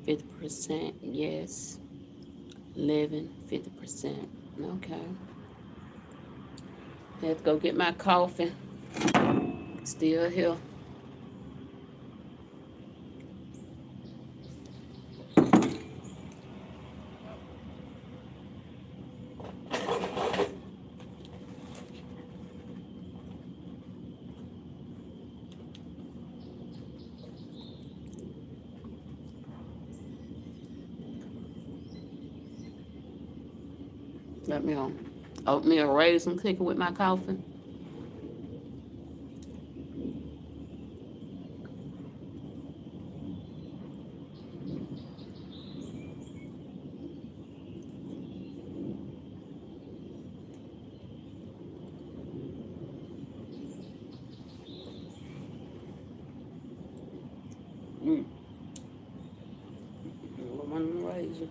50% yes. Living 50%. Okay. Let's go get my coffee. Still here. Let me oatmeal raisin cookie with my coffee. Mm. One raisin.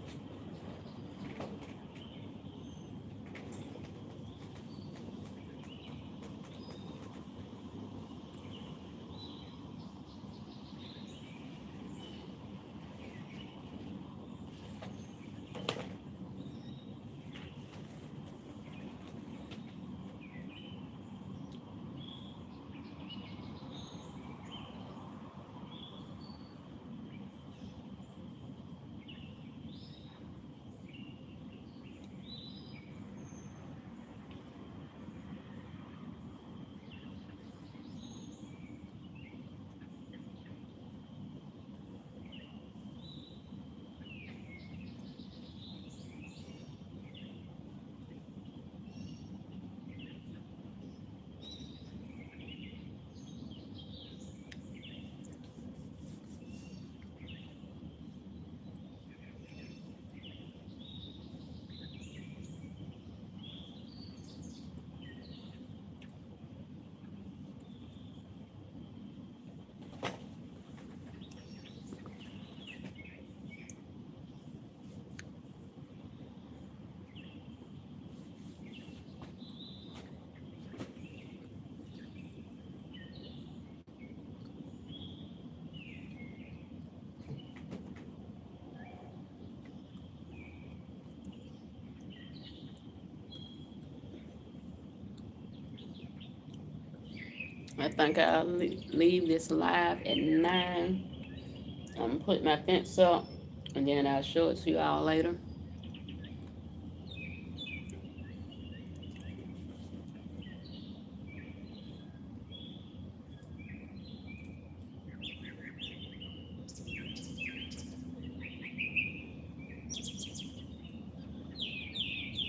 I think I'll leave this live at 9. I'm gonna put my fence up and then I'll show it to you all later.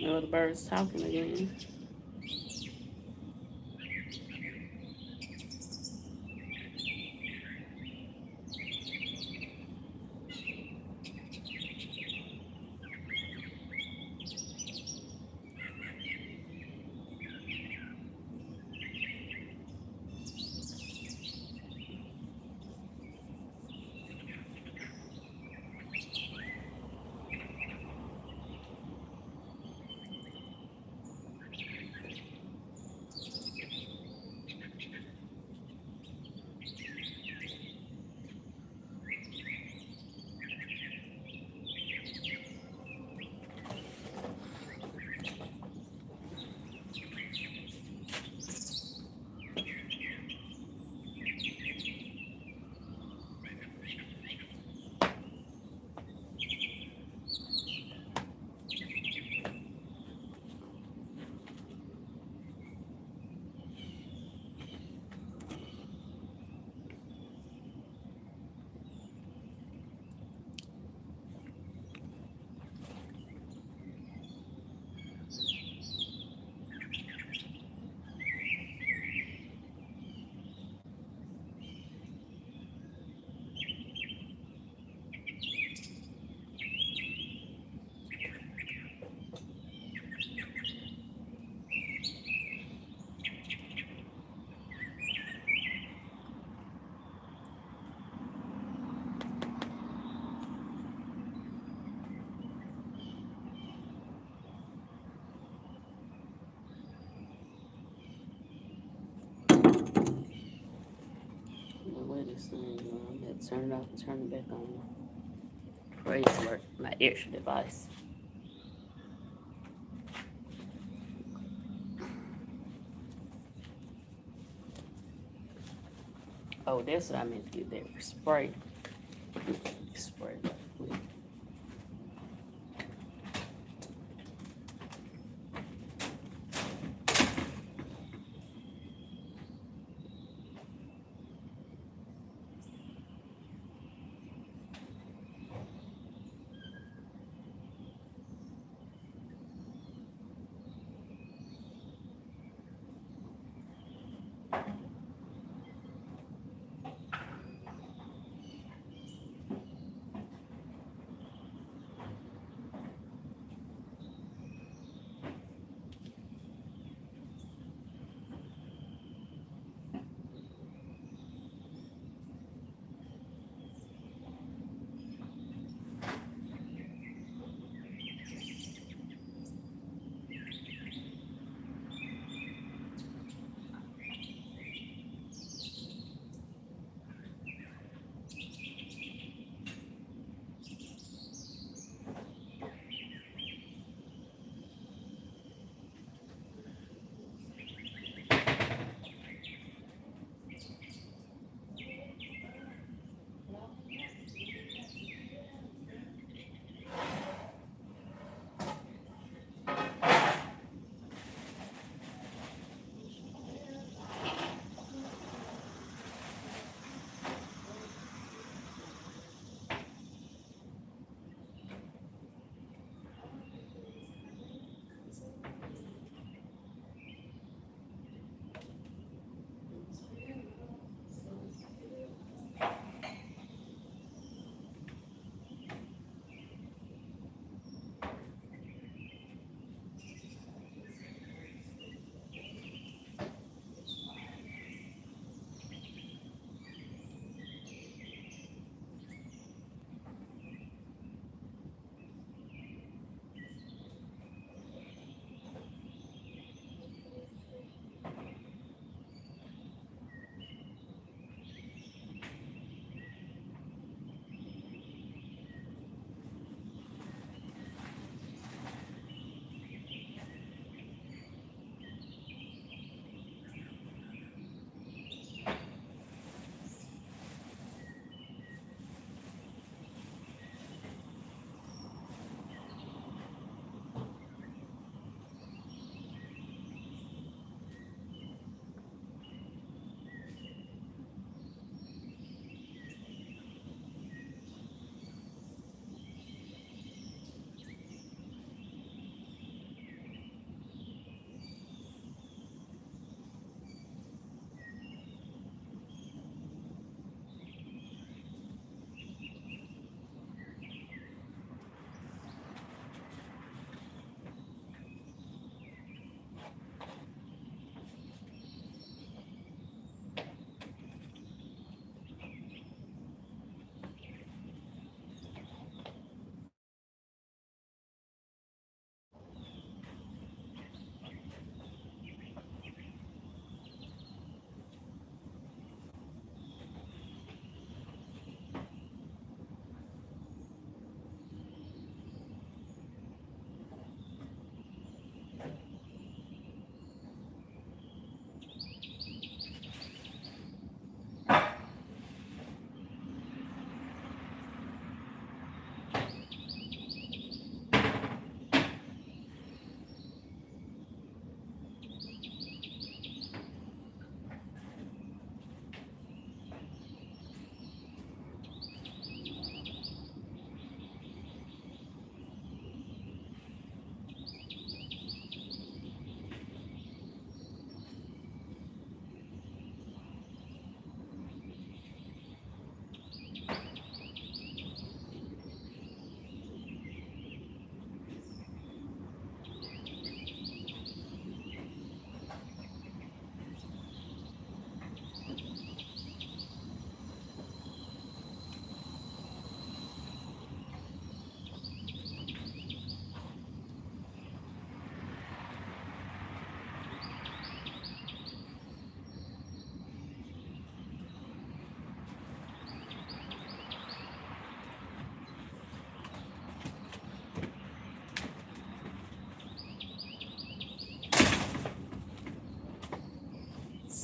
The bird's talking again. this thing on. I'm gonna turn it off and turn it back on. Praise work, my extra device. Oh, that's what I meant to get there. Spray. Spray.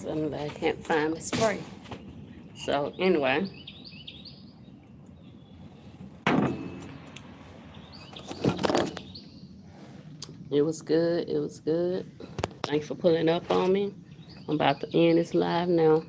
Suddenly I can't find the spray. So anyway, it was good. It was good. Thanks for pulling up on me. I'm about to end this live now.